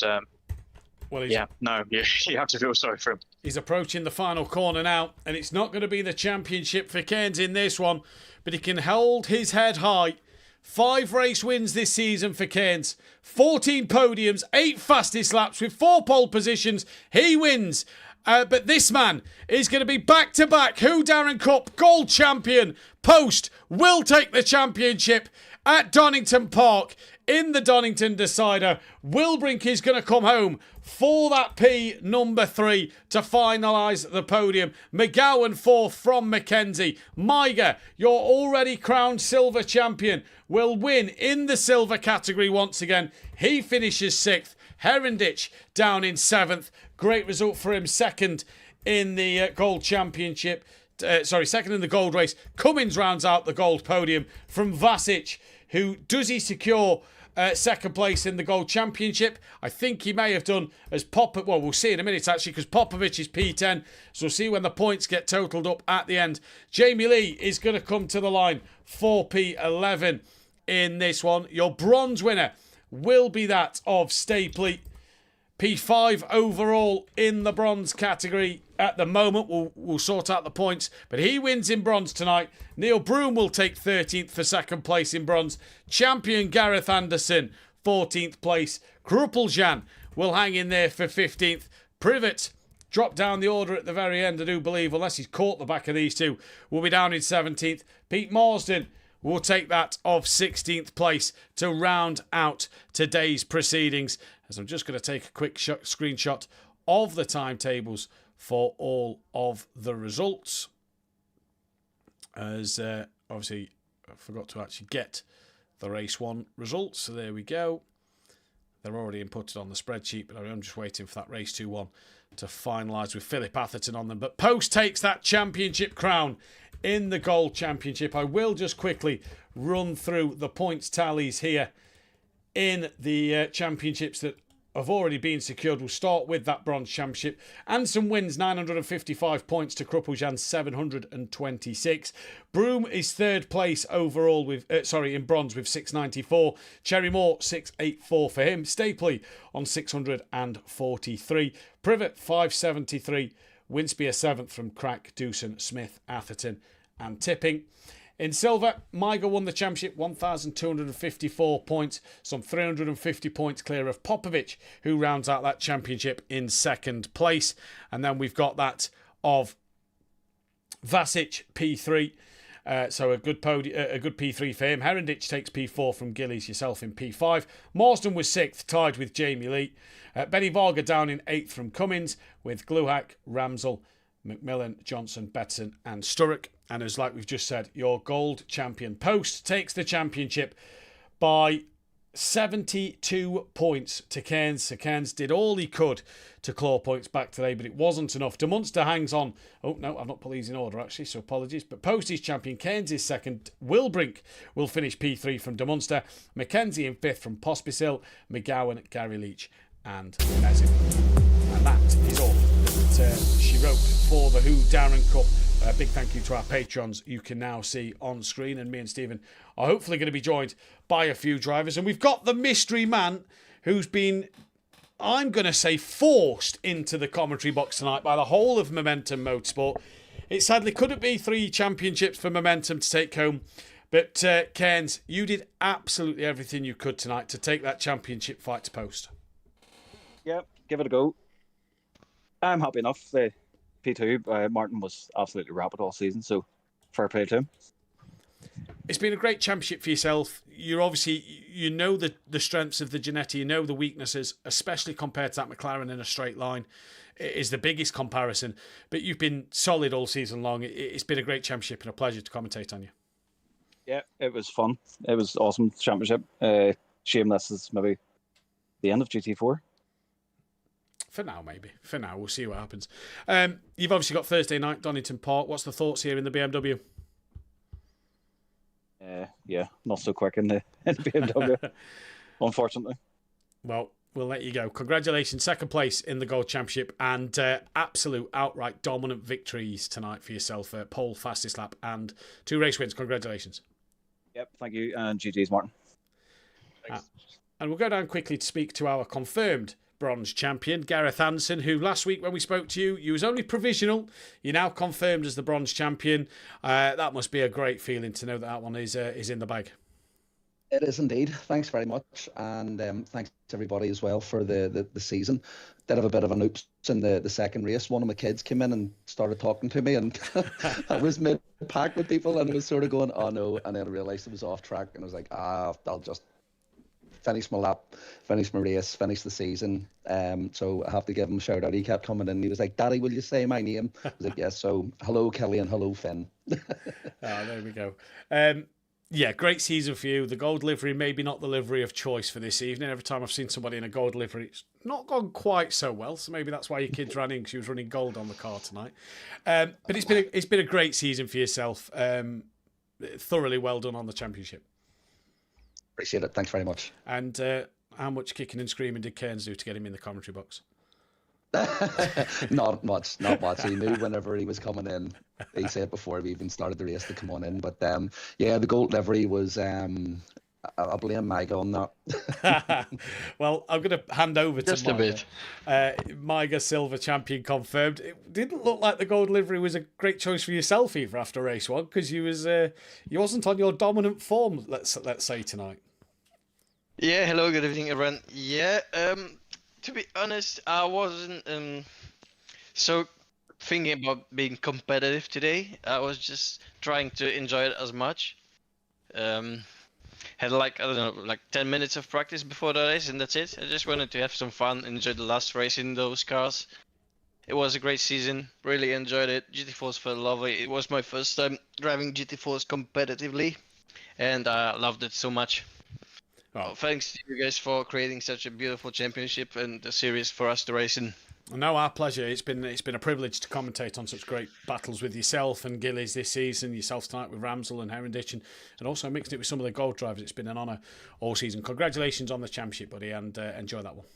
you have to feel sorry for him. He's approaching the final corner now, and it's not going to be the championship for Keynes in this one, but he can hold his head high. 5 race wins this season for Keynes, 14 podiums, 8 fastest laps with 4 pole positions. He wins. But this man is going to be back-to-back Whodarron Cup gold champion. Post will take the championship at Donington Park in the Donington Decider. Wilbrink is going to come home for that P number 3 to finalise the podium. McGowan 4th from Mackenzie. Maiger, your already crowned silver champion, will win in the silver category once again. He finishes 6th. Herendich down in 7th. Great result for him. 2nd in the gold championship. Second in the gold race. Cummins rounds out the gold podium from Vasic, who does he secure 2nd place in the gold championship? I think he may have done as well, we'll see in a minute actually, because Popovic is P10. So we'll see when the points get totaled up at the end. Jamie Lee is going to come to the line for P11 in this one. Your bronze winner will be that of Stapley. P5 overall in the bronze category at the moment. We'll sort out the points, but he wins in bronze tonight. Neil Broom will take 13th for 2nd place in bronze. Champion Gareth Anderson, 14th place. Kruppeljan will hang in there for 15th. Privet dropped down the order at the very end, I do believe, unless he's caught the back of these two, will be down in 17th. Pete Marsden will take that of 16th place to round out today's proceedings. As I'm just going to take a quick screenshot of the timetables for all of the results. As obviously I forgot to actually get the race 1 results. So there we go. They're already inputted on the spreadsheet, but I'm just waiting for that race 2-1 to finalise with Philip Atherton on them. But Post takes that championship crown in the gold championship. I will just quickly run through the points tallies here in the championships that have already been secured. We'll start with that bronze championship. Anson wins 955 points to Kruppeljan's 726. Broom is 3rd place overall with in bronze with 694. Cherry Moore 684 for him. Stapley on 643. Privet 573. Winspear 7th from Crack, Doosan, Smith, Atherton and Tipping. In silver, Maiger won the championship, 1,254 points, some 350 points clear of Popovic, who rounds out that championship in 2nd place. And then we've got that of Vasic, P3. So a good P3 for him. Herendich takes P4 from Gillies, yourself in P5. Marsden was 6th, tied with Jamie Lee. Benny Varga down in 8th from Cummins, with Gluhak, Ramsell, McMillan, Johnson, Betson and Sturrock. And as like we've just said, your gold champion Post takes the championship by 72 points to Cairns. So Cairns did all he could to claw points back today, but it wasn't enough. De Munster hangs on. Oh, no, I've not put these in order, actually, so apologies. But Post is champion. Cairns is second. Wilbrink will finish P3 from De Munster. Mackenzie in fifth from Pospisil. McGowan, Gary Leach and Mesin. And that is all that she wrote for the Whodarron Cup. A big thank you to our patrons you can now see on screen, and me and Stephen are hopefully going to be joined by a few drivers. And we've got the mystery man who's been, I'm going to say, forced into the commentary box tonight by the whole of Momentum Motorsport. It sadly couldn't be 3 championships for Momentum to take home, but Cairns, you did absolutely everything you could tonight to take that championship fight to Post. Yep, give it a go. I'm happy enough. P2, Martin was absolutely rapid all season, so fair play to him. It's been a great championship for yourself. You're obviously, you know the strengths of the Ginetti, you know the weaknesses, especially compared to that McLaren in a straight line. It is the biggest comparison, but you've been solid all season long. It's been a great championship and a pleasure to commentate on you. Yeah, it was fun. It was awesome championship. Shame this is maybe the end of GT4. For now, maybe. For now, we'll see what happens. You've obviously got Thursday night, Donington Park. What's the thoughts here in the BMW? Yeah, not so quick in the BMW, unfortunately. Well, we'll let you go. Congratulations, second place in the Gold Championship, and absolute outright dominant victories tonight for yourself. Pole, fastest lap, and 2 race wins. Congratulations. Yep, thank you, and GG's, Martin. Thanks. And we'll go down quickly to speak to our confirmed bronze champion, Gareth Anderson, who last week when we spoke to you, you was only provisional. You're now confirmed as the bronze champion. That must be a great feeling to know that one is in the bag. It is indeed. Thanks very much. And thanks to everybody as well for the season. Did have a bit of an oops in the second race. One of my kids came in and started talking to me, and I was mid-pack with people, and I was sort of going, oh no, and then I realised it was off track, and I was like, I'll just finish my lap, finish my race, finish the season. So I have to give him a shout out. He kept coming in. He was like, Daddy, will you say my name? I was like, yes. So hello, Kelly, and hello, Finn. There we go. Yeah, great season for you. The gold livery, maybe not the livery of choice for this evening. Every time I've seen somebody in a gold livery, it's not gone quite so well. So maybe that's why your kid's ran in, because she was running gold on the car tonight. But it's been a great season for yourself. Thoroughly well done on the championship. Appreciate it. Thanks very much. And how much kicking and screaming did Cairns do to get him in the commentary box? Not much. He knew whenever he was coming in. He said before we even started the race to come on in. But yeah, the gold livery was. I'll blame Maiga on that. Well, I'm going to hand over to just a bit. Maiga, silver champion confirmed. It didn't look like the gold livery was a great choice for yourself either after race 1, because you wasn't on your dominant form. Let's say tonight. Yeah, hello, good evening, everyone. Yeah, to be honest, I wasn't so thinking about being competitive today. I was just trying to enjoy it as much. Had I don't know, 10 minutes of practice before the race, and that's it. I just wanted to have some fun, enjoy the last race in those cars. It was a great season, really enjoyed it. GT4s felt lovely. It was my first time driving GT4s competitively, and I loved it so much. Well, thanks to you guys for creating such a beautiful championship and a series for us to race in. No, our pleasure. It's been a privilege to commentate on such great battles with yourself and Gillies this season, yourself tonight with Ramsell and Herenditch, and also mixing it with some of the gold drivers. It's been an honour all season. Congratulations on the championship, buddy, and enjoy that one.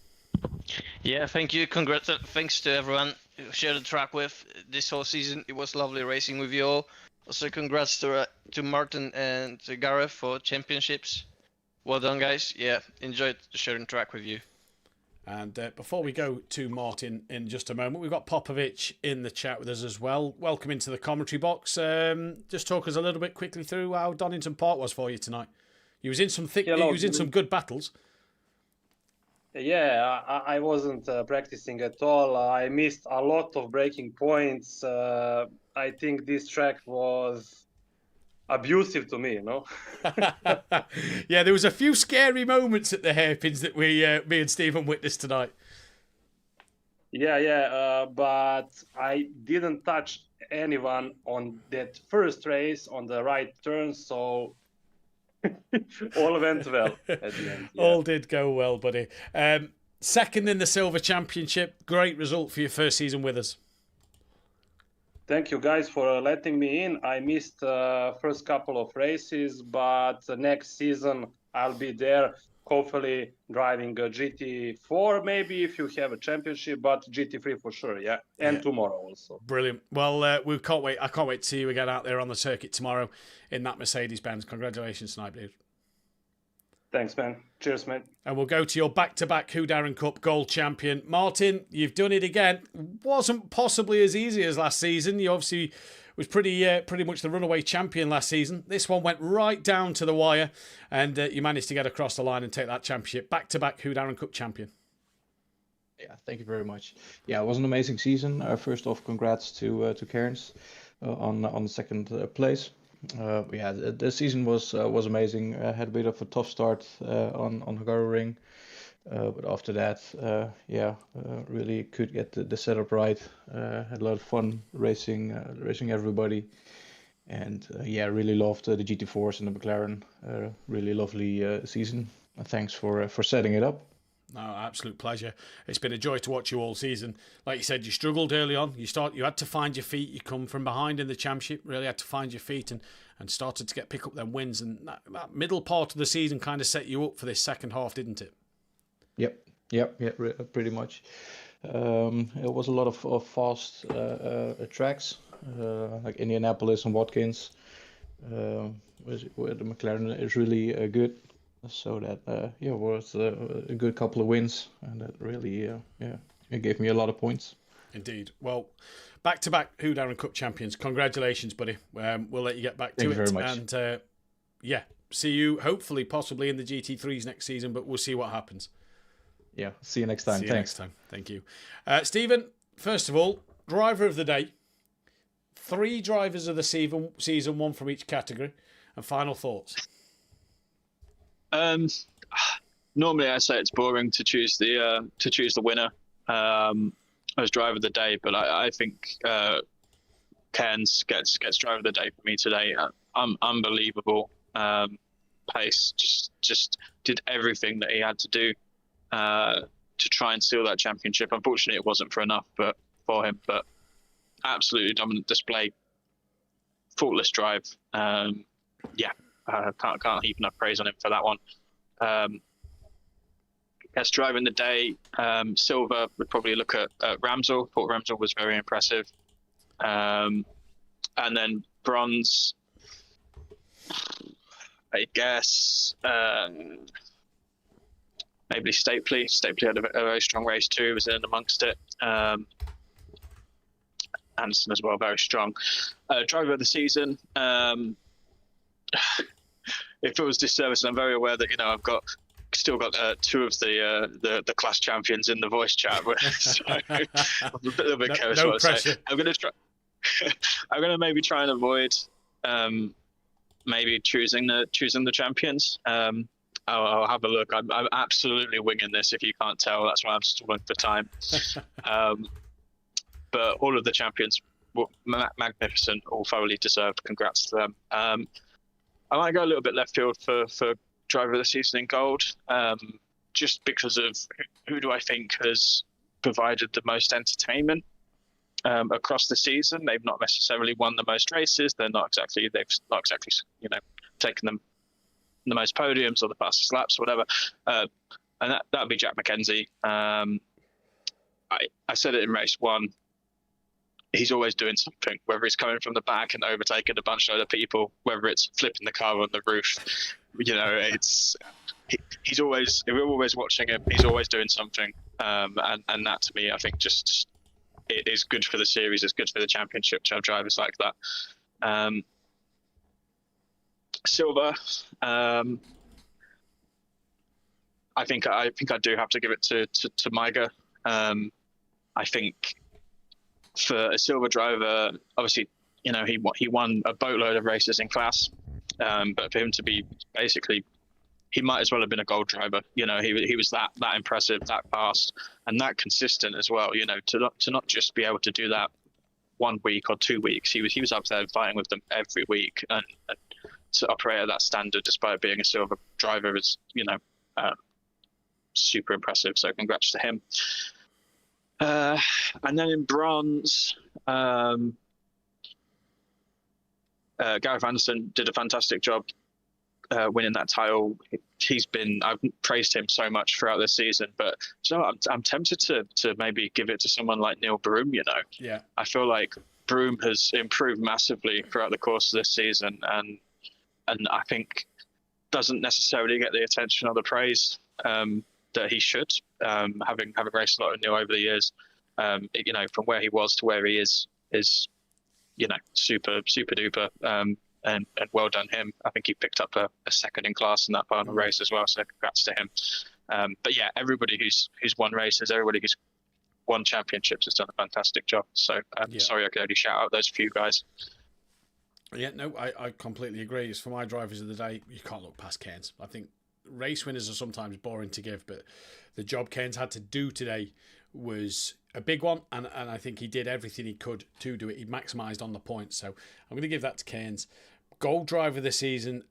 Yeah, thank you. Congrats. Thanks to everyone who shared the track with this whole season. It was lovely racing with you all. Also, congrats to Martin and to Gareth for championships. Well done, guys. Yeah, enjoyed sharing track with you. And before we go to Martin in just a moment, we've got Popovic in the chat with us as well. Welcome into the commentary box. Just talk us a little bit quickly through how Donington Park was for you tonight. You was in some some good battles. Yeah, I wasn't practicing at all. I missed a lot of braking points. I think this track was abusive to me, Yeah, there was a few scary moments at the hairpins that me and Stephen witnessed tonight. Yeah, but I didn't touch anyone on that first race on the right turn, so All went well at the end. Yeah. All did go well, buddy. Second in the Silver Championship. Great result for your first season with us. Thank you guys for letting me in. I missed first couple of races, but next season I'll be there. Hopefully driving a GT4, maybe if you have a championship, but GT3 for sure, yeah. And tomorrow also. Brilliant. Well, we can't wait. I can't wait to see you again out there on the circuit tomorrow in that Mercedes-Benz. Congratulations tonight, dude. Thanks, man. Cheers, mate. And we'll go to your back-to-back Whodarron Cup gold champion. Martin, you've done it again. Wasn't possibly as easy as last season. You obviously was pretty much the runaway champion last season. This one went right down to the wire, and you managed to get across the line and take that championship. Back-to-back Whodarron Cup champion. Yeah, thank you very much. Yeah, it was an amazing season. First off, congrats to Cairns on second place. Yeah, the season was amazing. Had a bit of a tough start on Hungaroring, but after that, really could get the setup right. Had a lot of fun racing everybody, and really loved the GT4s and the McLaren. Really lovely season. Thanks for setting it up. No, absolute pleasure. It's been a joy to watch you all season. Like you said, you struggled early on. You had to find your feet. You come from behind in the championship, really had to find your feet and started to pick up them wins. And that middle part of the season kind of set you up for this second half, didn't it? Yep, pretty much. It was a lot of fast tracks, like Indianapolis and Watkins, where the McLaren is really good. So that was a good couple of wins, and that really it gave me a lot of points. Indeed. Well, back-to-back Whodarron Cup champions. Congratulations, buddy. We'll let you get back to it. Thank you very much. And see you hopefully possibly in the GT3s next season, but we'll see what happons. Yeah, see you next time. See you next time. Thank you. Stephen, first of all, driver of the day. 3 drivers of the season, 1 from each category, and final thoughts. Normally I say it's boring to choose the winner as driver of the day, but I think Cairns gets driver of the day for me today. Unbelievable pace, just did everything that he had to do to try and seal that championship. Unfortunately, it wasn't for him, but absolutely dominant display, faultless drive. Can't heap enough praise on him for that one. Best driver in the day, silver would probably look at Ramsell. Thought Ramsell was very impressive. And then bronze, I guess maybe Stapley. Stapley had a very strong race too. He was in amongst it. Anderson as well, very strong. Driver of the season. If it was disservice, I'm very aware that I've still got 2 of the class champions in the voice chat, so I'm a little bit careless. No pressure. I'm going to try. I'm going to maybe try and avoid maybe choosing the champions. I'll have a look. I'm absolutely winging this. If you can't tell, that's why I'm stalling for time. But all of the champions were magnificent, all thoroughly deserved. Congrats to them. I might go a little bit left field for driver of the season in gold, just because of who do I think has provided the most entertainment across the season. They've not necessarily won the most races. They've not exactly taken them the most podiums or the fastest laps, or whatever. And that would be Jack McKenzie. I said it in race 1. He's always doing something, whether he's coming from the back and overtaking a bunch of other people, whether it's flipping the car on the roof. He's always, if we're always watching him, he's always doing something. And that to me, I think just it is good for the series. It's good for the championship to have drivers like that. Silver, I think I do have to give it to Maiga. I think for a silver driver, obviously, he won a boatload of races in class, but for him to be basically, he might as well have been a gold driver. He was that impressive, that fast, and that consistent as well. To not just be able to do that 1 week or 2 weeks. He was up there fighting with them every week, and to operate at that standard despite being a silver driver is, super impressive. So congrats to him. And then in bronze, Gareth Anderson did a fantastic job winning that title. I've praised him so much throughout this season, but I'm tempted to maybe give it to someone like Neil Broom. Yeah, I feel like Broom has improved massively throughout the course of this season, and I think doesn't necessarily get the attention or the praise that he should. Having raced a lot of Neil over the years, from where he was to where he is super duper. And well done him. I think he picked up a second in class in that final race as well. So congrats to him. But yeah, everybody who's won races, everybody who's won championships has done a fantastic job. So sorry I could only shout out those few guys. Yeah, no, I completely agree. As for my drivers of the day, you can't look past Cairns. I think race winners are sometimes boring to give, but the job Cairns had to do today was a big one, and I think he did everything he could to do it. He maximised on the points, so I'm going to give that to Cairns. Gold driver this season,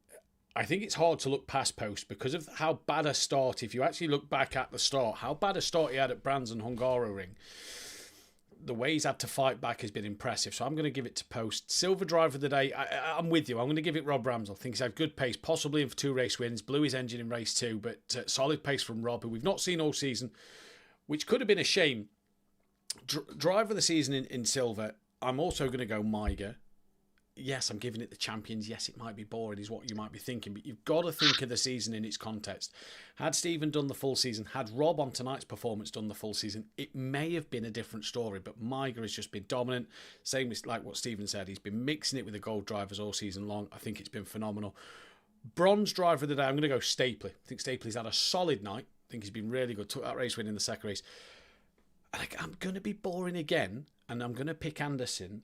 I think it's hard to look past Post because of how bad a start, if you actually look back at the start, how bad a start he had at Brands and Hungaroring. The way he's had to fight back has been impressive, so I'm going to give it to Post. Silver driver of the day, I'm with you. I'm going to give it Rob Ramsell. I think he's had good pace, possibly in for 2 race wins, blew his engine in race 2, but solid pace from Rob, who we've not seen all season, which could have been a shame. Driver of the season in silver, I'm also going to go Maiger. Yes, I'm giving it the champions. Yes, it might be boring, is what you might be thinking, but you've got to think of the season in its context. Had Stephen done the full season, had Rob on tonight's performance done the full season, it may have been a different story, but Maiger has just been dominant. Same as like what Stephen said, he's been mixing it with the gold drivers all season long. I think it's been phenomenal. Bronze driver of the day, I'm going to go Stapley. I think Stapley's had a solid night. I think he's been really good. Took that race win in the second race. And I'm going to be boring again, and I'm going to pick Anderson.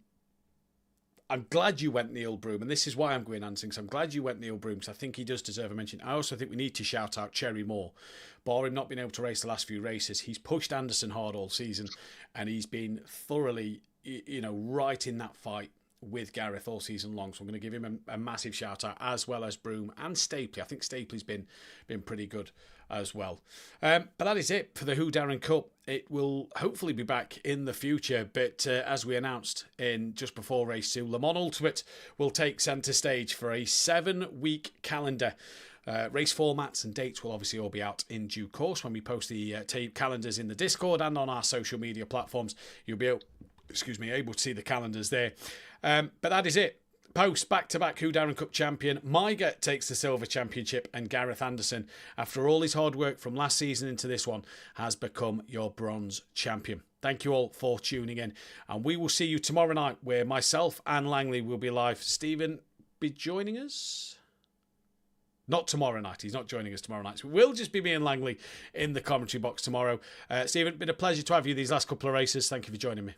I'm glad you went Neil Broom, and this is why I'm going Anderson, because I'm glad you went Neil Broom, because I think he does deserve a mention. I also think we need to shout out Cherry Moore. Barring not being able to race the last few races, he's pushed Anderson hard all season, and he's been thoroughly, right in that fight with Gareth all season long. So I'm going to give him a massive shout out, as well as Broom and Stapley. I think Stapley's been pretty good as well. But that is it for the Whodarron Cup. It will hopefully be back in the future, but as we announced in just before race 2, Le Mans Ultimate will take centre stage for a 7-week calendar. Race formats and dates will obviously all be out in due course when we post the calendars in the Discord and on our social media platforms. You'll be able to see the calendars there. But that is it. Post back-to-back Whodarron Cup champion. Maiger takes the silver championship, and Gareth Anderson, after all his hard work from last season into this one, has become your bronze champion. Thank you all for tuning in, and we will see you tomorrow night, where myself and Langley will be live. Stephen be joining us? Not tomorrow night. He's not joining us tomorrow night. So it will just be me and Langley in the commentary box tomorrow. Stephen, been a pleasure to have you these last couple of races. Thank you for joining me.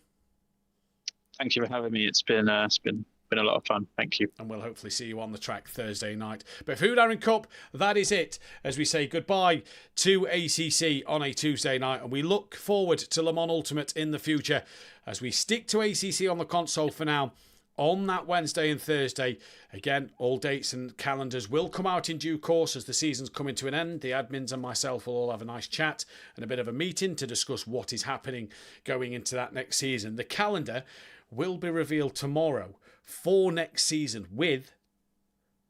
Thank you for having me. It's been a lot of fun. Thank you. And we'll hopefully see you on the track Thursday night. But for Whodarron Cup, that is it. As we say goodbye to ACC on a Tuesday night. And we look forward to Le Mans Ultimate in the future as we stick to ACC on the console for now. On that Wednesday and Thursday, again, all dates and calendars will come out in due course as the season's coming to an end. The admins and myself will all have a nice chat and a bit of a meeting to discuss what is happening going into that next season. The calendar will be revealed tomorrow for next season, with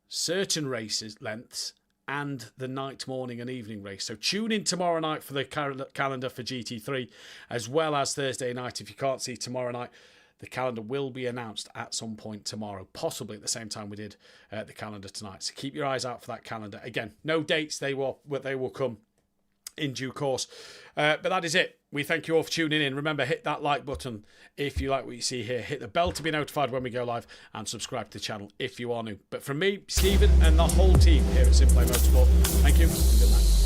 certain races lengths and the night, morning and evening race. So tune in tomorrow night for the calendar for GT3, as well as Thursday night. If you can't see tomorrow night, the calendar will be announced at some point tomorrow, possibly at the same time we did the calendar tonight. So keep your eyes out for that calendar. Again, no dates, they will come in due course. But that is it. We thank you all for tuning in. Remember, hit that like button if you like what you see here. Hit the bell to be notified when we go live, and subscribe to the channel if you are new. But from me, Stephen, and the whole team here at SimPlay Motorsport, thank you and good night.